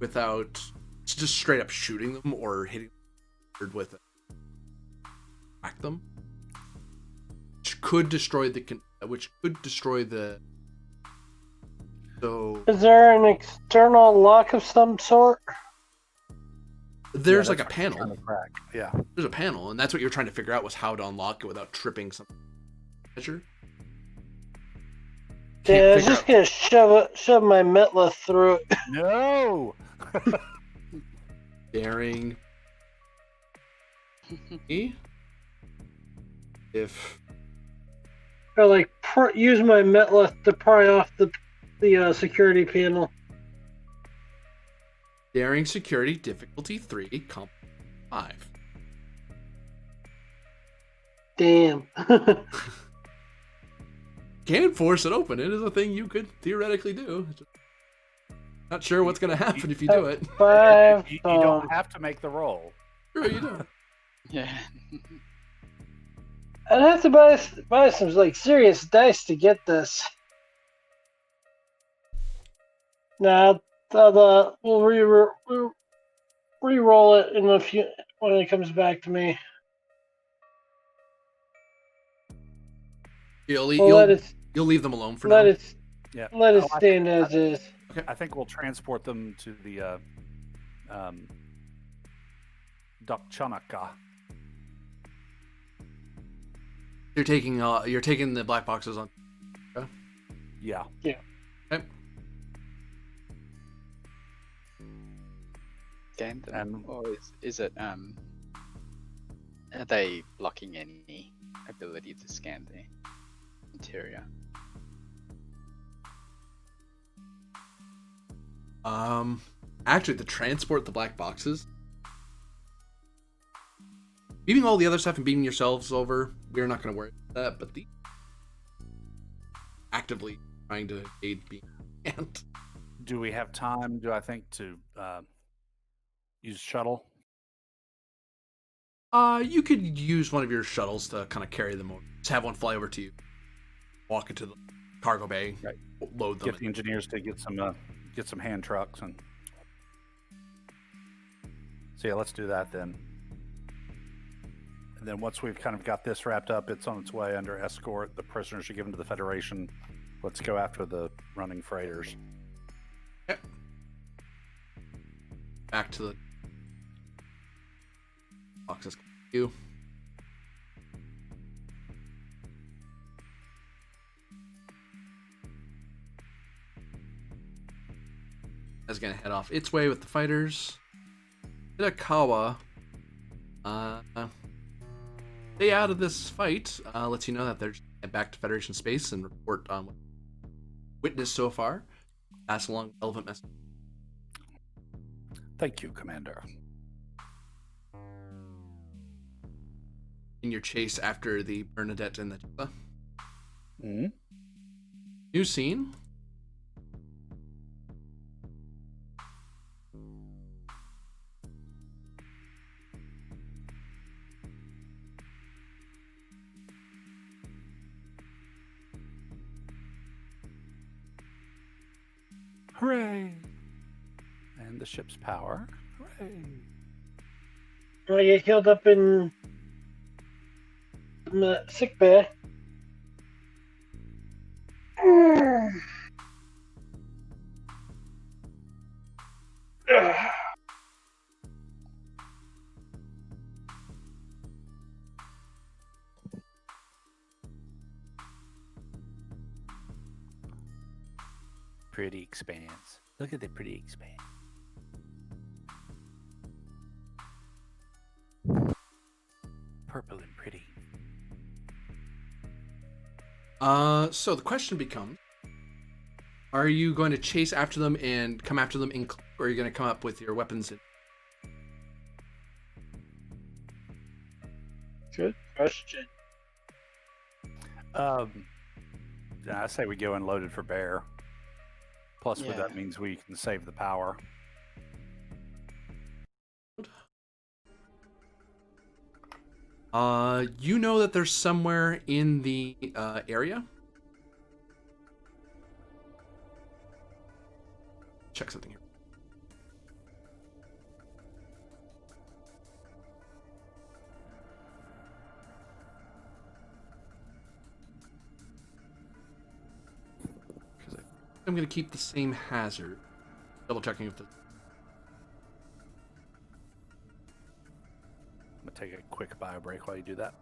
without just straight up shooting them or hitting them with it. Crack them, which could destroy the. So. Is there an external lock of some sort? There's like a panel. Yeah. There's a panel, and that's what you're trying to figure out was how to unlock it without tripping some measure. Yeah, I was just gonna shove my metlith through it. No. Daring. If. Or like use my metlith to pry off the security panel. Daring security, difficulty 3, comp 5. Damn. Can't force it open. It is a thing you could theoretically do. Just not sure what's going to happen if you do it. 5. You don't have to make the roll. Sure, you don't. Yeah. I'd have to buy some like serious dice to get this. Now, we'll re-roll it in a few when it comes back to me. You'll We'll leave them alone for let now. it Yeah. let it stand as is. Okay. I think we'll transport them to the Dokchanaka. You're taking the black boxes on. Yeah. Okay. Scan them, or is it are they blocking any ability to scan the interior? Actually, to transport the black boxes, beating all the other stuff and beating yourselves over, we're not going to worry about that. But the actively trying to aid being scanned. Do we have time? Do I think to use shuttle? You could use one of your shuttles to kind of carry them over. Just have one fly over to you, walk into the cargo bay, right. Load them. Get the engineers to get some hand trucks and. So yeah, let's do that then. And then once we've kind of got this wrapped up, it's on its way under escort. The prisoners are given to the Federation. Let's go after the running freighters. Yep. Back to the boxes. You. Is gonna head off its way with the fighters. Itokawa, stay out of this fight. Lets you know that they're back to Federation space and report on what witnessed so far. Pass along relevant message. Thank you, Commander. In your chase after the Bernadette and the Jessa. Mm-hmm. New scene. Hooray! And the ship's power. Hooray! I get healed up in the sick bay. pretty expanse. Look at the pretty expanse. Purple and pretty. So the question becomes, are you going to chase after them and come after them or are you going to come up with your weapons? Good question. I say we go unloaded for bear. Plus, Yeah. that means we can save the power. You know that there's somewhere in the area. Check something here. Because I'm going to keep the same hazard. Double checking if the... I'm gonna take a quick bio break while you do that.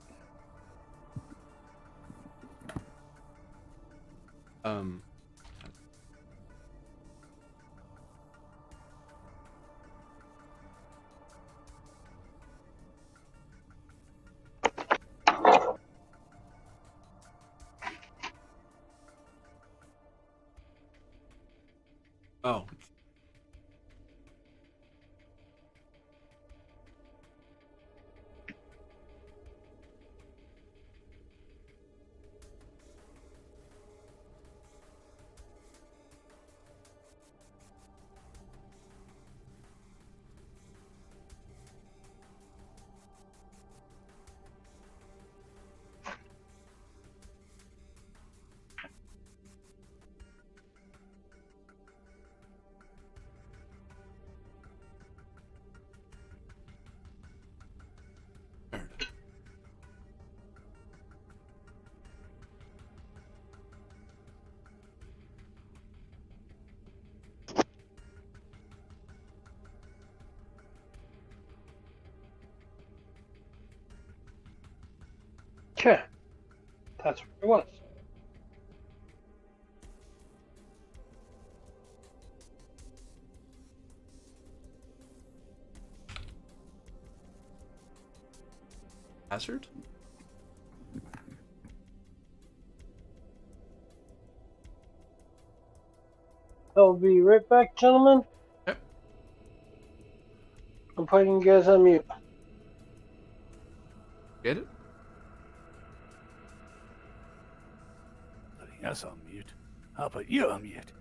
Oh. Okay. That's what it was. Hazard? I'll be right back, gentlemen. Yep. I'm putting you guys on mute. Get it? Putting us on mute. I'll put you on mute.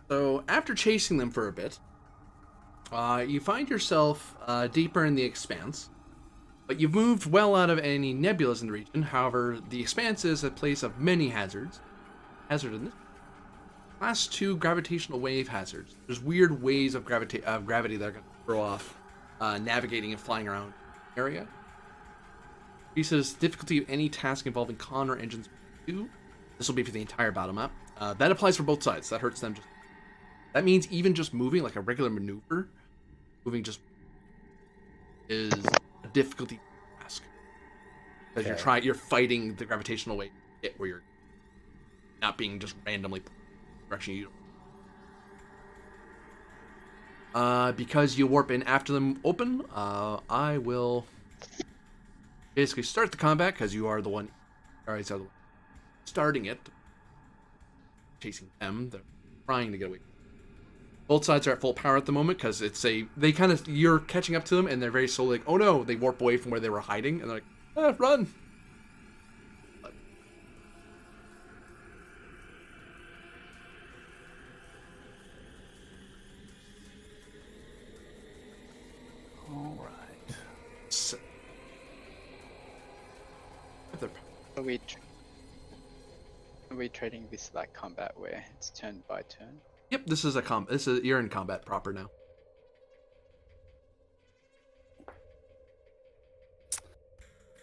So after chasing them for a bit, you find yourself deeper in the expanse, but you've moved well out of any nebulas in the region. However, the expanse is a place of many hazards. Hazard in this. Class 2 gravitational wave hazards. There's weird waves of gravity that are going to throw off navigating and flying around the area. He says difficulty of any task involving con or engines 2. This will be for the entire battle map. That applies for both sides. That hurts them just. That means even just moving, like a regular maneuver, moving just is a difficulty task. Because you're fighting the gravitational wave where you're not being just randomly direction you. Because you warp in after them open, I will basically start the combat because you are the one. Alright, so the one starting it, chasing them. They're trying to get away. Both sides are at full power at the moment because you're catching up to them and they're very slowly like, oh no, they warp away from where they were hiding and they're like, run. All right. So, Are we trading this like combat where it's turn by turn? yep, you're in combat proper now.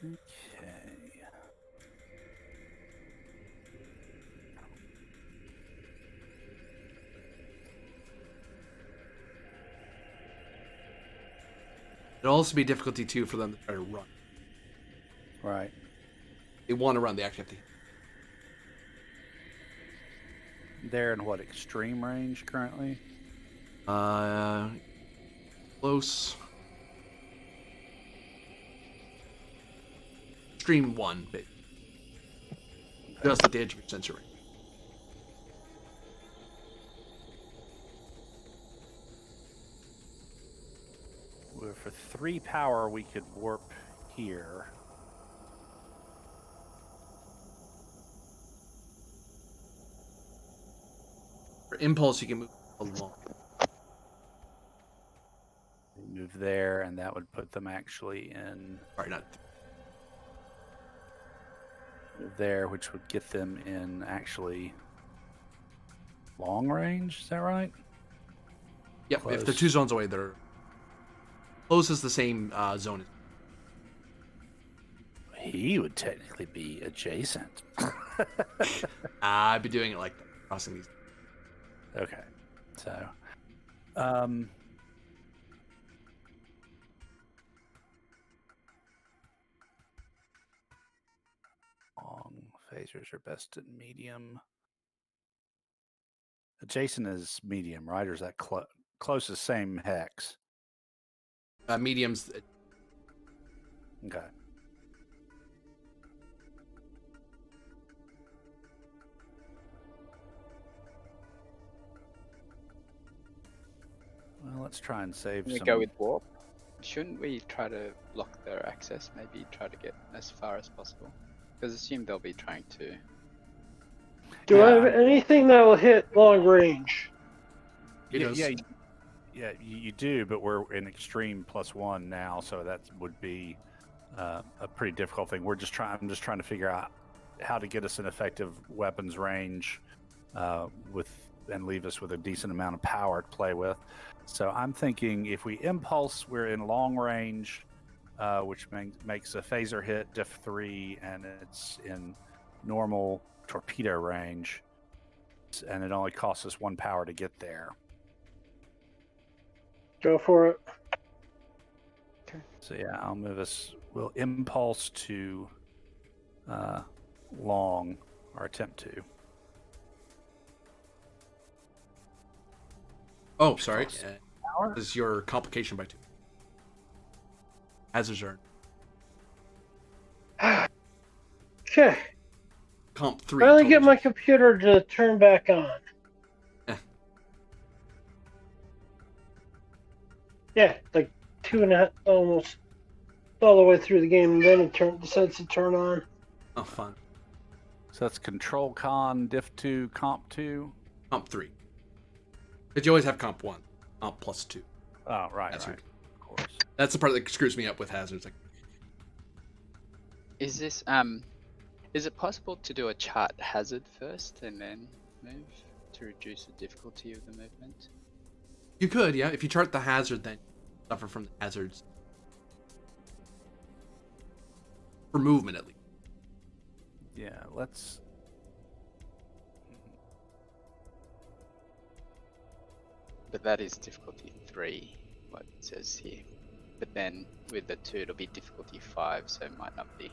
Okay. It'll also be difficulty 2 for them to try to run. Right. They want to run, they actually have to. They're in what, extreme range currently? Close. Extreme 1, but just at the edge of your sensor range. Well, for 3 power, we could warp here. For impulse, you can move along. Move there, and that would put them actually in Sorry, not. there, which would get them in actually long range. Is that right? Yep, if they're Close. 2 zones away, they're. Close is the same zone. He would technically be adjacent. I'd be doing it like that, crossing these. Okay. So, long phasers are best at medium. Adjacent is medium, right? Or is that close is same hex? Mediums. Okay. Well, let's try and save Can we some. go with warp? Shouldn't we try to block their access? Maybe try to get as far as possible? Because assume they'll be trying to. Do I have anything that will hit long range? Yeah, you do, but we're in extreme +1 now, so that would be a pretty difficult thing. I'm just trying to figure out how to get us an effective weapons range and leave us with a decent amount of power to play with. So I'm thinking if we impulse, we're in long range, which makes a phaser hit diff 3, and it's in normal torpedo range, and it only costs us 1 power to get there. Go for it. So yeah, I'll move us. We'll impulse to long, or attempt to. Oh, sorry. Power? This is your complication by 2. Hazards earned. Okay. Comp 3. Finally total get my damage. computer to turn back on. Yeah, like 2.5, almost all the way through the game, and then it decides to turn on. Oh, fun. So that's control con, diff 2, comp 2. Comp 3. But you always have comp 1. Comp plus 2. Oh, right, That's right. right. Of course. That's the part that screws me up with hazards. Like, Is this is it possible to do a chart hazard first and then move to reduce the difficulty of the movement? you could, yeah. If you chart the hazard, then you suffer from the hazards. For movement, at least. Yeah, let's. But that is difficulty 3, what it says here. But then with the 2, it'll be difficulty 5, so it might not be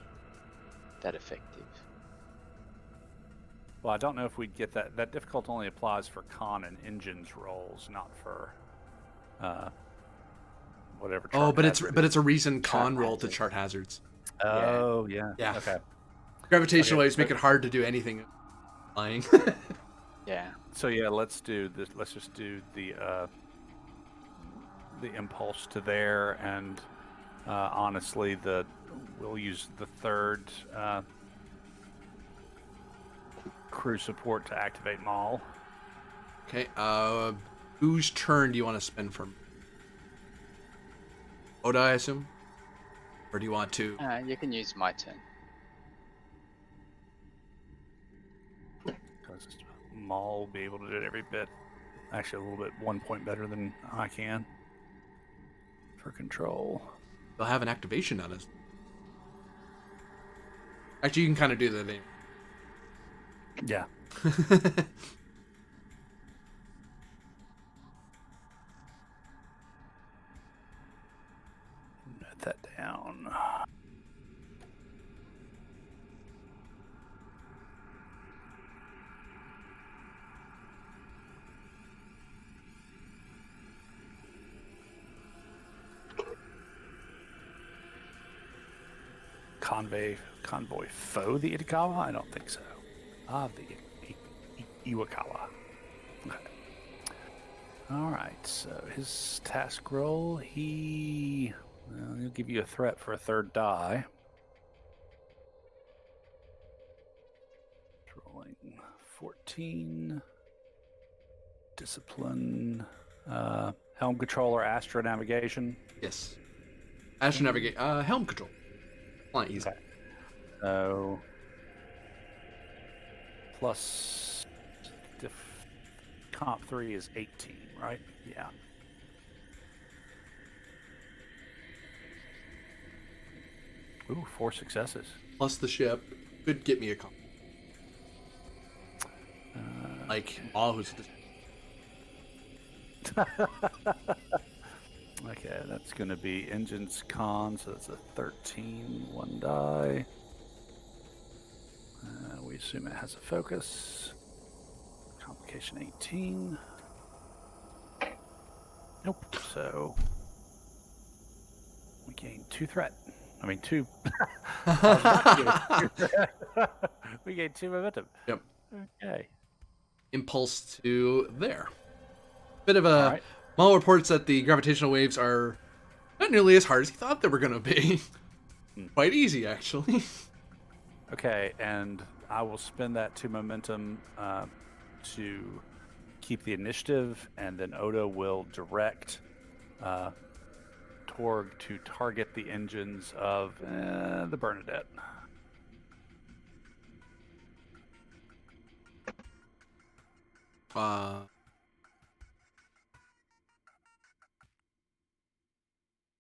that effective. Well, I don't know if we'd get that. That difficult only applies for con and engines rolls, not for whatever. Oh, but hazard it's a reason con Chart roll to hazard. chart hazards. Oh, yeah. Yeah. Okay. Gravitational Okay, waves make but- it hard to do anything flying. Yeah. So yeah, let's do this. Let's just do the impulse to there, and honestly, we'll use the third crew support to activate Maul. Okay, whose turn do you want to spend for? Oda, I assume? Or do you want to? You can use my turn. Because Maul will be able to do it every bit. Actually, a little bit 1 point better than I can for control. They'll have an activation on us. Actually, you can kind of do that anyway. Yeah. that down. Convoy foe the Itokawa? I don't think so. The Iwakawa. Okay. Alright, so his task roll, he'll give you a threat for a third die. Rolling 14. Discipline. Helm control or astro navigation. Yes. Astro navigate. Helm control. Not easy. Okay. So plus comp 3 is 18, right? Yeah. Ooh, 4 successes. Plus the ship could get me a comp. Like who's the Okay, that's going to be engines con, so that's a 13, 1 die. We assume it has a focus. Complication 18. Nope, so we gain 2 threat. I mean, 2. We gain 2 momentum. Yep. Okay. Impulse to there. Bit of a... All right. Maul reports that the gravitational waves are not nearly as hard as he thought they were going to be. Quite easy, actually. Okay, and I will spend that 2 momentum to keep the initiative, and then Oda will direct Torg to target the engines of the Bernadette.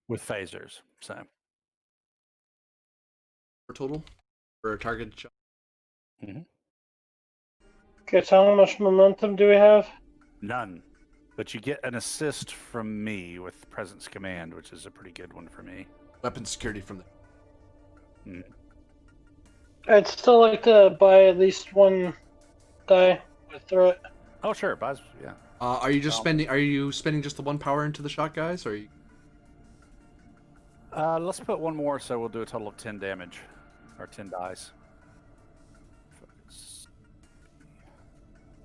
With phasers, so. For total? For a target shot? Mm-hmm. Okay, so how much momentum do we have? None. But you get an assist from me with Presence Command, which is a pretty good one for me. Weapon security from there. I'd still like to buy at least 1 die with throw it. Oh, sure. Buys, yeah. Are you just spending? Are you spending just the 1 power into the shot, guys? Or are you... Let's put 1 more, so we'll do a total of 10 damage. Or 10 dice. Focus.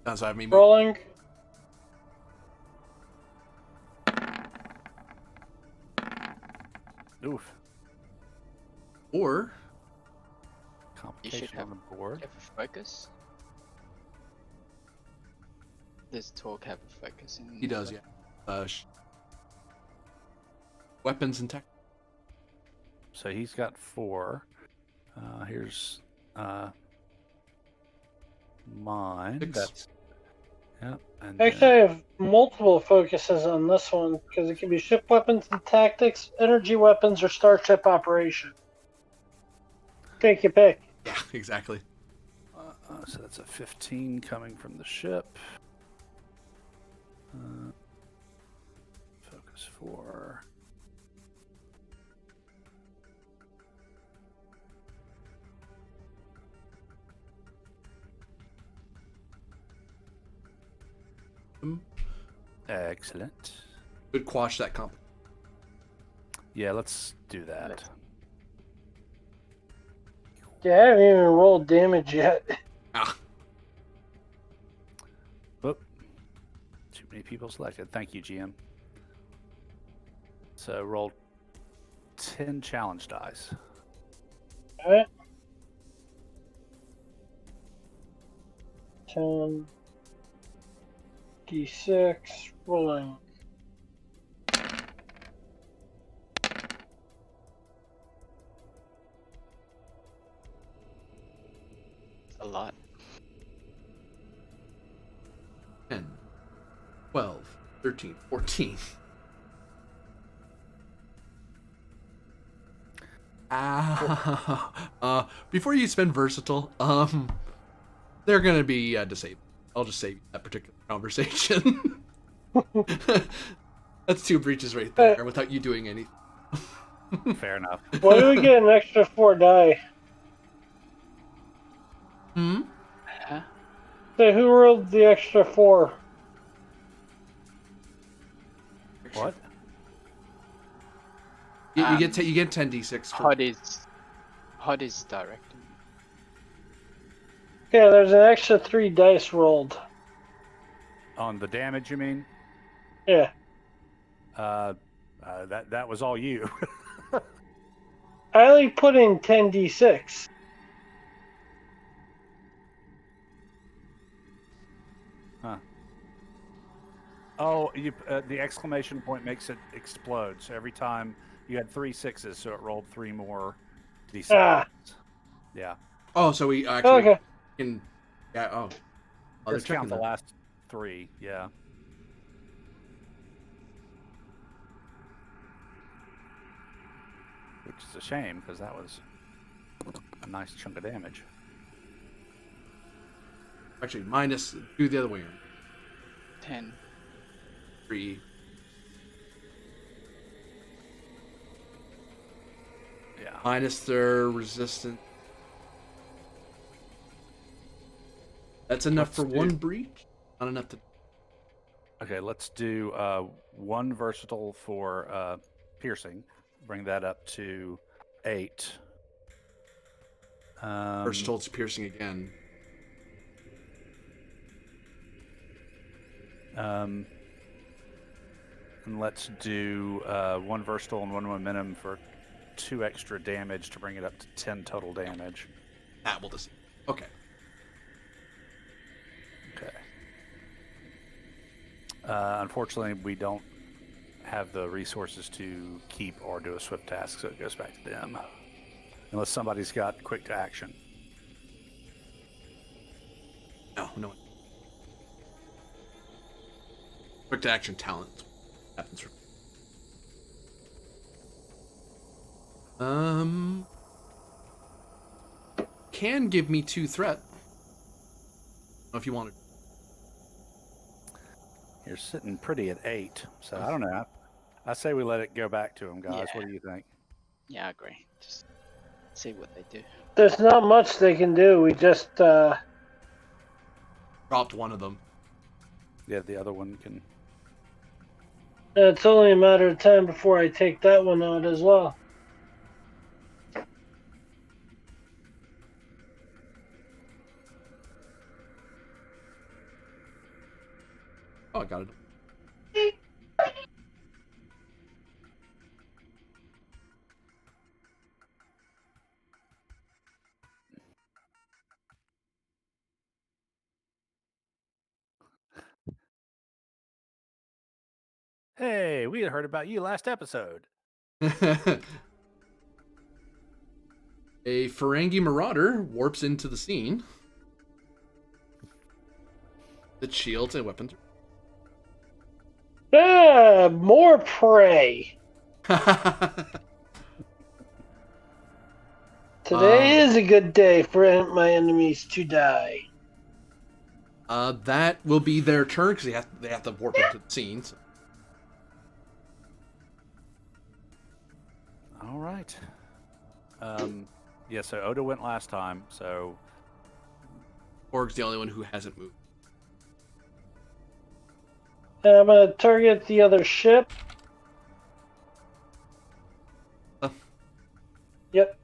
Sounds like me. Rolling. Oof. Or... You should Complication have, on the board. have a focus. Does Torg have a focus in? He does, yeah. Weapons and tech. So he's got 4. Here's mine. 6. That's yep. And Actually, I have multiple focuses on this one because it can be ship weapons and tactics, energy weapons, or starship operation. Take your pick. Yeah, exactly. so that's a 15 coming from the ship. Focus 4. Excellent. Could quash that comp. Yeah, let's do that. Yeah, I haven't even rolled damage yet. Ah. Oop. Too many people selected. Thank you, GM. So roll 10 challenge dice. Alright. 10 D6 rolling. A lot. 10, 12, 13, 14. Before you spend versatile, they're gonna be disabled. I'll just save that particular conversation. That's 2 breaches right there without you doing anything. Fair enough. Why do we get an extra 4 die? Hmm. Huh? So who rolled the extra 4? What? You get 10d6 for Hod is directing. Yeah, there's an extra 3 dice rolled. On the damage, you mean? Yeah. That was all you. I only put in 10d6. Huh. Oh, the exclamation point makes it explode. So every time you had 3 6s, so it rolled 3 more d6. Ah. Yeah. Oh, so we actually Okay. can. Yeah. Oh. Oh, they're Just count checking the that. last 3. Yeah. Which is a shame because that was a nice chunk of damage. Actually, minus. Do the other way. 10. 3. Yeah. Minus their resistance. That's enough Let's for do- 1 breach. Not enough to. Okay, let's do 1 versatile for piercing. Bring that up to 8. First told piercing again. And let's do 1 versatile and 1 momentum for 2 extra damage to bring it up to 10 total damage. That will just. Okay. Okay. Unfortunately, we don't have the resources to keep or do a swift task, so it goes back to them. Unless somebody's got quick action. No. Quick to action talent. Happens for. Can give me 2 threat. I don't know if you want to. You're sitting pretty at 8, so I don't know. I say we let it go back to them, guys. Yeah. What do you think? Yeah, I agree. Just see what they do. There's not much they can do. We just Dropped one of them. Yeah, the other one can. it's only a matter of time before I take that one out as well. Oh, I got it. Hey, we had heard about you last episode. A Ferengi marauder warps into the scene. The shields and weapons. Ah, more prey. Today is a good day for my enemies to die. That will be their turn because they have to warp into the scene. So. All right. Yeah, so Oda went last time, so Org's the only one who hasn't moved. And I'm going to target the other ship. Yep.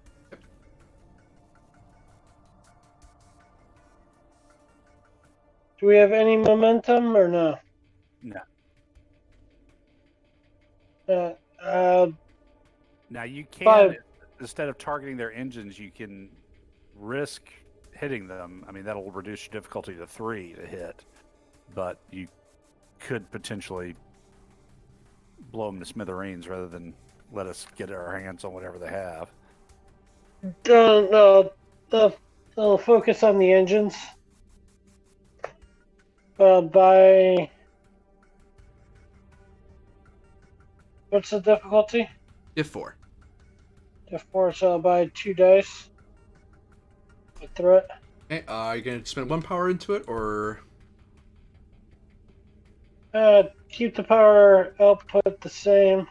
Do we have any momentum or no? no. Now you can, 5. instead of targeting their engines, you can risk hitting them. I mean, that'll reduce your difficulty to 3 to hit, but you could potentially blow them to smithereens rather than let us get our hands on whatever they have. No, I'll focus on the engines. By... What's the difficulty? If 4. If 4, so I'll buy 2 dice. A threat. Okay, are you gonna spend 1 power into it or? Keep the power output the same.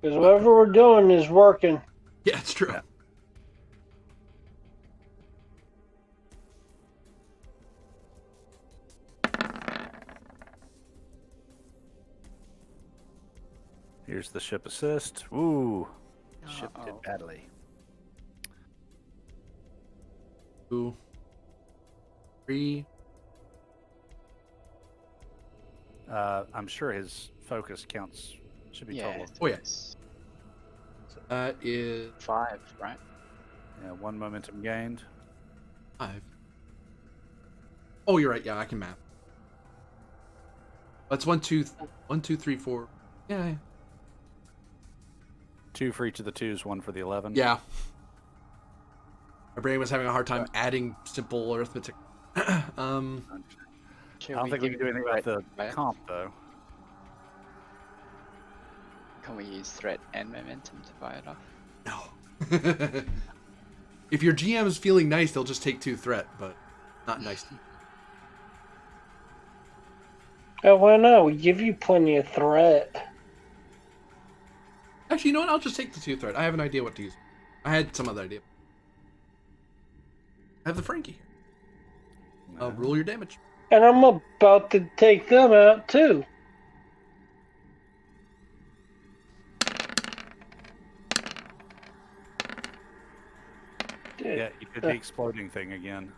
Because whatever we're doing is working. Yeah, it's true. Yeah. Here's the ship assist. Ooh. Ship did Uh-oh. badly. 2, 3. I'm sure his focus counts should be Yeah. total. Oh, yeah. it's That is 5, right? Yeah, 1 momentum gained. 5. Oh, you're right. Yeah, I can math. That's 1, 2, 1, 2, 3, 4. Yeah. 2 for each of the 2s, 1 for the 11. Yeah. My brain was having a hard time adding simple arithmetic. I don't think we can do anything about the right? comp, though. Can we use threat and momentum to buy it off? No. If your GM is feeling nice, they'll just take 2 threat, but not nice. Oh, why not? We give you plenty of threat. Actually, you know what? I'll just take the 2 threat. I have an idea what to use. I had some other idea. I have the Frankie here. Roll your damage. And I'm about to take them out, too. Yeah, you did the exploding thing again.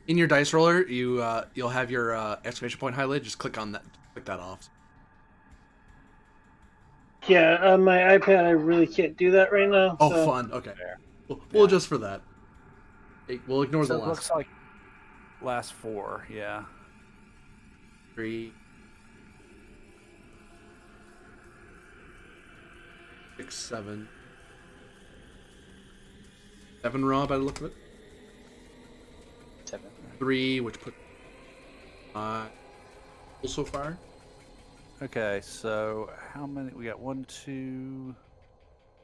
In your dice roller, you'll have your exclamation point highlighted. Just click on that. Click that off. Yeah, on my iPad, I really can't do that right now. Oh, so. fun. Okay. There. We'll adjust for that. We'll ignore So the it last looks like last 4, yeah. 3, 6, 7. 7 raw by the look of it. 7. 3, which put so far. Okay, so how many? We got 1, 2,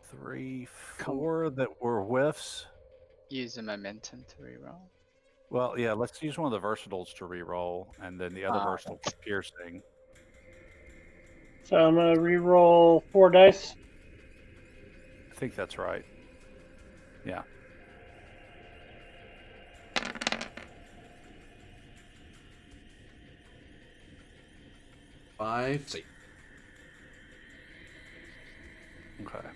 3, 4 that were whiffs. Use a momentum to reroll. Well, yeah, let's use one of the versatiles to reroll, and then the other versatile for piercing. So I'm going to re-roll 4 dice. I think that's right. Yeah. Five. See. Okay.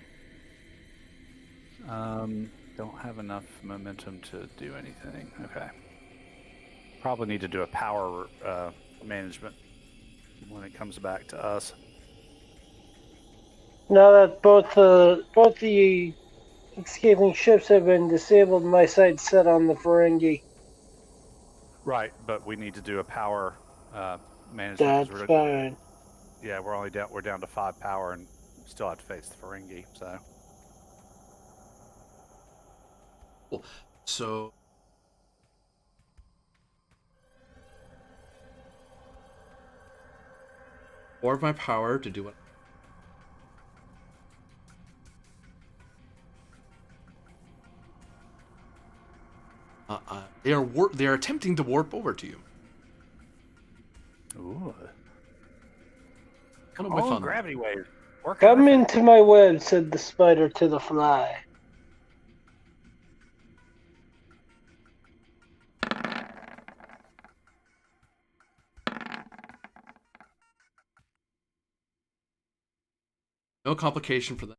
Don't have enough momentum to do anything. Okay. Probably need to do a power management when it comes back to us. Now that both the escaping ships have been disabled, my sight's set on the Ferengi. Right, but we need to do a power management. That's fine. Yeah, we're down to 5 power and still have to face the Ferengi. So. Cool. So. Four of my power to do it. They are attempting to warp over to you. Ooh. Kind of my fun. Gravity wave. Come into my web, said the spider to the fly. No complication for that.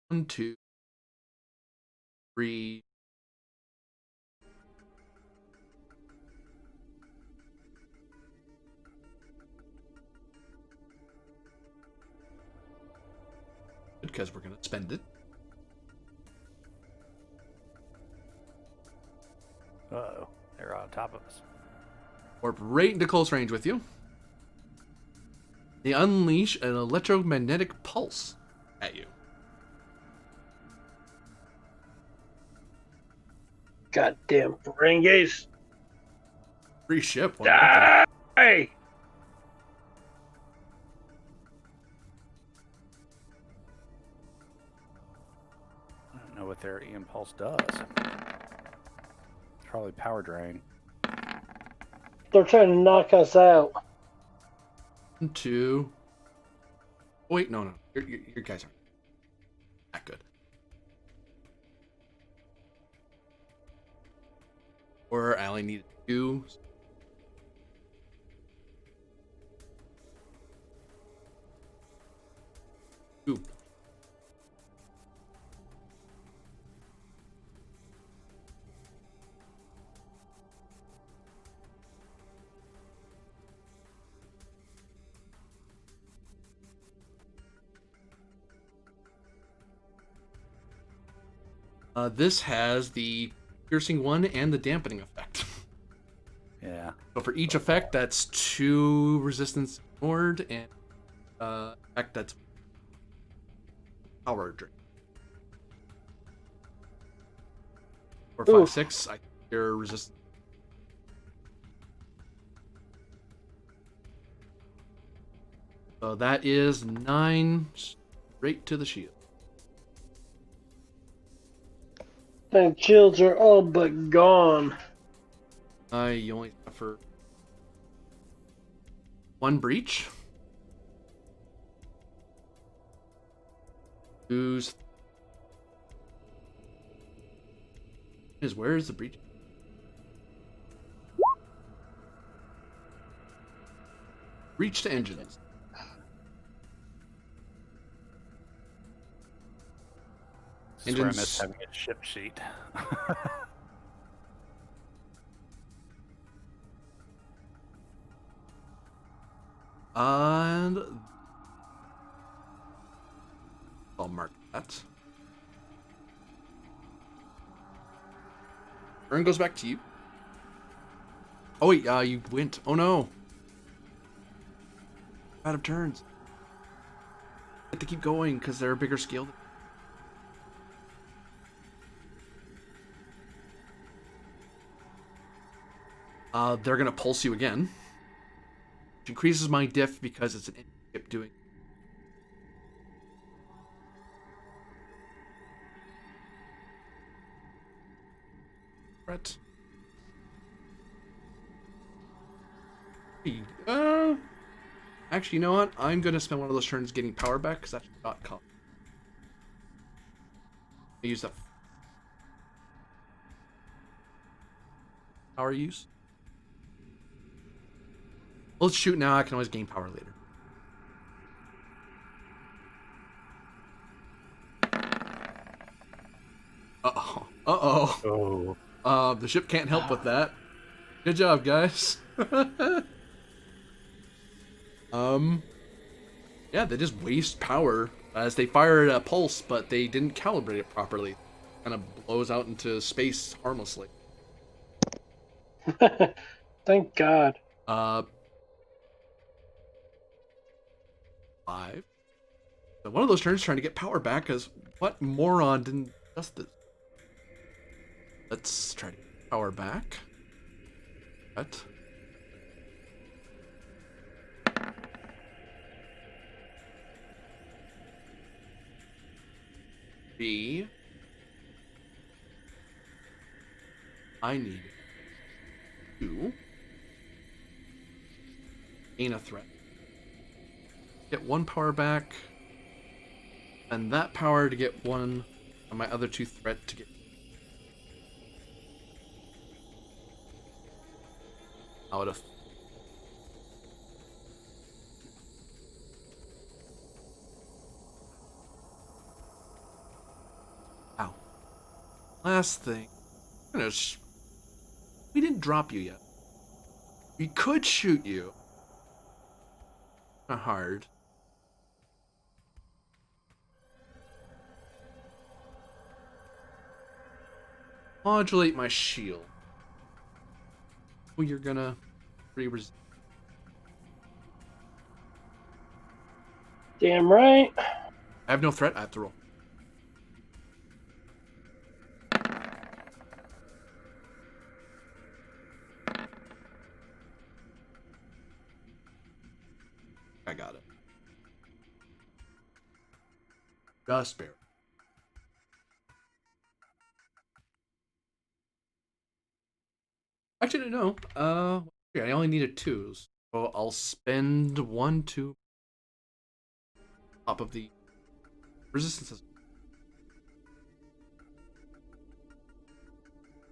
1, 2, 3. Because we're going to spend it. Uh-oh. They're on top of us. Warp right into close range with you. They unleash an electromagnetic pulse at you. Goddamn Ferengis. Free ship. Die! I don't know what their impulse does. Probably power drain. They're trying to knock us out. 1, 2. Wait, no. Your guys aren't that good. Or I only needed 2. Ooh. This has the piercing one and the dampening effect. Yeah. So for each effect, that's 2 resistance ignored, and effect that's power drain. 4, 5, Ooh. 6. I think your resistance. So that is 9 straight to the shield. And shields are all but gone. You only suffer 1 breach. Where is the breach? Breach to engines. This is where I Engines- miss having a ship sheet. And I'll mark that. Turn goes back to you. Oh wait, you went. Oh no. Out of turns. Have to keep going because they're a bigger scale. They're gonna pulse you again. Which increases my diff because it's an ship doing. Threat. Actually, you know what? I'm gonna spend one of those turns getting power back because that's not cost. I use that power use. Well, let's shoot now. I can always gain power later. Uh-oh. Uh-oh. Oh. The ship can't help with that. Good job, guys. Yeah, they just waste power as they fire a pulse, but they didn't calibrate it properly. Kind of blows out into space harmlessly. Thank God. 5. So one of those turns trying to get power back, because what moron didn't adjust this? Let's try to get power back. What? B. I need 2. Gain a threat. Get 1 power back. And that power to get 1 on my other 2 threat to get. Out of. Ow. Last thing. We didn't drop you yet. We could shoot you. Not hard. Modulate my shield. Oh, you're gonna re-resist. Damn right. I have no threat. I have to roll. I got it. Just barely. Actually, no. Yeah, I only needed 2, so I'll spend 1 to top of the Resistance is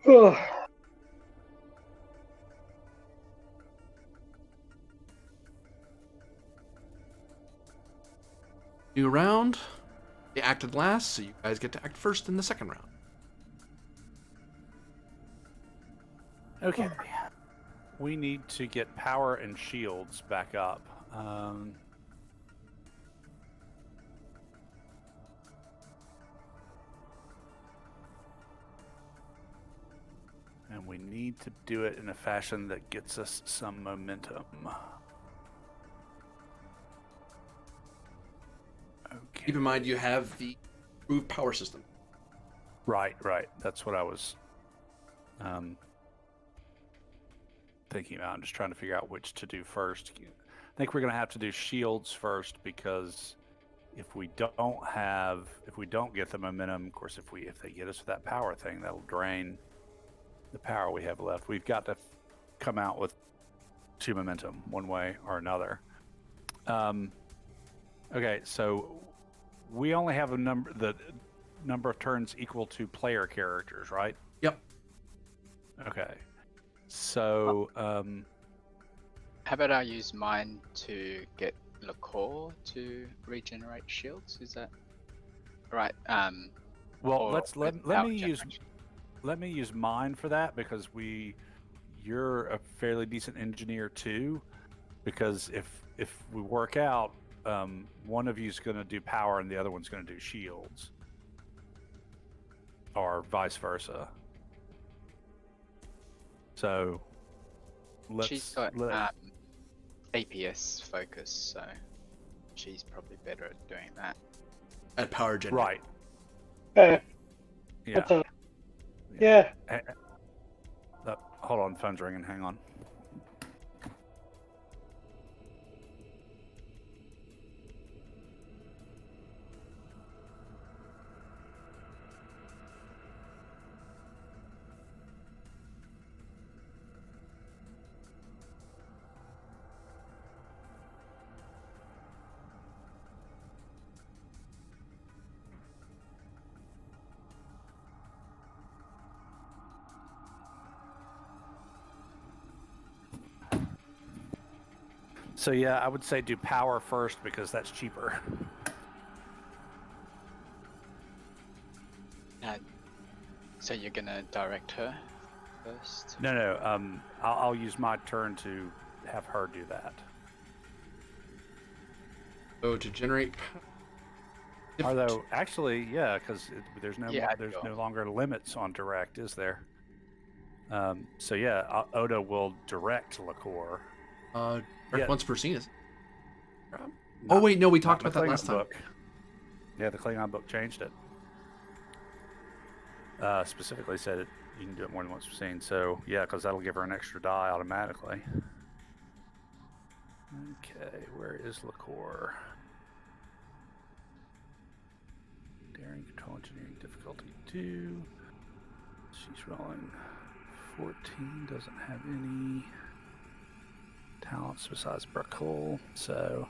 Ugh. new round. They acted last, so you guys get to act first in the second round. Okay. We need to get power and shields back up. And we need to do it in a fashion that gets us some momentum. Okay. Keep in mind you have the improved power system. Right. That's what I was thinking about. I'm just trying to figure out which to do first. I think we're going to have to do shields first, because if we don't get the momentum, of course, if they get us with that power thing, that'll drain the power we have left. We've got to come out with 2 momentum one way or another. Okay, so we only have the number of turns equal to player characters, right? Yep. Okay. So, How about I use mine to get Liqueur to regenerate shields? Is that right? well, or let with me power use generation? let me use mine for that, because you're a fairly decent engineer too. Because if we work out, one of you's going to do power and the other one's going to do shields, or vice versa. So She's got APS focus, so she's probably better at doing that. At power gen. right. Hey, Yeah. what's up? Yeah. Hold on, phone's ringing. Hang on. So yeah, I would say do power first, because that's cheaper. So you're gonna direct her first? No. I'll use my turn to have her do that. So to generate. Although, actually, yeah, because there's no Yeah, there's sure. no longer limits on direct, is there? So yeah, Oda will direct Liqueur. Direct Yeah. once per scene is. Not- Oh wait, no, we not talked in the about that last Klingon time. book. Yeah, the Klingon book changed it. Specifically said it, you can do it more than once per scene. So yeah, because that'll give her an extra die automatically. Okay, where is Liqueur? Daring, control, engineering, difficulty 2. She's rolling 14, doesn't have any talents besides Burkle. So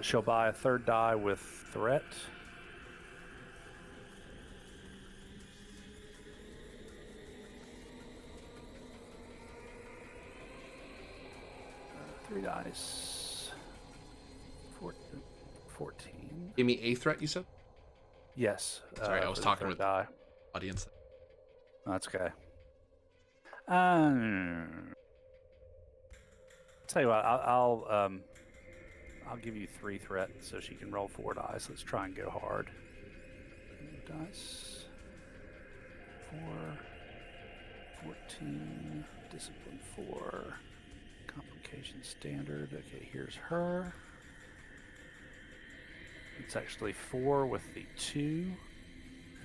she'll buy a 3rd die with threat. Three dice. 14. Give me a threat, you said? Yes. Sorry, I was for the talking 3rd with die. audience. That's okay. Tell you what, I'll give you 3 threat so she can roll 4 dice. Let's try and go hard. 2 dice. 4. 14. Discipline 4. Complication standard. Okay, here's her. It's actually 4 with the 2.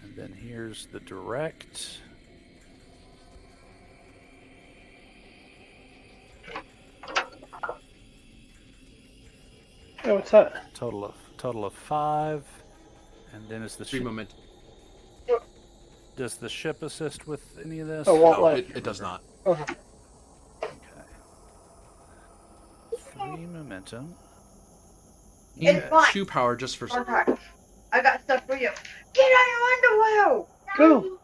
And then here's the direct. Hey, what's that? Total of 5. And then is the 3 ship. momentum. Does the ship assist with any of this? Oh, what? No, it does not. Okay. Okay. 3 momentum. Need It's fine. 2 power just for. One time. I got stuff for you. Get on your underwear. Go.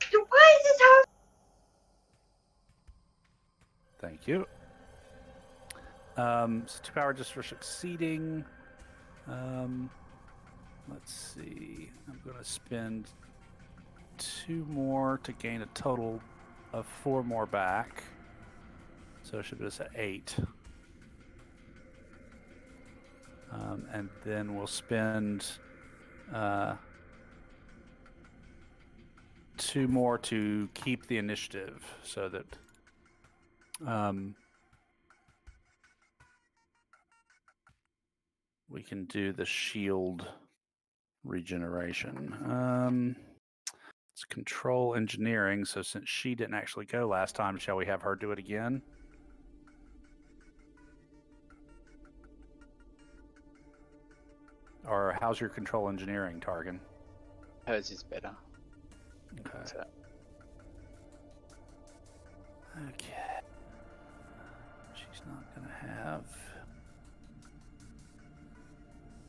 So why is this house? Thank you. So 2 power just for succeeding. Let's see. I'm going to spend 2 more to gain a total of 4 more back. So it should be just at 8. And then we'll spend 2 more to keep the initiative so that we can do the shield regeneration. It's control engineering, so since she didn't actually go last time, shall we have her do it again? Or how's your control engineering, Targan? Hers is better. Okay. So, Okay. She's not gonna have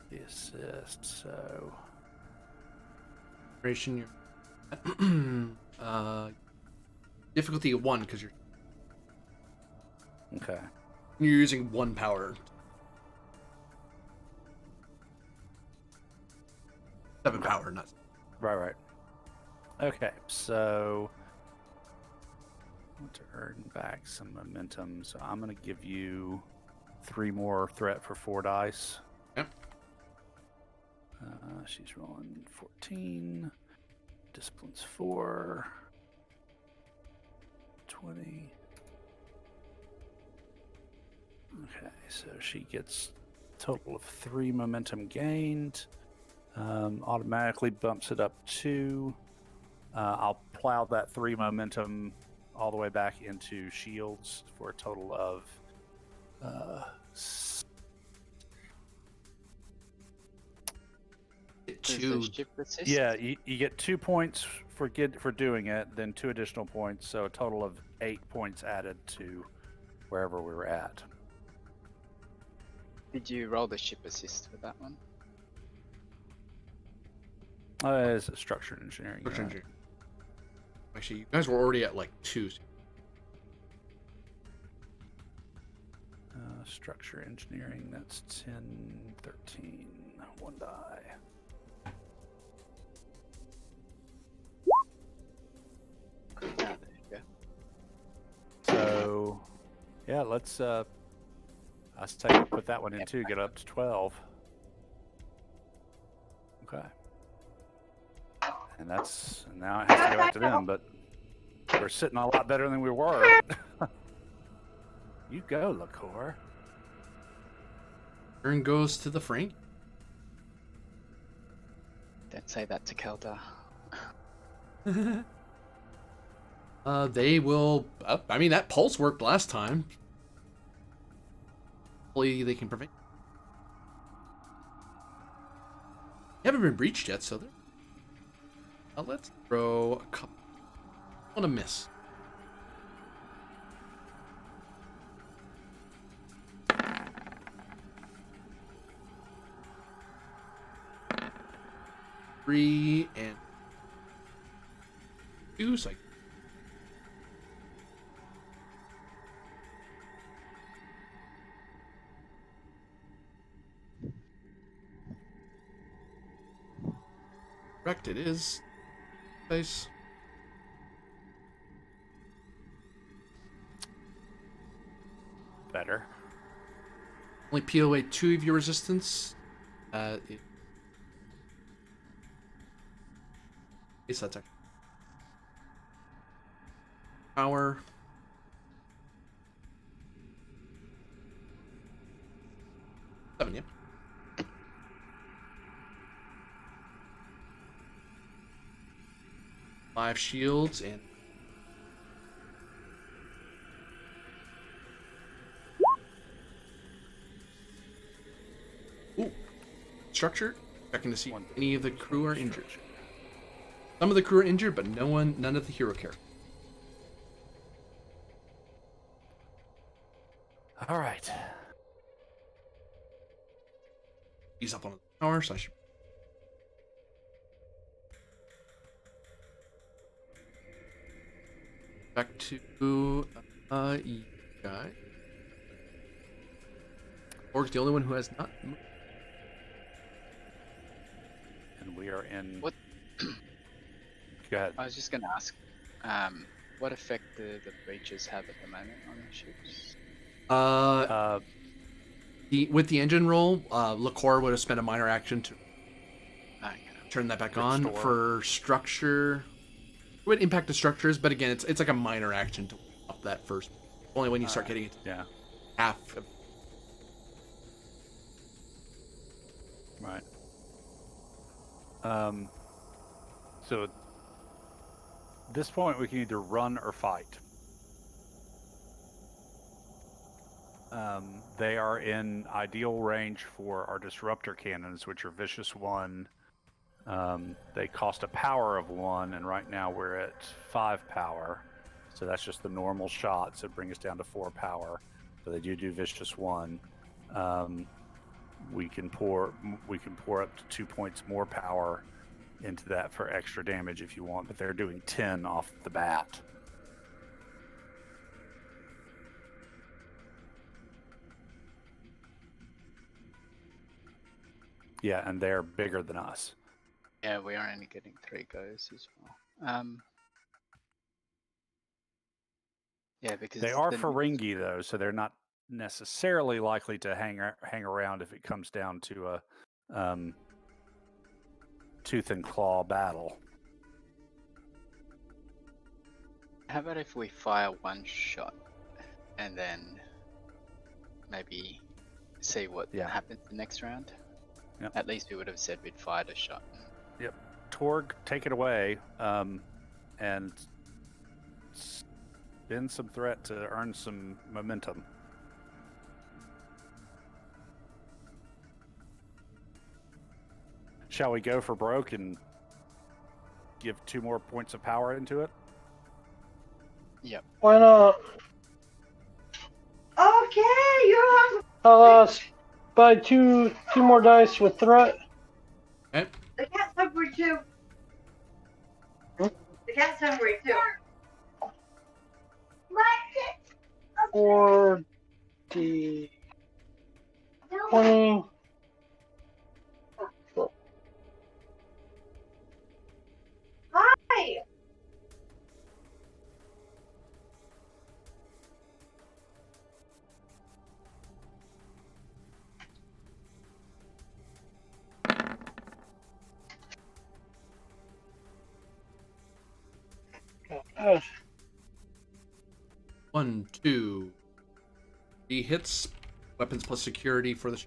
the assist, so Duration, difficulty 1 because you're okay. using 1 power. 7 power, not. Right. Okay, so I want to earn back some momentum, so I'm gonna give you 3 more threat for 4 dice. Yep. She's rolling 14. Discipline's 4. 20. Okay, so she gets a total of 3 momentum gained. Automatically bumps it up 2. I'll plow that 3 momentum all the way back into shields for a total of 2. ship assist? Yeah, you get 2 points for doing it, then 2 additional points, so a total of 8 points added to wherever we were at. Did you roll the ship assist for that one? It's a structured engineering. Structure yeah. engineering. Actually, you guys were already at like 2. Structure engineering, that's 10, 13, 1 die. Ah, there you go. So, yeah, let's I say we put that one in too, get up to 12. Okay. And now it has to go back to them, but we're sitting a lot better than we were. You go, LaCour. Turn goes to the Frank. Don't say that to Keldar. They will. I mean, that pulse worked last time. Hopefully, they can prevent. They haven't been breached yet, so they're. Let's throw a couple. I want to miss. Three and 2, so correct, it is. Nice. Better. Only peel away 2 of your resistance. It's that attack. Power. Seven, yep. Five shields and ooh, structure. Checking to see if any of the crew are injured. Some of the crew are injured, but none of the hero characters. All right. He's up on the tower, so I should. Back to you guys. Org's the only one who has not moved. And we are in. What? Go ahead. I was just gonna ask, what effect do the breaches have at the moment on the ships? With the engine roll, Liqueur would have spent a minor action to Okay. turn that back on. Restore. For structure, it would impact the structures, but again, it's like a minor action to up that first. Only when you start getting it to Yeah. half. Right. So at this point, we can either run or fight. They are in ideal range for our disruptor cannons, which are vicious 1. They cost a power of 1, and right now we're at 5 power. So that's just the normal shots that bring us down to 4 power. But they do vicious 1. We can pour up to 2 points more power into that for extra damage if you want, but they're doing 10 off the bat. Yeah, and they're bigger than us. Yeah, we are only getting 3 goes as well. Yeah, because They are the- Ferengi though, so they're not necessarily likely to hang around if it comes down to a tooth and claw battle. How about if we fire 1 shot and then maybe see what Yeah. happens the next round? Yep. At least we would have said we'd fired a shot. Torg, take it away, and spend some threat to earn some momentum. Shall we go for broke and give 2 more points of power into it? Yep. Why not? Okay, you have I'll buy two more dice with threat. Okay. the cat's hungry too. Hmm? The cat's hungry too. Or the 20. Hi. Oh, 1, 2. He hits. Weapons plus security for the.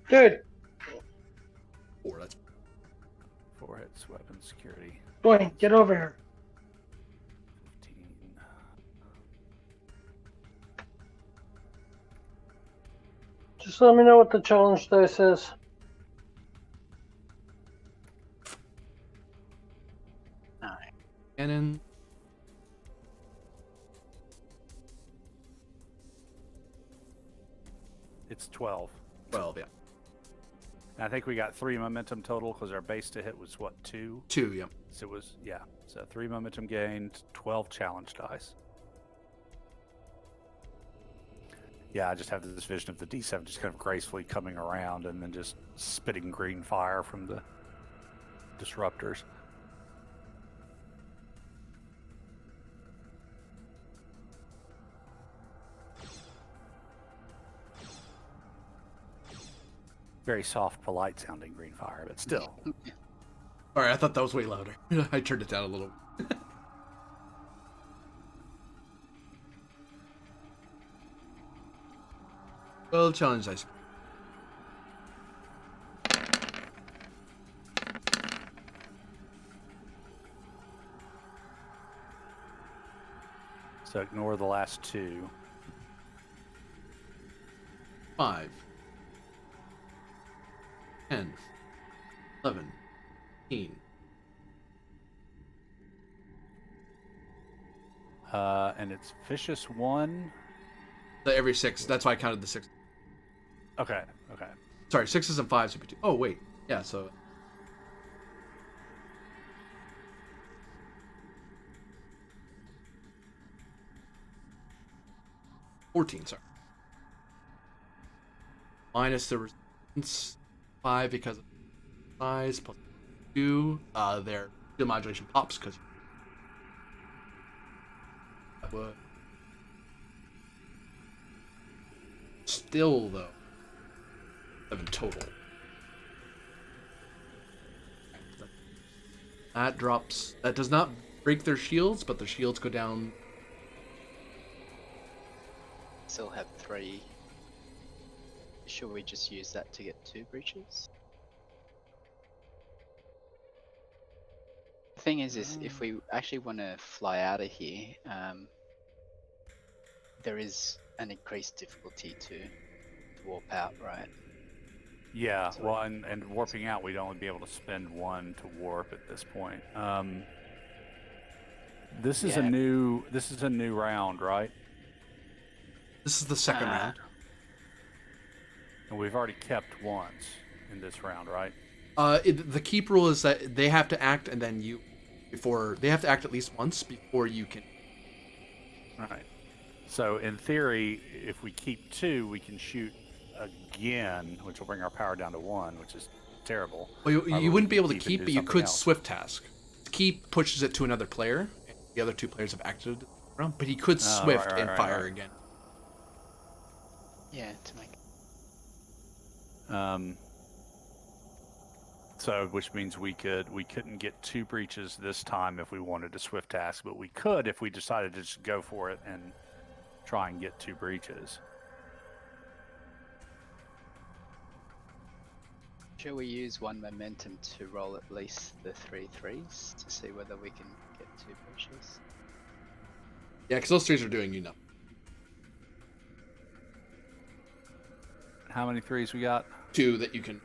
dude, 4. That's 4 hits, weapon security. Dwayne, get over here. 15. Just let me know what the challenge dice is. cannon. It's 12. 12, yeah. And I think we got 3 momentum total because our base to hit was what, 2? 2, yeah. So it was, yeah. So 3 momentum gained, 12 challenge dice. Yeah, I just have this vision of the D7 just kind of gracefully coming around and then just spitting green fire from the disruptors. Very soft, polite sounding green fire, but still. Alright, I thought that was way louder. I turned it down a little. Well, challenge dice. So ignore the last 2. 5, 10, 11, 15. And it's vicious 1. So every 6. That's why I counted the 6. Okay, okay. Sorry, 6s and 5s would be 2. Oh, wait. Yeah, so. 14, sorry. Minus the resistance 5 because of size, plus 2. Their shield modulation pops because that would still though 7 total. That drops. That does not break their shields, but their shields go down. Still have 3. Should we just use that to get 2 breaches? The thing is if we actually want to fly out of here, there is an increased difficulty to warp out, right? Yeah, So well, and warping out, we'd only be able to spend 1 to warp at this point. This is a Yeah. new round, right? This is the second round. And we've already kept once in this round, right? The keep rule is that they have to act, and then they have to act at least once before you can. Right. So in theory, if we keep 2, we can shoot again, which will bring our power down to 1, which is terrible. Well, you wouldn't be able to and keep, do but you something could else. swift task. Keep pushes it to another player, and the other 2 players have acted around, but he could swift right, and right, fire right. again. Yeah, to make So, which means we couldn't get 2 breaches this time if we wanted to swift task, but we could if we decided to just go for it and try and get 2 breaches. Shall we use 1 momentum to roll at least the 3 3s to see whether we can get 2 breaches? Yeah, because those 3s are doing you nothing. How many 3s we got? 2 that you can.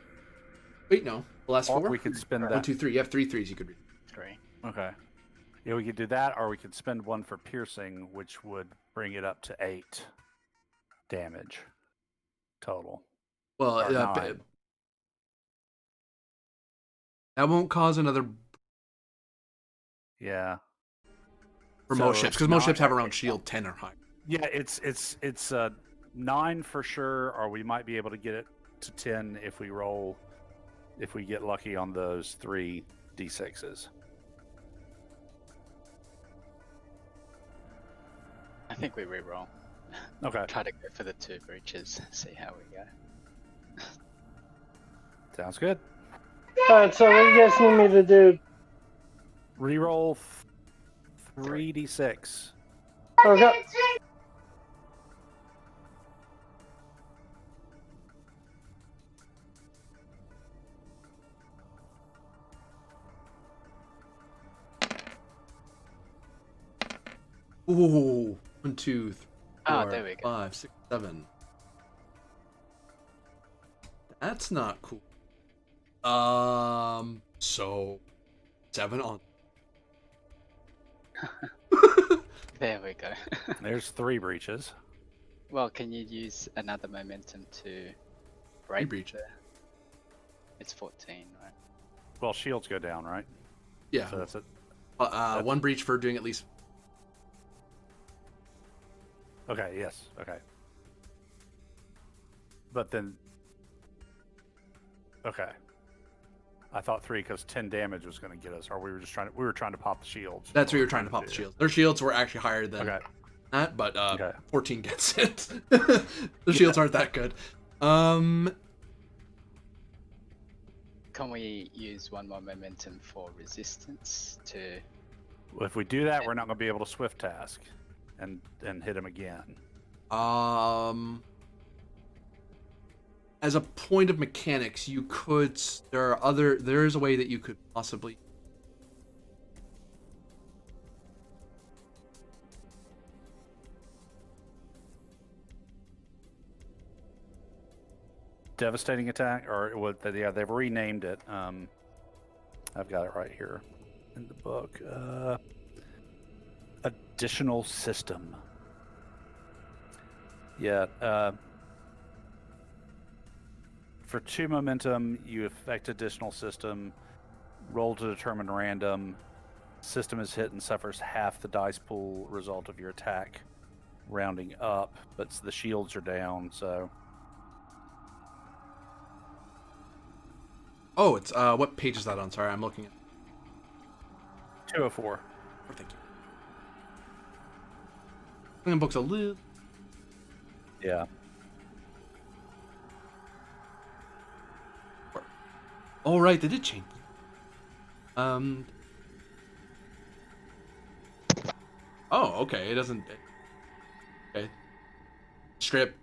Wait, no. The last 4. Or we could spend 1, that. 2, 3. You have 3 3s you could read. 3. Okay. Yeah, we could do that, or we could spend 1 for piercing, which would bring it up to 8 damage total. Well, Or 9. that won't cause another Yeah. for So most ships, it's because most not- ships have around shield 10 or higher. Yeah, it's 9 for sure, or we might be able to get it to 10 if we get lucky on those 3 d6s. I think we re-roll. Okay, Try to go for the 2 breaches, see how we go. sounds good. Alright, so what do you guys need me to do? Reroll 3d6. Okay. Ooh, 1, 2, 3, 4, there we go. 5, 6, 7. That's not cool. So 7 on. There we go. There's 3 breaches. Well, can you use another momentum to break breach. It's 14, right? Well, shields go down, right? Yeah. So that's it. 1 breach for doing at least. Okay, yes, okay. But then... Okay. I thought 3 because 10 damage was going to get us, or we were trying to pop the shields. That's what you're trying to pop the shields. Their shields were actually higher than Okay. that, but Okay. 14 gets it. The shields aren't that good. Can we use 1 more momentum for resistance to... Well, if we do that, we're not going to be able to swift task and hit him again. As a point of mechanics, you could. There is a way that you could possibly. Devastating attack, or what? Yeah, they've renamed it. I've got it right here in the book. Additional system. Yeah. For 2 momentum, you affect additional system. Roll to determine random. System is hit and suffers half the dice pool result of your attack. rounding up, but the shields are down, so Oh, it's what page is that on? Sorry, I'm looking at. 204. Oh, thank you. Klingon book's a little. Yeah. Oh right, they did change. Oh, okay. It doesn't. Okay. Strip.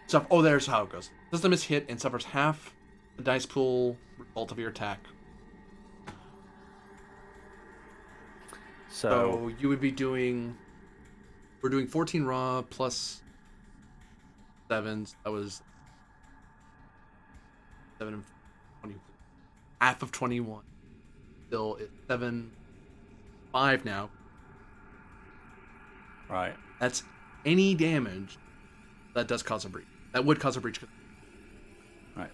Stuff. Oh, there's how it goes. System is hit and suffers half the dice pool result of your attack. So you would be doing. We're doing 14 raw plus 7. That was 7 and 20. Half of 21. Still, it's 7, 5 now. Right. That's any damage that does cause a breach. That would cause a breach. Right.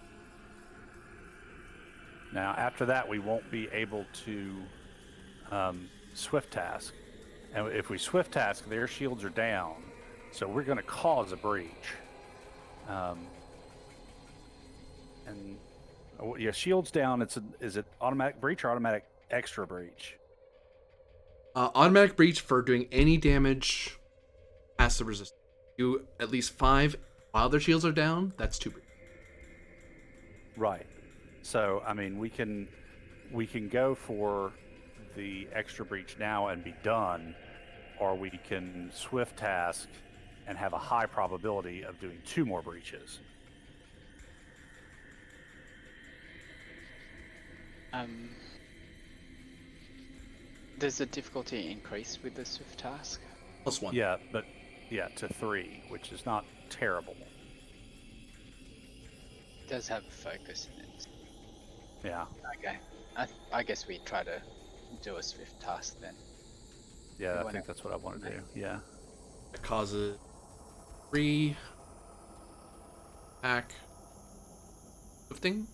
Now, after that, we won't be able to swift task. And if we swift task, their shields are down. So we're going to cause a breach. And yeah, shields down. Is it automatic breach or automatic extra breach? Automatic breach for doing any damage past the resistance. Do at least 5 while their shields are down. That's 2 breach. Right. So I mean, we can go for the extra breach now and be done, or we can swift task and have a high probability of doing 2 more breaches. Does the difficulty increase with the swift task? +1. Yeah, but to 3, which is not terrible. It does have a focus in it. Yeah. Okay. I guess we try to do a swift task then. Yeah, I think that's what I want to do. Yeah. It causes 3 attack lifting.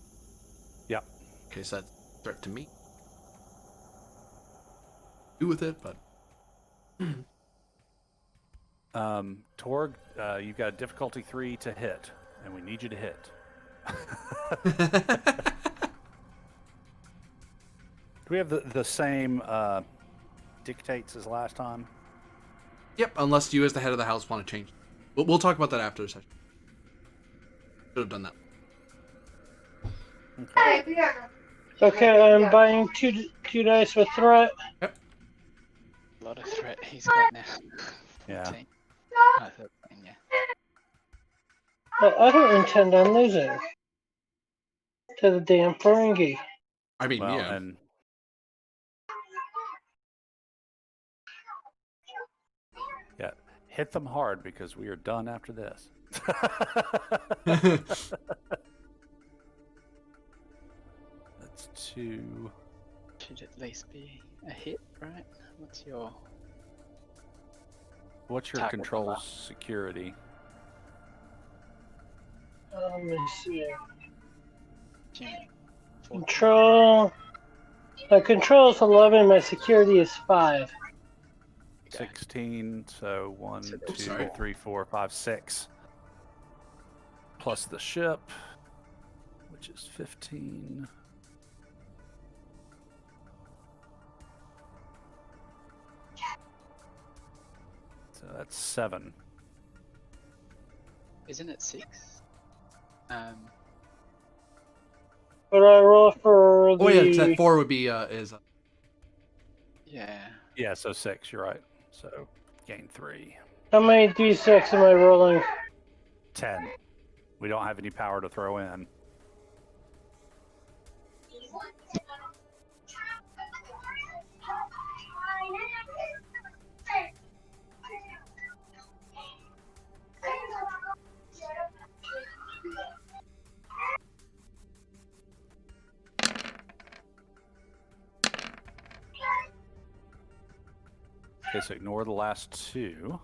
Yep. Okay, so that's a threat to me. Do with it, but Torg, you've got a difficulty 3 to hit, and we need you to hit. Do we have the same dictates as last time? Yep, unless you as the head of the house want to change. We'll talk about that after the session. Should have done that. Hey, yeah. Okay, I'm buying two dice with threat. A lot of threat he's got now. Yeah. 14. Oh, 13, yeah. But I don't intend on losing to the damn Ferengi. I mean, Well, yeah. and yeah, hit them hard because we are done after this. That's 2. Should at least be a hit, right? What's your What's your Attack control roll. security? Let me see. Jimmy? 14. Control. My control is 11. My security is 5. Okay. 16, so 1, So- 2, sorry. 3, 4, 5, 6. Plus the ship, which is 15. So that's 7. Isn't it 6? What do I roll for the? Oh yeah, 'cause that 4 would be is Yeah. Yeah, so 6, you're right. So gain 3. How many d6 am I rolling? 10. We don't have any power to throw in. Okay, so ignore the last 2.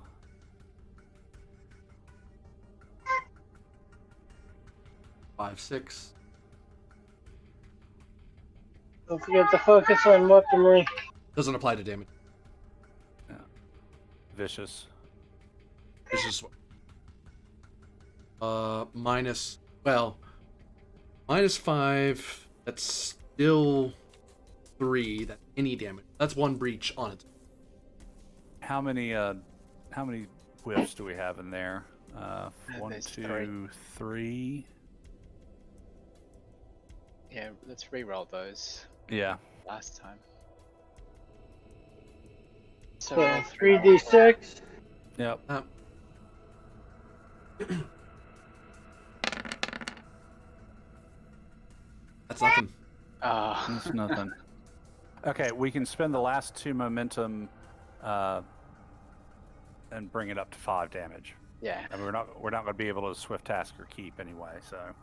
five, 6. Don't forget to focus on weaponry. Doesn't apply to damage. Vicious. It's just minus. Well, -5. That's still 3. That's any damage. That's 1 breach on it. How many whiffs do we have in there? 1, There's 2, 3. Yeah, let's re-roll those Yeah. last time. So roll 3d6. Yep. That's nothing. That's nothing. Okay, we can spend the last 2 momentum and bring it up to 5 damage. Yeah. And we're not going to be able to swift task or keep anyway, so.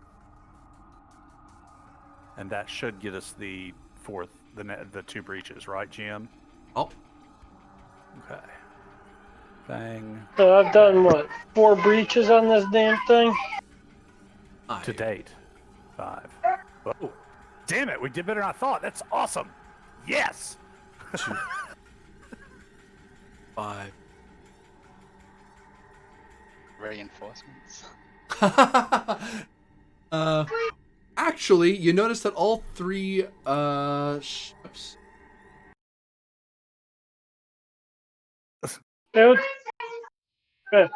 And that should get us the 2 breaches, right, GM? Oh, Okay. Bang. So I've done what? 4 breaches on this damn thing? To date, 5. Whoa. Damn it, we did better than I thought. That's awesome. Yes. 2, 5. Reinforcements. Actually, you notice that all 3 ships. Dude. Good.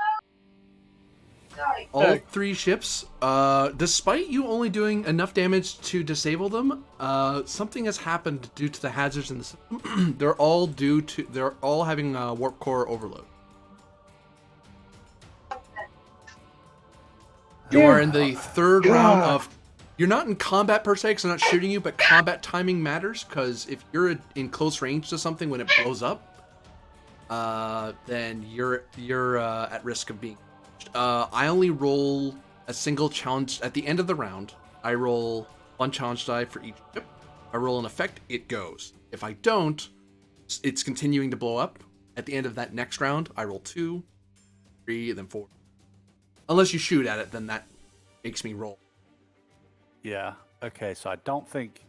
Sorry. All 3 ships, despite you only doing enough damage to disable them, something has happened due to the hazards in the system. They're all having warp core overload. You are in the 3rd round of. You're not in combat per se, because I'm not shooting you, but combat timing matters, because if you're in close range to something when it blows up, then you're at risk of being. I only roll a single challenge at the end of the round. I roll 1 challenge die for each ship. I roll an effect, it goes. If I don't, it's continuing to blow up. At the end of that next round, I roll 2, 3, and then 4. Unless you shoot at it, then that makes me roll. Yeah. Okay, so I don't think,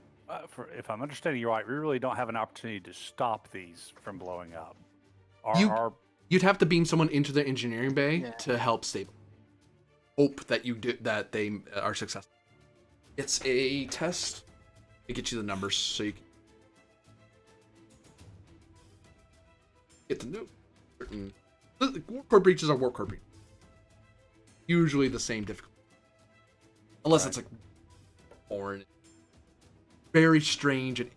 if I'm understanding you right, we really don't have an opportunity to stop these from blowing up. You'd have to beam someone into the engineering bay Yeah. to help stabilize. Hope that that they are successful. It's a test. It gets you the numbers so you can get to know certain. The warp core breaches are warp core breaches. Usually the same difficulty, unless it's like foreign, very strange and.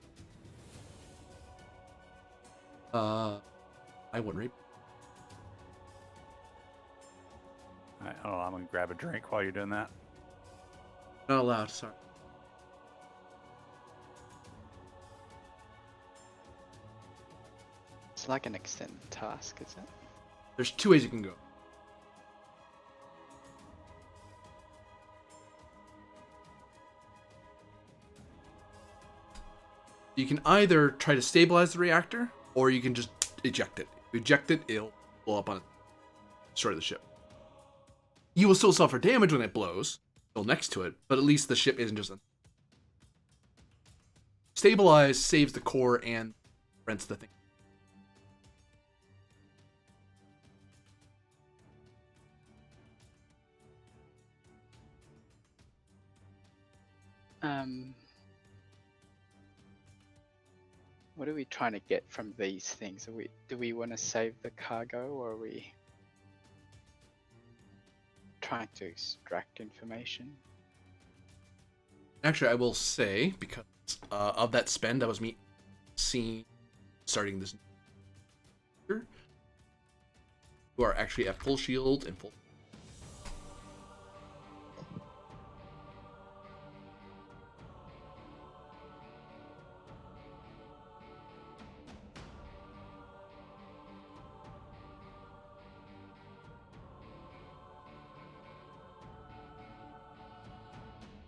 I wouldn't read. I don't know, I'm going to grab a drink while you're doing that. Not allowed. Sorry. It's like an extended task, is it? There's 2 ways you can go. You can either try to stabilize the reactor, or you can just eject it. If you eject it, it'll blow up on it, destroy the ship. You will still suffer damage when it blows, still next to it, but at least the ship isn't just a... Stabilize saves the core and rents the thing. What are we trying to get from these things? Do we want to save the cargo, or are we trying to extract information? Actually, I will say, because of that spend, that was me starting this. Who are actually at full shield and full.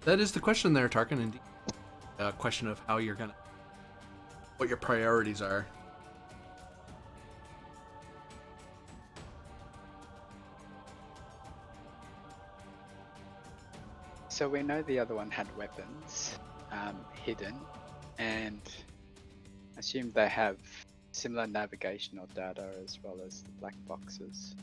That is the question there, Tarkin, indeed. A question of how you're gonna... what your priorities are. So we know the other one had weapons hidden. and assume they have similar navigational data as well as the black boxes.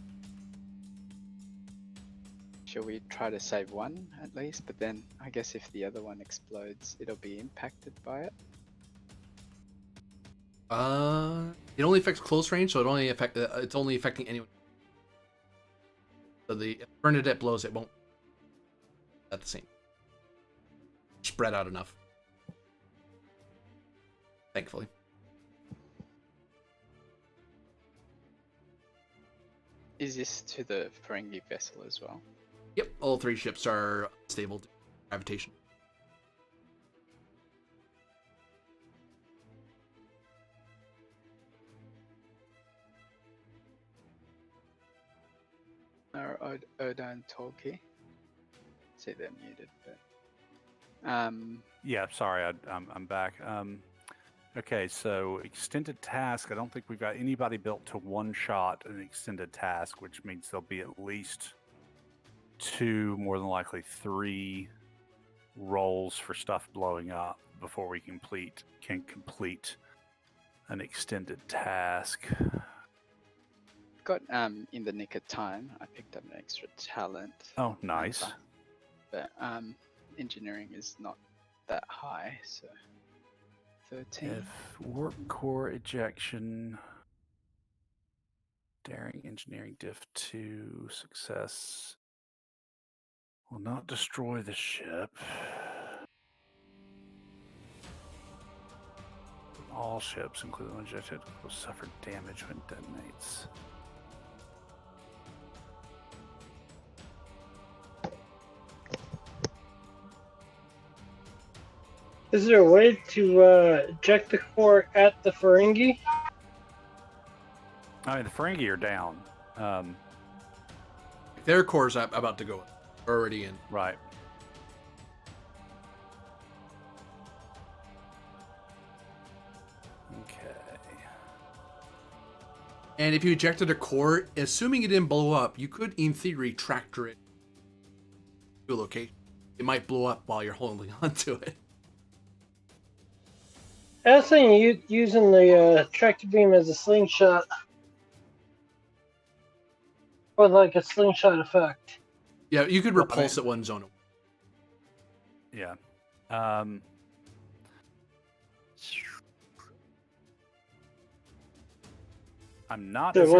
Shall we try to save one at least? But then I guess if the other one explodes, it'll be impacted by it. It only affects close range, so it's only affecting anyone. So if Bernadette blows, it won't at the same. Spread out enough. Thankfully. Is this to the Ferengi vessel as well? Yep, all 3 ships are stable to gravitation. Oda and Tolki. See, they're muted, but Yeah, sorry, I'm back. Okay, so extended task. I don't think we've got anybody built to one-shot an extended task, which means there'll be at least 2, more than likely 3 rolls for stuff blowing up before we can complete an extended task. got in the nick of time. I picked up an extra talent. Oh, nice. But engineering is not that high, so 13. If warp core ejection, daring engineering diff 2, success will not destroy the ship. All ships, including ejected, will suffer damage when detonates. Is there a way to eject the core at the Ferengi? I mean, the Ferengi are down. Their core's about to go already in. Right. Okay. And if you ejected a core, assuming it didn't blow up, you could, in theory, tractor it to a location. It might blow up while you're holding onto it. I was thinking using the tractor beam as a slingshot. Or like a slingshot effect. Yeah, you could repulse it one zone away. Yeah. I'm not as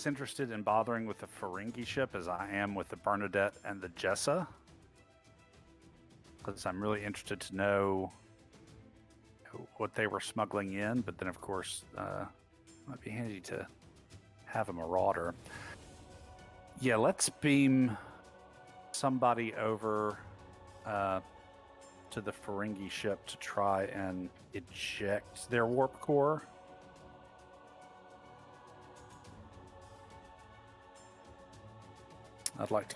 interested in bothering with the Ferengi ship as I am with the Bernadette and the Jessa. Because I'm really interested to know what they were smuggling in, but then of course might be handy to have a marauder. Yeah, let's beam somebody over to the Ferengi ship to try and eject their warp core. I would like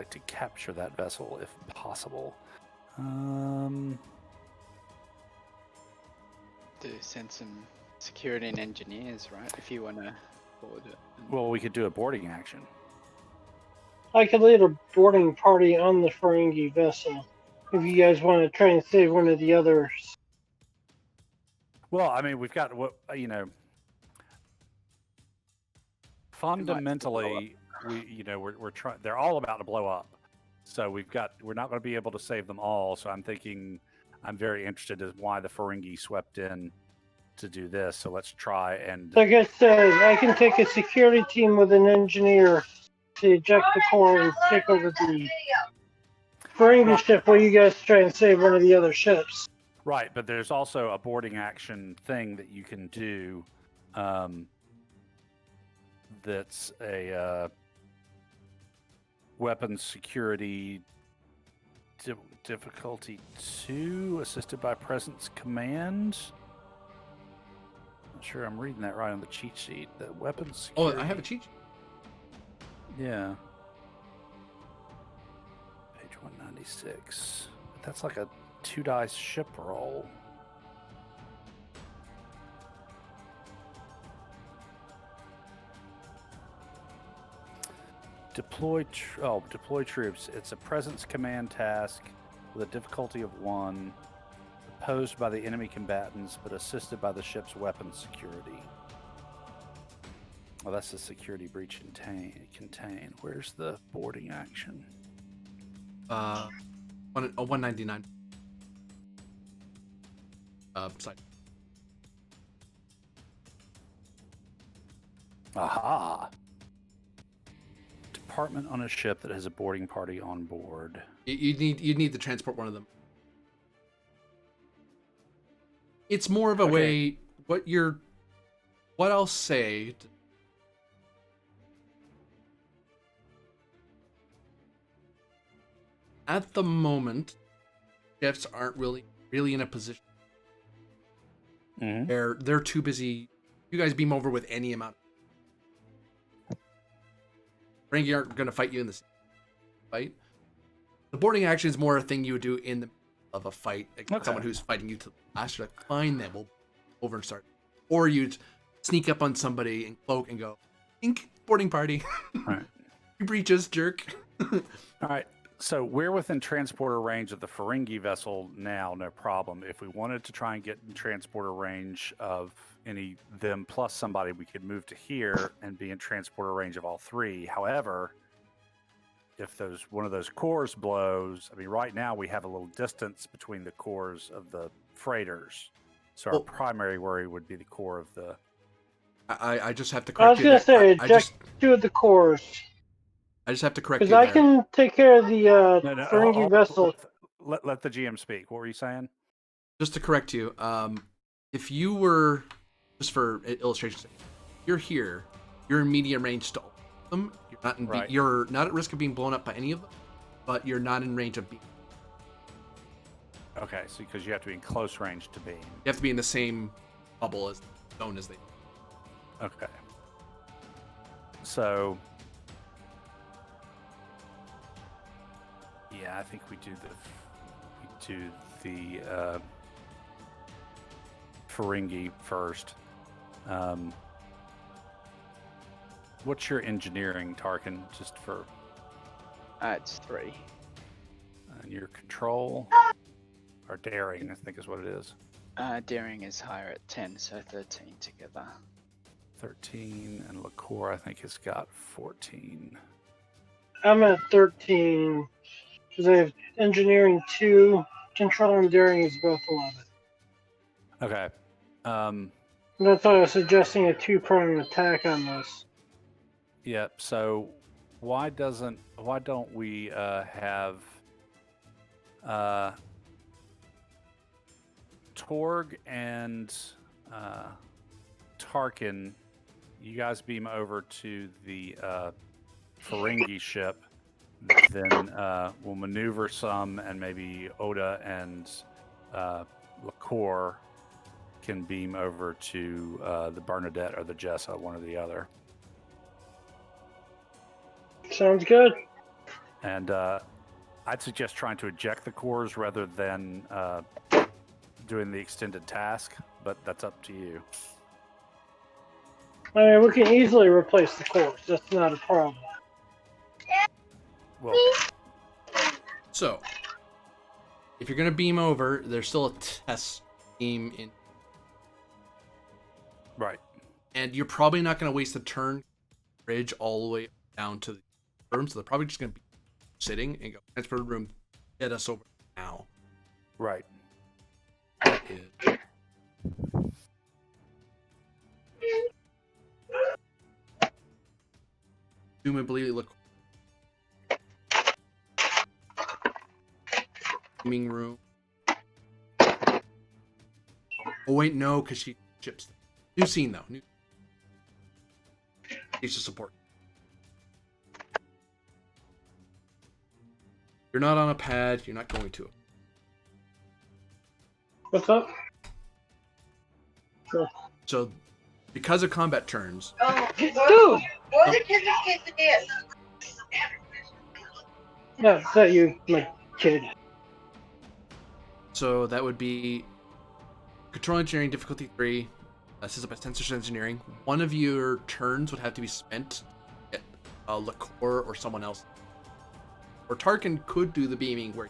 to capture that vessel if possible. To send some security and engineers, right? If you want to board it. Well, we could do a boarding action. I could lead a boarding party on the Ferengi vessel if you guys want to try and save one of the others. Well, I mean, we've got fundamentally, we're trying. They're all about to blow up, so we're not going to be able to save them all. So I'm very interested in why the Ferengi swept in to do this. So let's try and. Like I said, I can take a security team with an engineer to eject the core and take over the Ferengi ship while you guys try and save one of the other ships. Right, but there's also a boarding action thing that you can do. That's a weapons security difficulty 2, assisted by presence command. Not sure I'm reading that right on the cheat sheet. The weapons security. Oh, I have a cheat sheet. Yeah. Page 196. That's like a 2-dice ship roll. Deploy troops. It's a presence command task with a difficulty of 1. posed by the enemy combatants, but assisted by the ship's weapons security. Oh, that's the security breach contain. Where's the boarding action? 199. Side. Aha! Department on a ship that has a boarding party on board. You need to transport one of them. It's more of a way. What I'll say. At the moment, ships aren't really in a position. Mm-hmm. They're too busy. You guys beam over with any amount. Ferengi aren't going to fight you in this fight. The boarding action is more a thing you would do in the middle of a fight. Like someone who's fighting you to the last. You're like, find them, we'll over and start. Or you'd sneak up on somebody and cloak and go, "Ink, boarding party." Right. You breaches, jerk. All right. So we're within transporter range of the Ferengi vessel now, no problem. If we wanted to try and get in transporter range of any them plus somebody, we could move to here and be in transporter range of all three. However, if one of those cores blows, I mean, right now we have a little distance between the cores of the freighters. So our primary worry would be the core of the... I just have to I was correct you. going to say, I eject two of the cores. just have to correct you. Because I there. can take care of the Ferengi hold- vessel. Let the GM speak. What were you saying? Just to correct you, if you were, just for illustration's sake, you're here, you're in medium range to all of them. You're not at risk of being blown up by any of them, but you're not in range of being. Okay, so because you have to be in close range to beam. You have to be in the same bubble as zone as they. Okay. So, yeah, I think we do the Ferengi first. What's your engineering, Tarkin? Just for It's 3. and your control or daring, I think is what it is. Daring is higher at 10, so 13 together. 13, and Liqueur, I think, has got 14. I'm at 13. Because I have engineering 2. Control and daring is both 11. Okay. That's why I was suggesting a 2-prong attack on this. Yep. So why don't we have Torg and Tarkin? You guys beam over to the Ferengi ship. Then we'll maneuver some, and maybe Oda and Liqueur can beam over to the Bernadette or the Jessa, one or the other. Sounds good. And I'd suggest trying to eject the cores rather than doing the extended task, but that's up to you. I mean, we can easily replace the cores. That's not a problem. Well, So, if you're gonna beam over, there's still a test beam in, right. and you're probably not gonna waste a turn bridge all the way down to the room. So they're probably just gonna be sitting and go transfer the room, get us over now. Right. That is. Presumably look. Gaming room. Oh wait, no, because she chips them. New scene though. New. Needs to support. You're not on a pad. You're not going to. What's up? Sure. So, because of combat turns, Oh, Dude! go to the kitchen quesadillas. No, it's not you, my kid. so that would be control engineering difficulty 3. Assisted by sensors engineering. One of your turns would have to be spent at Liqueur or someone else. Or Tarkin could do the beaming where,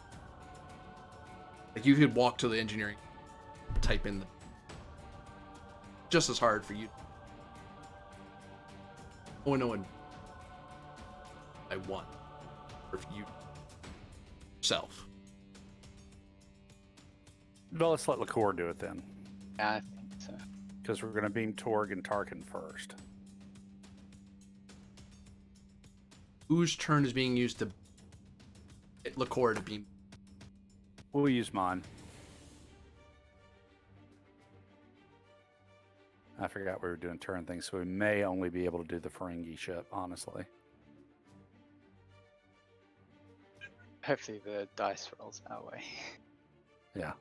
like, you could walk to the engineering type in the just as hard for you. Oh no one I want or if you yourself. Well, let's let Liqueur do it then. Yeah, I think so. Because we're going to beam Torg and Tarkin first. Whose turn is being used to Liqueur to beam? We'll use mine. I forgot we were doing turn things, so we may only be able to do the Ferengi ship, honestly. Hopefully the dice rolls our way. Yeah.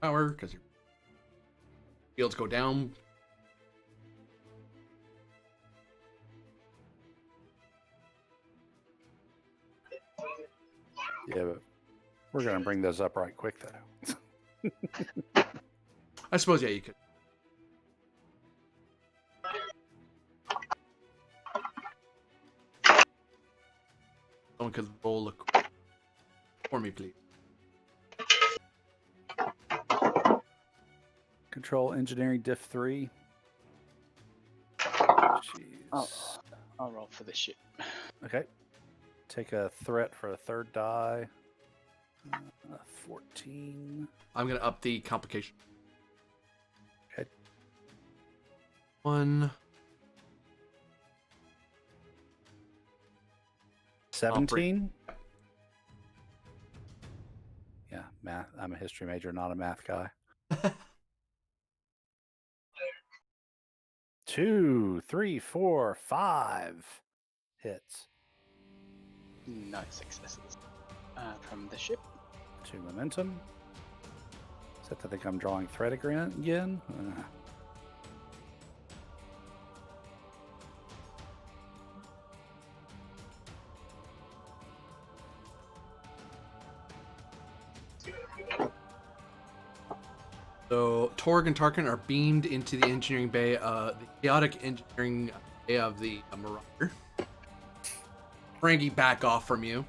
Power, because your fields go down. Yeah, but we're going to bring those up right quick, though. I suppose, yeah, you could. Someone could roll a for me, please. Control engineering diff 3. Jeez. I'll roll for the ship. Okay. Take a threat for a third die. 14. I'm gonna up the complication. Okay. 1. 17? Yeah, math. I'm a history major, not a math guy. 2, 3, 4, 5 hits. No successes. From the ship. 2 momentum. Except I think I'm drawing threat again. So Torg and Tarkin are beamed into the engineering bay, the chaotic engineering bay of the Marauder. Ferengi back off from you.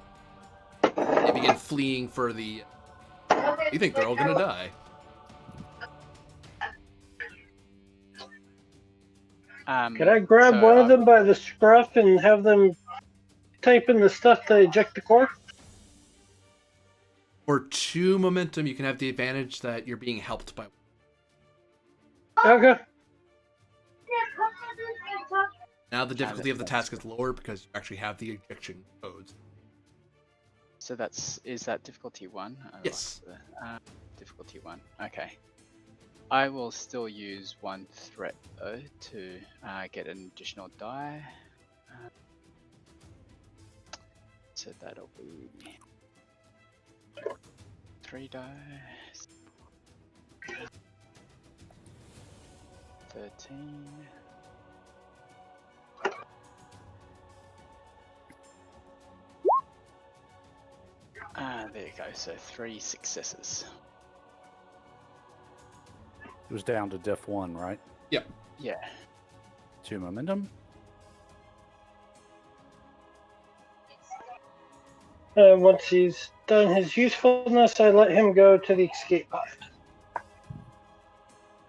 They begin fleeing for the. You think they're all gonna die? Could I grab so one of them by the scruff and have them type in the stuff to eject the core? For 2 momentum, you can have the advantage that you're being helped by. Okay. Now the difficulty of the task is lower because you actually have the ejection codes. So is that difficulty 1? Yes. Difficulty 1. Okay. I will still use 1 threat though to get an additional die. So that'll be 3 dice. 13. There you go. So 3 successes. It was down to diff 1, right? Yep. Yeah. 2 momentum. Once he's done his usefulness, I let him go to the escape pod.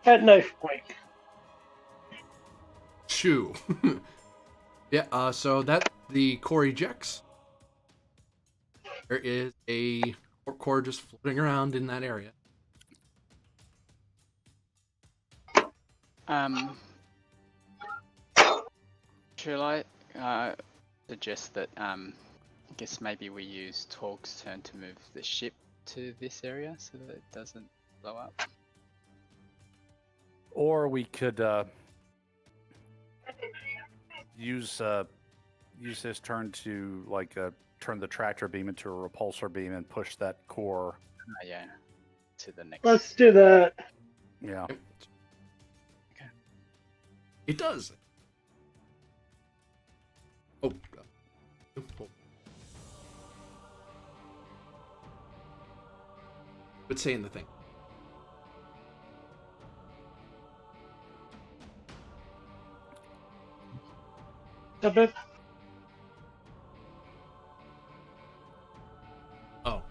At knife point. Shoo. Yeah, so that the core ejects. There is a core just floating around in that area. Shall I suggest that I guess maybe we use Torg's turn to move the ship to this area so that it doesn't blow up? Or we could use his turn to turn the tractor beam into a repulsor beam and push that core. Yeah. To the next. Let's do that. Yeah. Okay. It does. Oh. Quit saying the thing. Okay. Oh.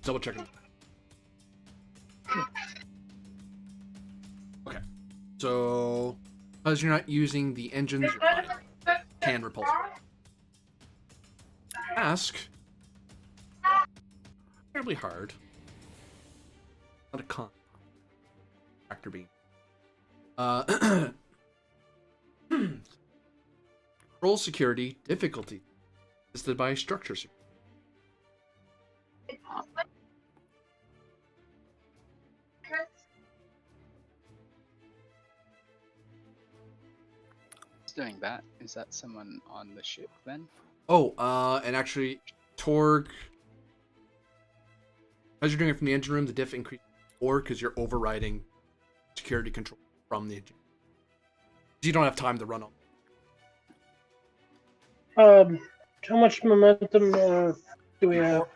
Double checking. Okay. So, because you're not using the engines, you're fine. Can repulse. Ask. Terribly hard. Not a con. Factor beam. Control security difficulty listed by structure security. Who's doing that? Is that someone on the ship then? Oh, and actually, Torg. As you're doing it from the engine room, the diff increases 4 because you're overriding security control from the engine. You don't have time to run on. How much momentum do we have?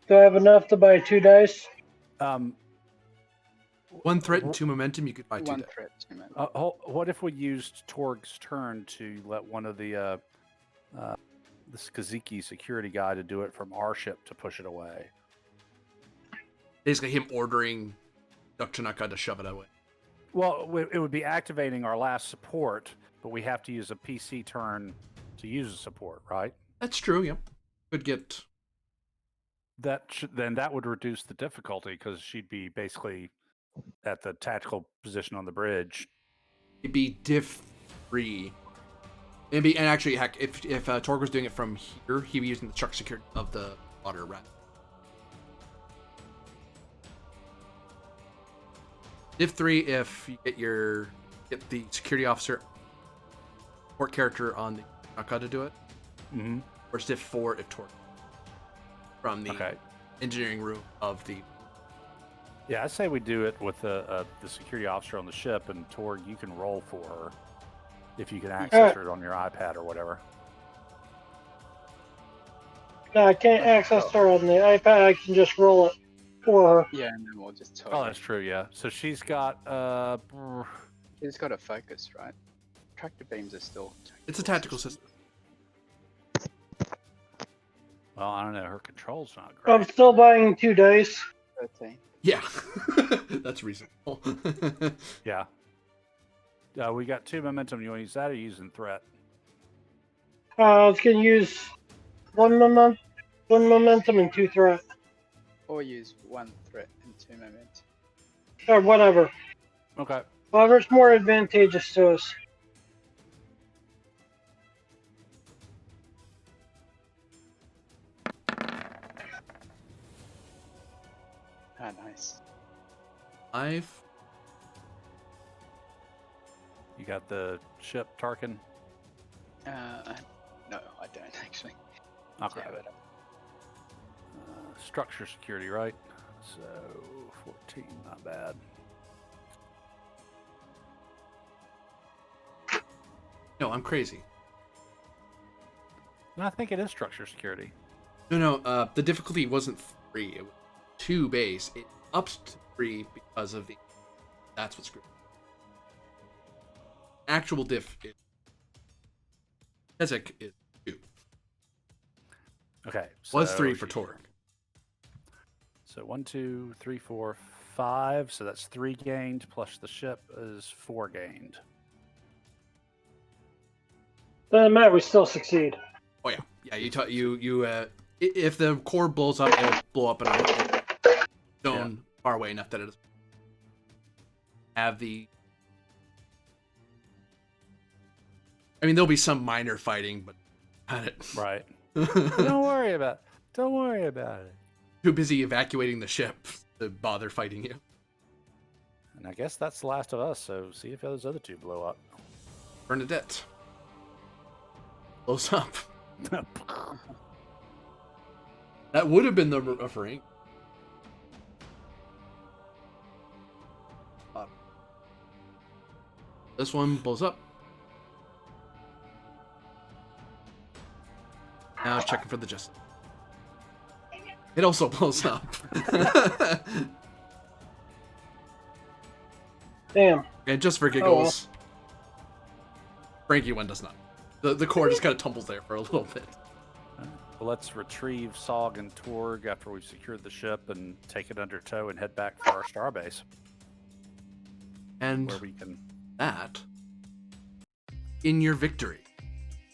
Do I have enough to buy 2 dice? 1 threat and 2 momentum, you could buy 2 One dice. threat, two men. What if we used Torg's turn to let one of the Skaziki security guy to do it from our ship to push it away? Basically, him ordering Tanaka to shove it away. Well, it would be activating our last support, but we have to use a PC turn to use a support, right? That's true. Yep. Could get. Then that would reduce the difficulty because she'd be basically at the tactical position on the bridge. It'd be diff 3. Maybe, and actually, heck, if Torg was doing it from here, he'd be using the structure security of the water rat. Diff 3 if you get the security officer support character on the Naka to do it. Mm-hmm. Or diff 4 if Torg from the engineering room of the. Yeah, I say we do it with the security officer on the ship, and Torg, you can roll for her if you can access her on your iPad or whatever. No, I can't access her on the iPad. I can just roll it for her. Yeah, and then we'll just tell Oh, her. that's true. Yeah. So she's got She's got a focus, right? Tractor beams are still. It's a tactical system. well, I don't know. Her control's not great. I'm still buying 2 dice. 13. Yeah, that's reasonable. Yeah. We got 2 momentum. You want to use that or using threat? I was going to use 1 momentum and 2 threat. Or use 1 threat and 2 momentum. Or whatever. Okay. Whatever's more advantageous to us. Ah, nice. 5. You got the ship, Tarkin? No, I don't actually. Okay. Yeah, but, Structure security, right? So 14, not bad. No, I'm crazy. No, I think it is structure security. No. The difficulty wasn't 3. It was 2 base. It upped to 3 because of the. That's what's screwed. Actual diff is. Ezek is 2. Okay. Was 3 for Torg. So 1, 2, 3, 4, 5. So that's 3 gained plus the ship is 4 gained. Doesn't matter, we still succeed. Oh yeah, yeah. If the core blows up, it'll blow up in a zone far away enough that it have the. I mean, there'll be some minor fighting, but not it. Right. Don't worry about it. Too busy evacuating the ship to bother fighting you. And I guess that's the last of us. So see if those other 2 blow up. Bernadette blows up. That would have been the referring. This one blows up. Now checking for the justice. It also blows up. Damn. And just for giggles, Frankie one does not. The core just kind of tumbles there for a little bit. Well, let's retrieve Sog and Torg after we've secured the ship and take it under tow and head back for our starbase. And where we can... that, in your victory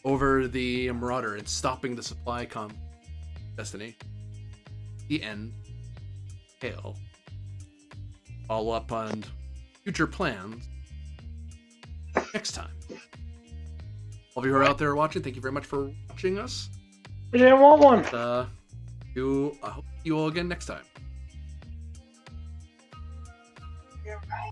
over the Marauder and stopping the supply destiny, the end, hail, all up on future plans next time. All of you who are out there watching, thank you very much for watching us. We didn't want one. I hope to see you all again next time. You're right.